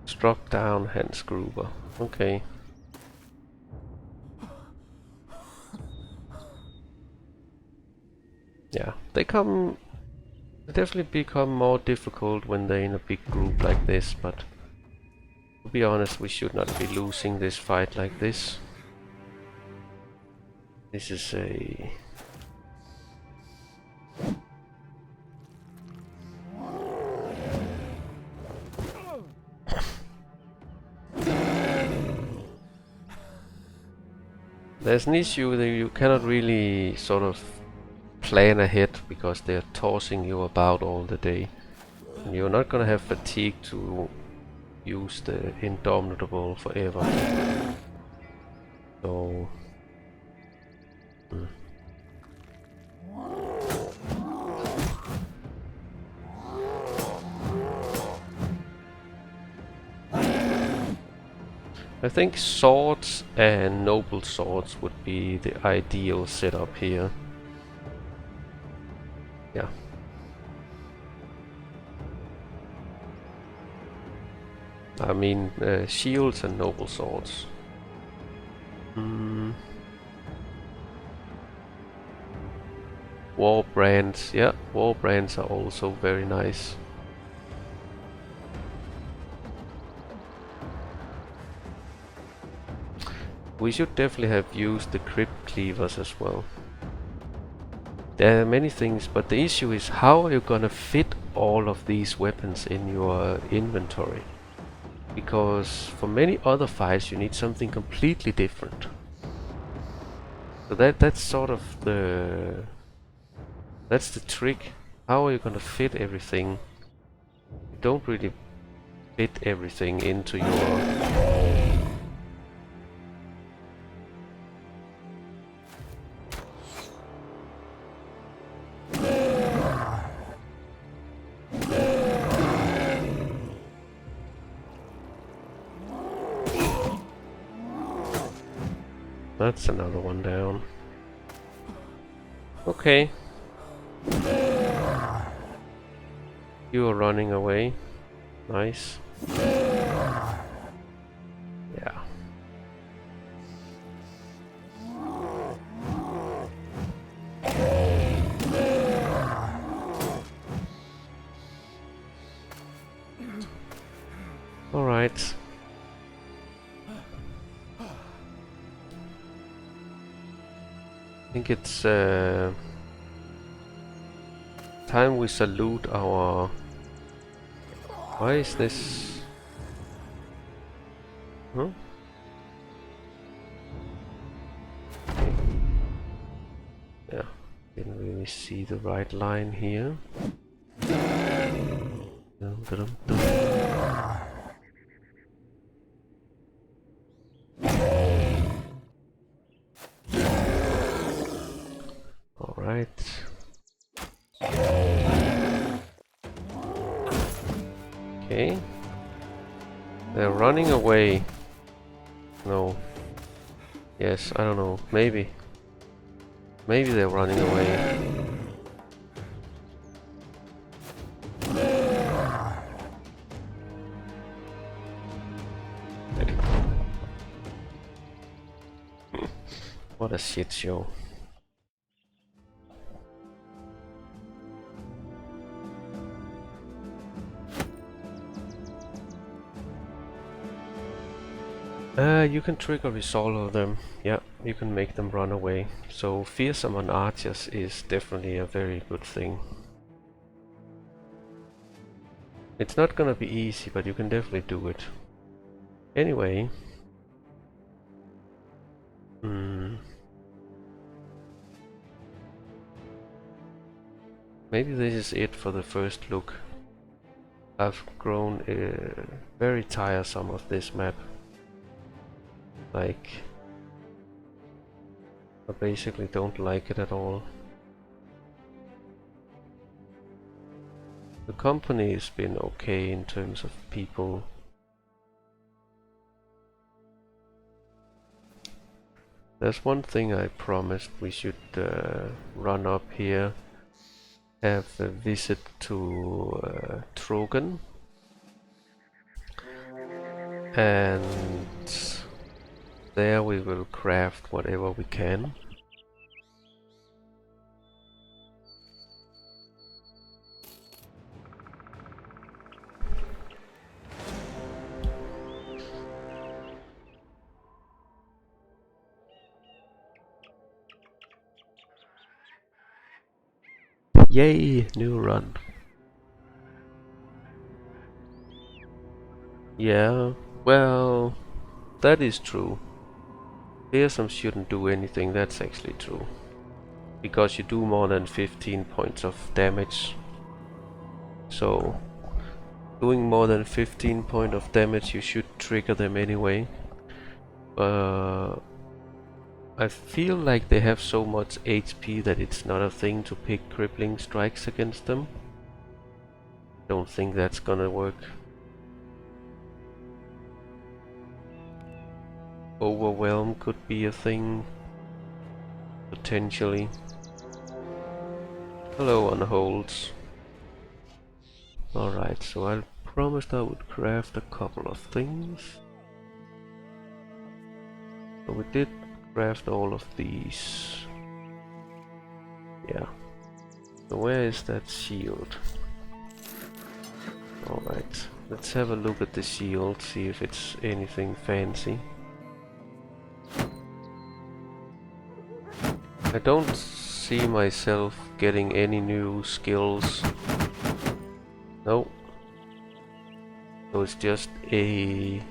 Struck down Hans Gruber. Okay. Yeah, they definitely become more difficult when they're in a big group like this, but To be honest, we should not be losing this fight like this. This is a... There's an issue that you cannot really sort of plan ahead because they're tossing you about all the day. And you're not gonna have fatigue to use the Indomitable forever. So... I think swords and noble swords would be the ideal setup here. Yeah. I mean, shields and noble swords. War brands, yeah, war brands are also very nice. We should definitely have used the crypt cleavers as well. There are many things, but the issue is how are you gonna fit all of these weapons in your inventory? Because for many other fights you need something completely different. So that's sort of the... that's the trick. How are you gonna fit everything? You don't really fit everything into your... That's another one down. Okay. You are running away. Nice. Yeah. All right. I think it's time we salute our... Why is this... Huh? Okay. Yeah, didn't really see the right line here. Dum, dum, dum. All right. Okay. They're running away. No. Yes, I don't know. Maybe. Maybe they're running away. What a shit show. You can trigger resolve them. Yeah, you can make them run away. So fearsome on archers is definitely a very good thing. It's not gonna be easy, but you can definitely do it. Anyway. Maybe this is it for the first look. I've grown very tiresome of this map. Like, I basically don't like it at all. The company has been okay in terms of people. There's one thing I promised we should run up here. Have a visit to Trogan. And there we will craft whatever we can. Yay, new run. Yeah, well, that is true. Fearsome shouldn't do anything, that's actually true. Because you do more than 15 points of damage. So, doing more than 15 points of damage, you should trigger them anyway. I feel like they have so much HP that it's not a thing to pick crippling strikes against them. Don't think that's gonna work. Overwhelm could be a thing, potentially. Hello on holds. Alright, so I promised I would craft a couple of things. So we did craft all of these. Yeah. So where is that shield? Alright, let's have a look at the shield, see if it's anything fancy. I don't see myself getting any new skills. No. So it's just a...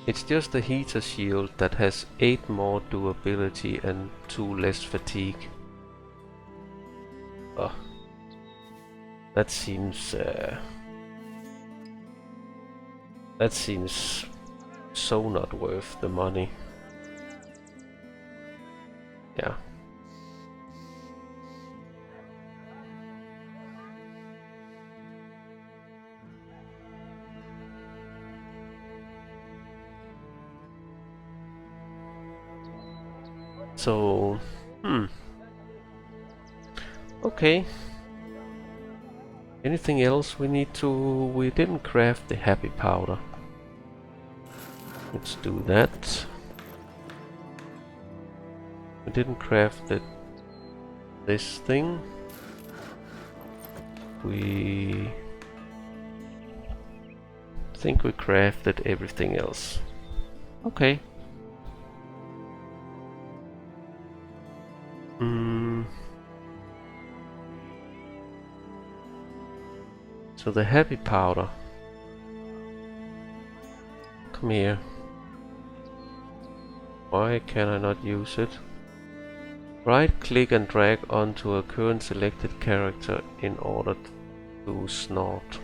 It's just a heater shield that has 8 more durability and 2 less fatigue. Oh. That seems... that seems so not worth the money. Yeah. So, okay. Anything else we need to... We didn't craft the happy powder. Let's do that. We didn't craft this thing. We think we crafted everything else. Okay. So the happy powder. Come here. Why can I not use it? Right click and drag onto a current selected character in order to snort.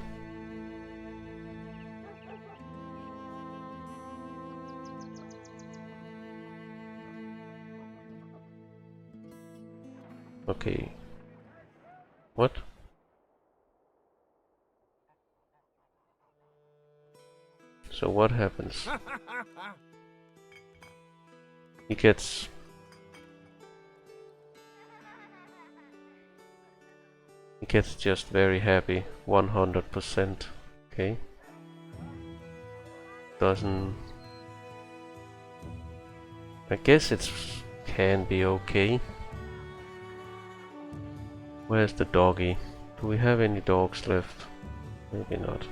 Okay. What? So what happens? He gets... He gets just very happy, 100%. Okay. Doesn't... I guess it can be okay. Where's the doggy? Do we have any dogs left? Maybe not.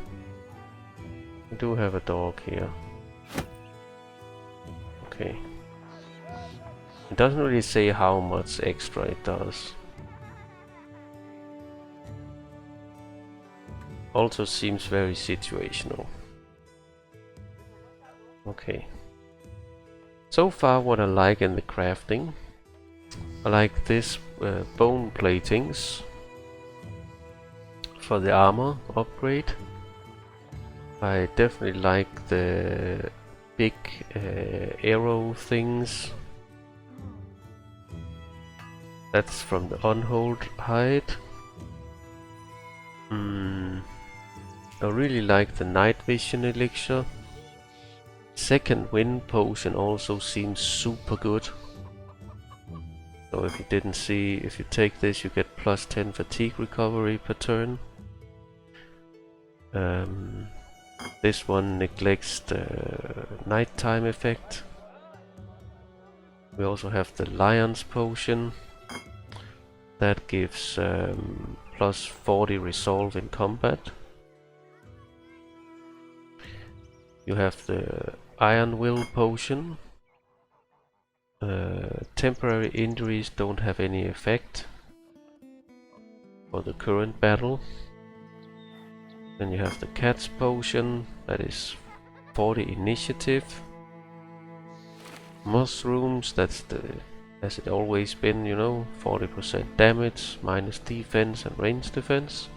We do have a dog here. Okay. It doesn't really say how much extra it does. Also seems very situational. Okay. So far what I like in the crafting. I like this bone platings for the armor upgrade. I definitely like the big arrow things. That's from the unhold hide. I really like the night vision elixir. Second wind potion also seems super good. So if you didn't see, if you take this you get plus 10 fatigue recovery per turn. This one neglects the nighttime effect. We also have the lion's potion. That gives plus 40 resolve in combat. You have the iron will potion. Temporary injuries don't have any effect for the current battle. Then you have the cat's potion, that is 40 initiative. Mushrooms, that's the, as it always been, you know, 40% damage, minus defense and range defense.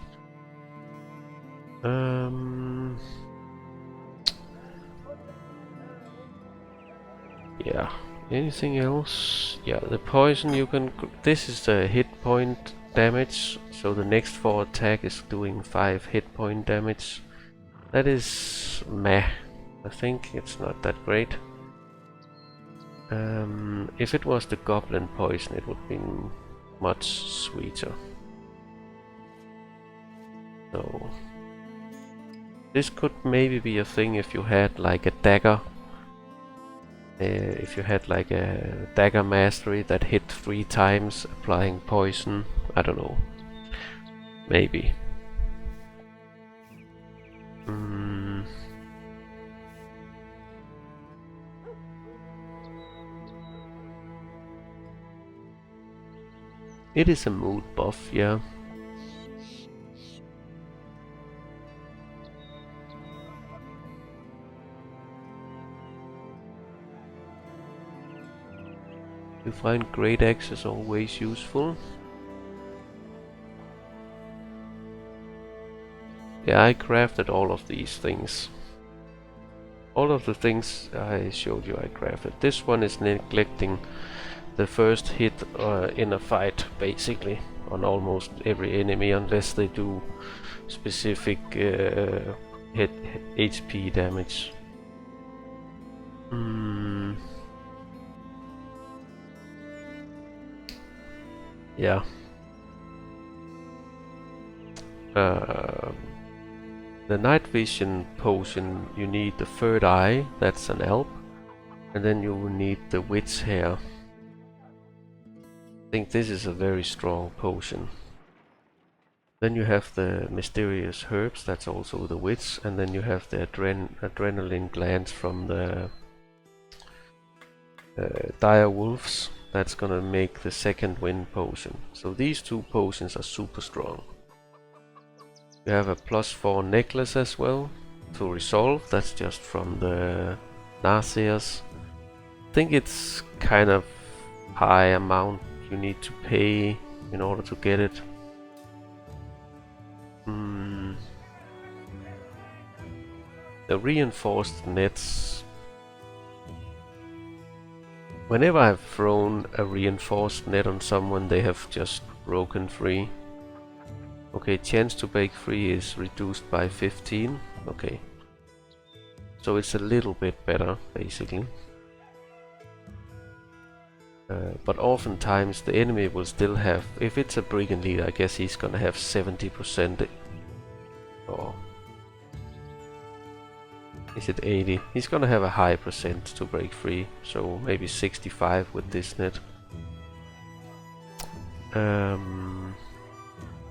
Yeah, anything else? Yeah, the poison you can... This is the hit point damage, so the next 4 attack is doing 5 hit point damage. That is meh. I think it's not that great. If it was the goblin poison, it would be much sweeter. So this could maybe be a thing if you had like a dagger. If you had like a dagger mastery that hit 3 times applying poison. I don't know. Maybe. It is a mood buff, yeah. You find great axe is always useful. Yeah, I crafted all of these things. All of the things I showed you I crafted. This one is neglecting the first hit in a fight, basically, on almost every enemy, unless they do specific hit HP damage. Yeah. The night vision potion, you need the third eye, that's an alp, and then you will need the witch hair. I think this is a very strong potion. Then you have the mysterious herbs, that's also the witch, and then you have the adrenaline glands from the dire wolves. That's gonna make the second wind potion. So these 2 potions are super strong. You have a +4 necklace as well to resolve. That's just from the Naseas. I think it's kind of high amount you need to pay in order to get it. The reinforced nets. Whenever I've thrown a reinforced net on someone, they have just broken free. Okay, chance to break free is reduced by 15. Okay. So it's a little bit better, basically. But oftentimes the enemy will still have, if it's a brigand leader, I guess he's gonna have 70%. Or is it 80? He's gonna have a high percent to break free, so maybe 65 with this net.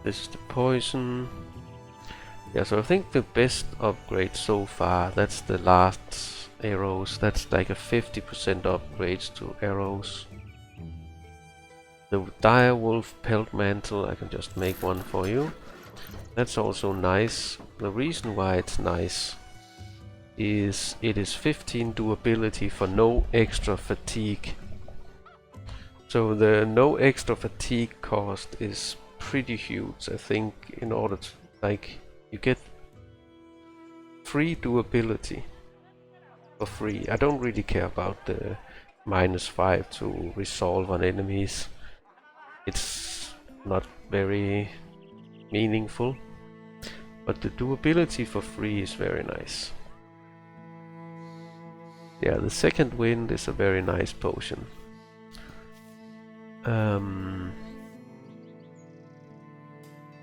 This is the poison. Yeah, so I think the best upgrade so far, that's the last arrows. That's like a 50% upgrade to arrows. The dire wolf pelt mantle, I can just make one for you. That's also nice. The reason why it's nice is it is 15 durability for no extra fatigue. So the no extra fatigue cost is pretty huge, I think, in order to, like, you get free durability for free. I don't really care about the -5 to resolve on enemies. It's not very meaningful, but the durability for free is very nice. Yeah, the second wind is a very nice potion.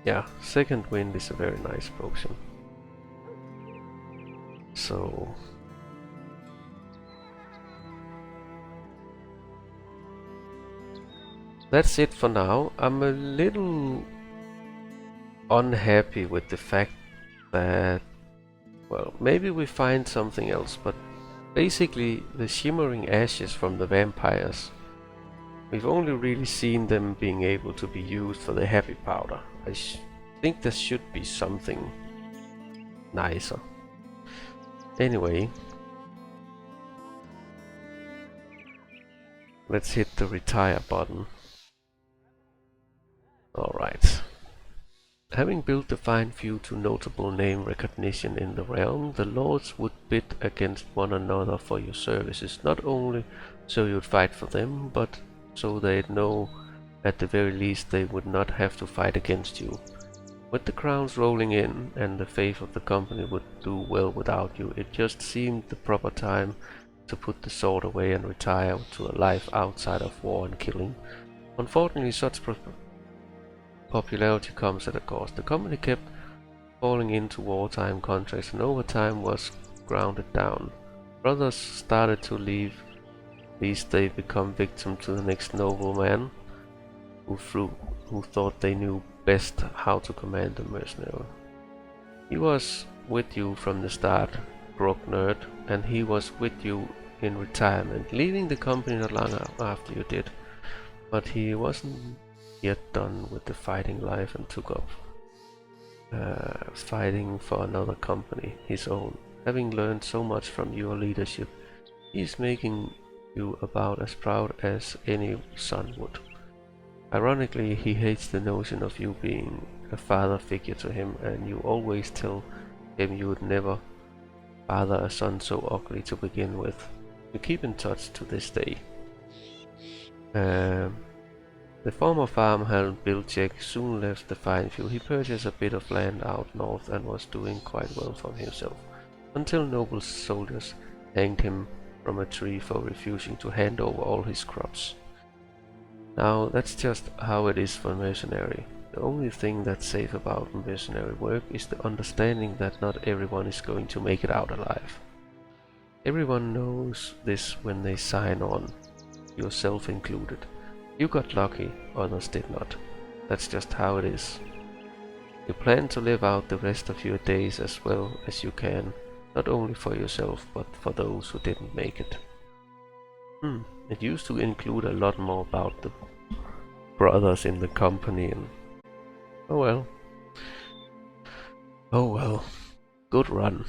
Yeah, second wind is a very nice potion. So that's it for now. I'm a little unhappy with the fact that, well, maybe we find something else, but basically the shimmering ashes from the vampires We've only really seen them being able to be used for the happy powder. I think there should be something nicer. Anyway, let's hit the retire button. Alright. Having built the fine few to notable name recognition in the realm, the lords would bid against one another for your services, not only so you'd fight for them, but so they'd know at the very least they would not have to fight against you. With the crowns rolling in, and the faith of the company would do well without you, it just seemed the proper time to put the sword away and retire to a life outside of war and killing. Unfortunately, such popularity comes at a cost. The company kept falling into wartime contracts, and over time was grounded down. Brothers started to leave, lest they become victim to the next nobleman who thought they knew best how to command the mercenary. He was with you from the start, Grog Nerd, and he was with you in retirement, leaving the company not long after you did. But he wasn't yet done with the fighting life and took up fighting for another company, his own. Having learned so much from your leadership, he's making you about as proud as any son would. Ironically, he hates the notion of you being a father figure to him, and you always tell him you would never father a son so ugly to begin with. You keep in touch to this day. The former farmhand Bill Jack soon left the fine field. He purchased a bit of land out north and was doing quite well for himself, until noble soldiers hanged him from a tree for refusing to hand over all his crops. Now that's just how it is for mercenary. The only thing that's safe about mercenary work is the understanding that not everyone is going to make it out alive. Everyone knows this when they sign on, yourself included. You got lucky, others did not. That's just how it is. You plan to live out the rest of your days as well as you can, not only for yourself, but for those who didn't make it. It used to include a lot more about the brothers in the company, and oh well. Oh well. Good run.